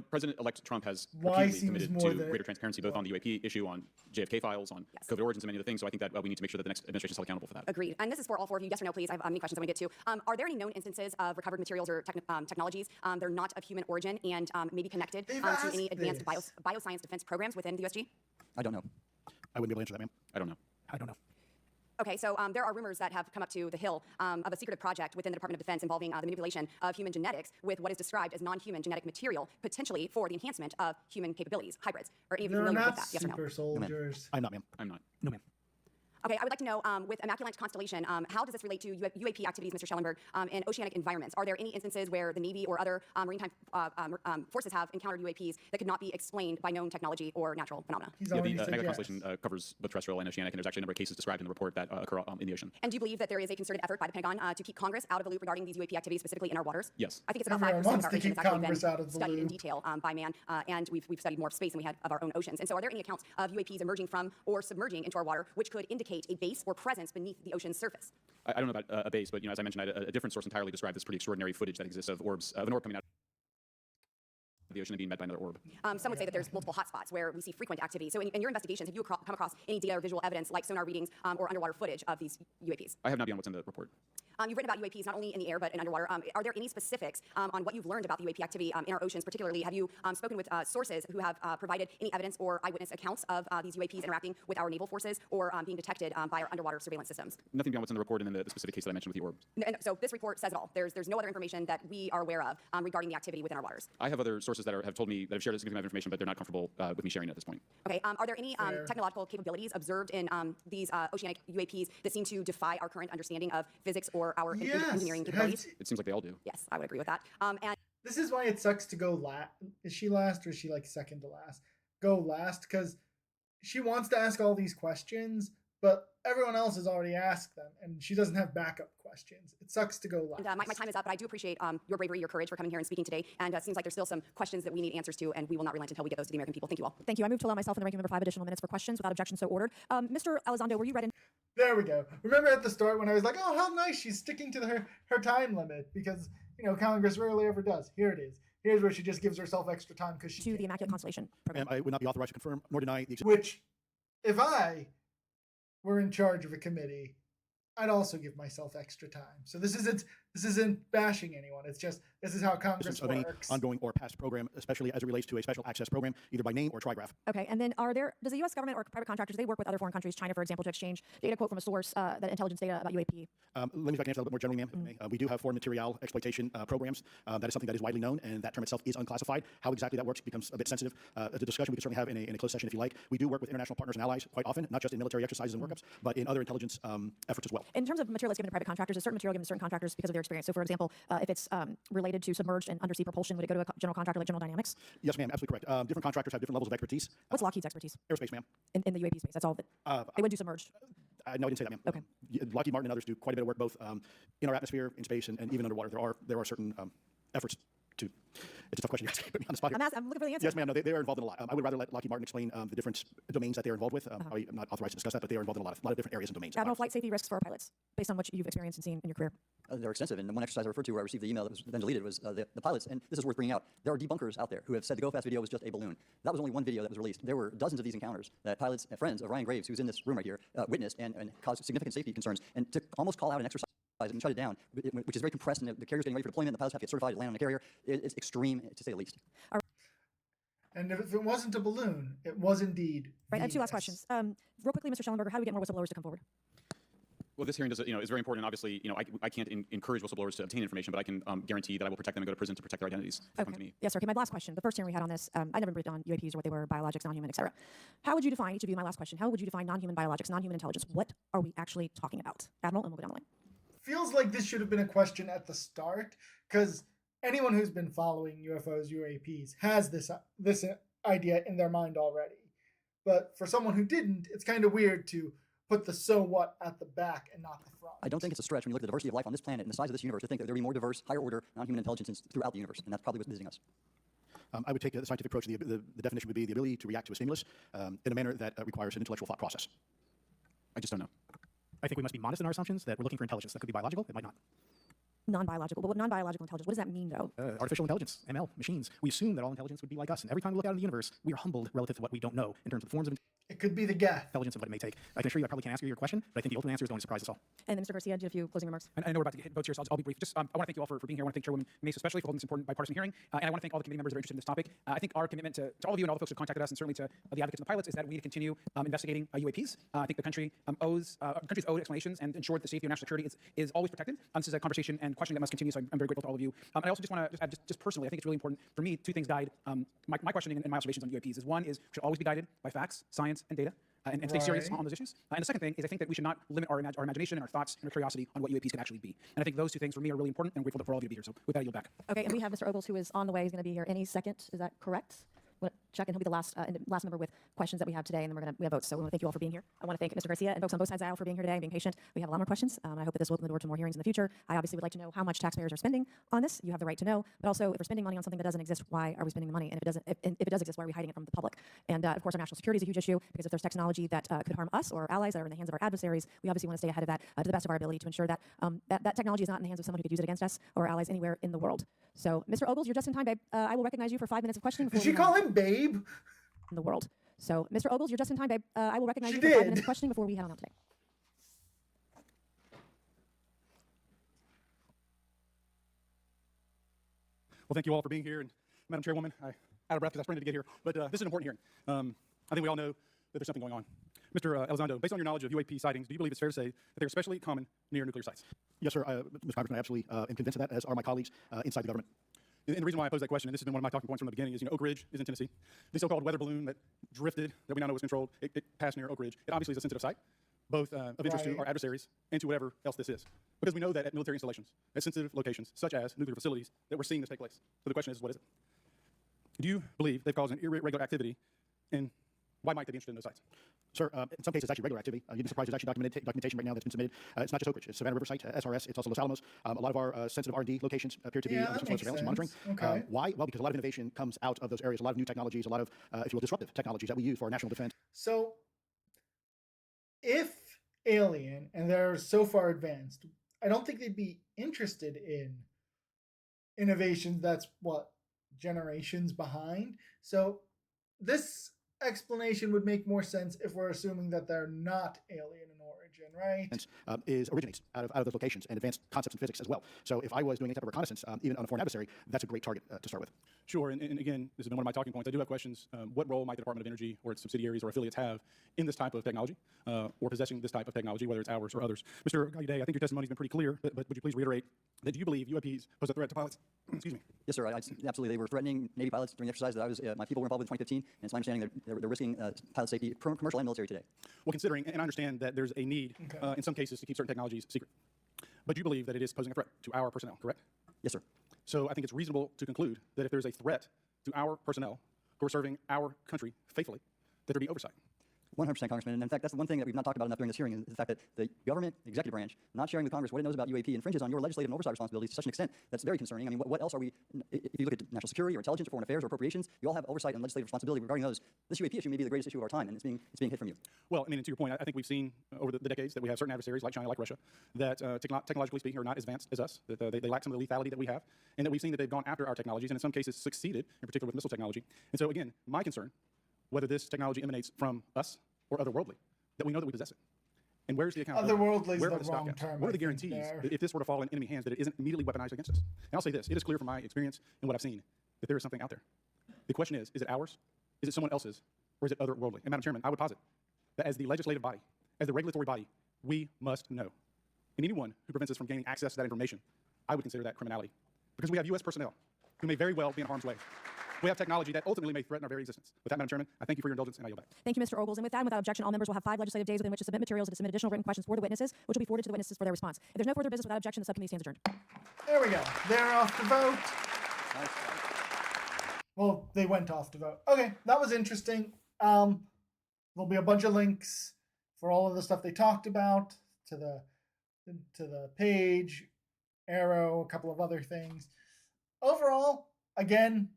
President-elect Trump has Why repeatedly seems committed more to the- greater transparency, both on the UAP issue, on JFK files, on Yes. COVID origins, and many other things. So I think that we need to make sure that the next administration is held accountable for that. Agreed. And this is for all 4 of you. Yes or no, please. I have many questions I want to get to. Are there any known instances of recovered materials or technologies that are not of human origin and maybe connected to any advanced bioscience defense programs within the USG? I don't know. I wouldn't be able to answer that, ma'am. I don't know. I don't know. Okay, so there are rumors that have come up to the Hill of a secretive project within the Department of Defense involving the manipulation of human genetics with what is described as non-human genetic material, potentially for the enhancement of human capabilities, hybrids. Are any of you They're familiar not with that? Yes or no? super soldiers. I'm not, ma'am. I'm not. No, ma'am. Okay, I would like to know, with Immaculate Constellation, how does this relate to UAP activities, Mr. Schellenberg, in oceanic environments? Are there any instances where the Navy or other maritime forces have encountered UAPs that could not be explained by known technology or natural phenomena? Yeah, the Immaculate Constellation covers both terrestrial and oceanic, and there's actually a number of cases described in the report that occur in the ocean. And do you believe that there is a concerted effort by the Pentagon to keep Congress out of the loop regarding these UAP activities, specifically in our waters? Yes. I think it's about 5% of our ocean has actually been studied in detail by man, and we've studied more space than we had of our own oceans. And so are there any accounts of UAPs emerging from or submerging into our water which could indicate a base or presence beneath the ocean's surface? I don't know about a base, but as I mentioned, a different source entirely described this pretty extraordinary footage that exists of orbs, of an orb coming out of the ocean and being met by another orb. Some would say that there's multiple hotspots where we see frequent activity. So in your investigations, have you come across any data or visual evidence like sonar readings or underwater footage of these UAPs? I have no idea on what's in the report. You've written about UAPs not only in the air but in underwater. Are there any specifics on what you've learned about the UAP activity in our oceans particularly? Have you spoken with sources who have provided any evidence or eyewitness accounts of these UAPs interacting with our naval forces or being detected by our underwater surveillance systems? Nothing beyond what's in the report and then the specific case that I mentioned with the orb. And so this report says it all. There's no other information that we are aware of regarding the activity within our waters. I have other sources that have told me that have shared a significant amount of information, but they're not comfortable with me sharing it at this point. Okay. Are there any technological capabilities observed in these oceanic UAPs that seem to defy our current understanding of physics or our engineering capabilities? It seems like they all do. Yes, I would agree with that. And this is why it sucks to go last. Is she last or is she like second to last? Go last because she wants to ask all these questions, but everyone else has already asked them, and she doesn't have backup questions. It sucks to go last. My time is up, but I do appreciate your bravery, your courage for coming here and speaking today. And it seems like there's still some questions that we need answers to, and we will not relent until we get those to the American people. Thank you all. Thank you. I move to allow myself and the ranking member 5 additional minutes for questions without objection, so ordered. Mr. Elizondo, were you read in? There we go. Remember at the start when I was like, oh, how nice, she's sticking to her time limit, because, Congress rarely ever does. Here it is. Here's where she just gives herself extra time because she to the Immaculate Constellation program. I would not be authorized to confirm nor deny the Which, if I were in charge of a committee, I'd also give myself extra time. So this isn't bashing anyone. It's just this is how Congress of works. any ongoing or past program, especially as it relates to a special access program, either by name or trigraph. Okay, and then does the U.S. government or private contractors, they work with other foreign countries, China, for example, to exchange data, quote from a source, that intelligence data about UAP? Let me try to answer that a little bit more generally, ma'am. if I may. We do have foreign material exploitation programs. That is something that is widely known, and that term itself is unclassified. How exactly that works becomes a bit sensitive. The discussion we can certainly have in a closed session if you like. We do work with international partners and allies quite often, not just in military exercises and workups, but in other intelligence efforts as well. In terms of material that's given to private contractors, is certain material given to certain contractors because of their experience? So, for example, if it's related to submerged and undersea propulsion, would it go to a general contractor like General Dynamics? Yes, ma'am, absolutely correct. Different contractors have different levels of expertise. What's Lockheed's expertise? Aerospace, ma'am. In the UAP space, that's all that they wouldn't do submerged. No, I didn't say that, ma'am. Okay. Lockheed Martin and others do quite a bit of work both in our atmosphere, in space, and even underwater. There are certain efforts to. It's a tough question. You guys put me on the spot here. I'm looking for the answer. Yes, ma'am. No, they are involved in a lot. I would rather let Lockheed Martin explain the different domains that they're involved with. I'm not authorized to discuss that, but they are involved in a lot of different areas and domains. Admiral, flight safety risks for our pilots, based on what you've experienced and seen in your career. They're extensive, and the one exercise I referred to where I received the email that was then deleted was the pilots, and this is worth bringing out. There are debunkers out there who have said the Go Fast video was just a balloon. That was only one video that was released. There were dozens of these encounters that pilots and friends of Ryan Graves, who's in this room right here, witnessed and caused significant safety concerns. And to almost call out an exercise and shut it down, which is very compressed, and the carrier's getting ready for deployment, the pilots have to get certified to land on the carrier, it's extreme, to say the least. And if it wasn't a balloon, it was indeed. Right, I have two last questions. Real quickly, Mr. Schellenberger, how do we get more whistleblowers to come forward? Well, this hearing is very important. Obviously, I can't encourage whistleblowers to obtain information, but I can guarantee that I will protect them and go to prison to protect their identities. If they come to me. Yes, sir. Okay, my last question. The first hearing we had on this, I never briefed on UAPs or what they were, biologics, non-human, et cetera. How would you define, each of you, my last question, how would you define non-human biologics, non-human intelligence? What are we actually talking about? Admiral, and we'll go down the line. Feels like this should have been a question at the start, because anyone who's been following UFOs, UAPs, has this idea in their mind already. But for someone who didn't, it's kind of weird to put the so what at the back and not the front. I don't think it's a stretch when you look at the diversity of life on this planet and the size of this universe to think that there will be more diverse, higher order, non-human intelligences throughout the universe, and that's probably what's visiting us. I would take the scientific approach. The definition would be the ability to react to a stimulus in a manner that requires an intellectual thought process. I just don't know. I think we must be modest in our assumptions that we're looking for intelligence. That could be biological, it might not. Non-biological. But what non-biological intelligence, what does that mean, though? Artificial intelligence, ML, machines. We assume that all intelligence would be like us, and every time we look out in the universe, we are humbled relative to what we don't know in terms of the forms of It could be the gap. intelligence and what it may take. I can assure you I probably can't answer your question, but I think the ultimate answer is going to surprise us all. And then Mr. Garcia, do you have a few closing remarks? I know we're about to hit votes here, so I'll be brief. Just I want to thank you all for being here. I want to thank Chairwoman Mace especially for holding this important bipartisan hearing, and I want to thank all the committee members that are interested in this topic. I think our commitment to all of you and all the folks who contacted us, and certainly to the advocates and the pilots, is that we need to continue investigating UAPs. I think the country owes explanations and ensure that the safety and national security is always protected. This is a conversation and questioning that must continue, so I'm very grateful to all of you. And I also just want to add, just personally, I think it's really important for me. Two things guide my questioning and my observations on UAPs. One is we should always be guided by facts, science, and data. and stay serious Right. on those issues. And the second thing is I think that we should not limit our imagination and our thoughts and our curiosity on what UAPs can actually be. And I think those two things for me are really important, and I'm grateful for all of you to be here. So with that, I yield back. Okay, and we have Mr. Ogles, who is on the way. He's going to be here any second. Is that correct? We'll check, and he'll be the last member with questions that we have today, and then we have votes. So we want to thank you all for being here. I want to thank Mr. Garcia and folks on both sides of the aisle for being here today and being patient. We have a lot more questions. I hope that this will open the door to more hearings in the future. I obviously would like to know how much taxpayers are spending on this. You have the right to know, but also if we're spending money on something that doesn't exist, why are we spending the money? And if it does exist, why are we hiding it from the public? And of course, our national security is a huge issue because if there's technology that could harm us or allies that are in the hands of our adversaries, we obviously want to stay ahead of that to the best of our ability to ensure that that technology is not in the hands of someone who could use it against us or our allies anywhere in the world. So, Mr. Ogles, you're just in time, babe. I will recognize you for 5 minutes of questioning. Did she call him babe? In the world. So, Mr. Ogles, you're just in time, babe. I will recognize She you for 5 did. minutes of questioning before we head on out today. Well, thank you all for being here. And Madam Chairwoman, I'm out of breath because I sprinted to get here. But this is an important hearing. I think we all know that there's something going on. Mr. Elizondo, based on your knowledge of UAP sightings, do you believe it's fair to say that they're especially common near nuclear sites? Yes, sir. Mr. Congressman, I absolutely am convinced of that, as are my colleagues inside the government. And the reason why I pose that question, and this has been one of my talking points from the beginning, is Oak Ridge is in Tennessee. The so-called weather balloon that drifted, that we now know was controlled, it passed near Oak Ridge. It obviously is a sensitive site, both of interest to our adversaries and to whatever else this is. Because we know that at military installations, at sensitive locations, such as nuclear facilities, that we're seeing this take place. So the question is, what is it? Do you believe they've caused an irregular activity, and why might they be interested in those sites? Sir, in some cases, it's actually regular activity. You'd be surprised there's actually documentation right now that's been submitted. It's not just Oak Ridge. It's Savannah River Site, SRS. It's also Los Alamos. A lot of our sensitive R&D locations appear to be under some sort of surveillance and monitoring. Okay. Why? Well, because a lot of innovation comes out of those areas, a lot of new technologies, a lot of, if you will, disruptive technologies that we use for our national defense. So, if alien and they're so far advanced, I don't think they'd be interested in innovations that's generations behind. So, this explanation would make more sense if we're assuming that they're not alien in origin, right? Originates out of those locations and advanced concepts in physics as well. So if I was doing any type of reconnaissance, even on a foreign adversary, that's a great target to start with. Sure, and again, this has been one of my talking points. I do have questions. What role might the Department of Energy or its subsidiaries or affiliates have in this type of technology, or possessing this type of technology, whether it's ours or others? Mr. Gallaudet, I think your testimony's been pretty clear, but would you please reiterate that do you believe UAPs pose a threat to pilots? Excuse me. Yes, sir. Absolutely. They were threatening Navy pilots during the exercise that I was. My people were involved with in 2015, and it's my understanding they're risking pilot safety, commercial and military today. Well, considering, and I understand that there's a need in some cases to keep certain technologies secret, but you believe that it is posing a threat to our personnel, correct? Yes, sir. So I think it's reasonable to conclude that if there's a threat to our personnel who are serving our country faithfully, that there be oversight. 100%, Congressman. And in fact, that's the one thing that we've not talked about enough during this hearing is the fact that the government, the executive branch, not sharing with Congress what it knows about UAP infringes on your legislative and oversight responsibilities to such an extent that's very concerning. I mean, what else are we, if you look at national security or intelligence or foreign affairs or appropriations, you all have oversight and legislative responsibility regarding those. This UAP issue may be the greatest issue of our time, and it's being hid from you. Well, I mean, and to your point, I think we've seen over the decades that we have certain adversaries like China, like Russia, that technologically speaking are not as advanced as us, that they lack some of the lethality that we have, and that we've seen that they've gone after our technologies and in some cases succeeded, in particular with missile technology. And so again, my concern, whether this technology emanates from us or otherworldly, that we know that we possess it. And where's the accountability? Otherworldly is Where the are the stock wrong gaps? term, What are the I think, guarantees there. that if this were to fall in enemy hands that it isn't immediately weaponized against us? And I'll say this, it is clear from my experience and what I've seen that there is something out there. The question is it ours? Is it someone else's? Or is it otherworldly? And Madam Chairman, I would posit that as the legislative body, as the regulatory body, we must know. And anyone who prevents us from gaining access to that information, I would consider that criminality. Because we have U.S. personnel who may very well be in harm's way. We have technology that ultimately may threaten our very existence. With that, Madam Chairman, I thank you for your indulgence, and I yield back. Thank you, Mr. Ogles. And with that, and without objection, all members will have 5 legislative days within which to submit materials and to submit additional written questions for the witnesses, which will be forwarded to the witnesses for their response. If there's no further business without objection, the subcommittee stands adjourned. There we go. They're off to vote. Well, they went off to vote. Okay, that was interesting. There'll be a bunch of links for all of the stuff they talked about to the page, Arrow, a couple of other things. Overall, again,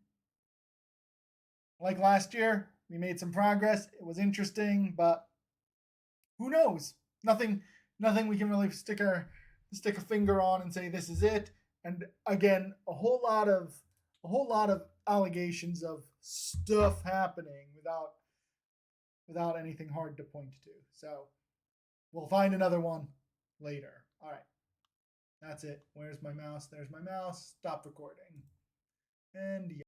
like last year, we made some progress. It was interesting, but who knows? Nothing we can really stick a finger on and say this is it. And again, a whole lot of allegations of stuff happening without anything hard to point to. So we'll find another one later. All right. That's it. Where's my mouse? There's my mouse. Stop recording. And yeah.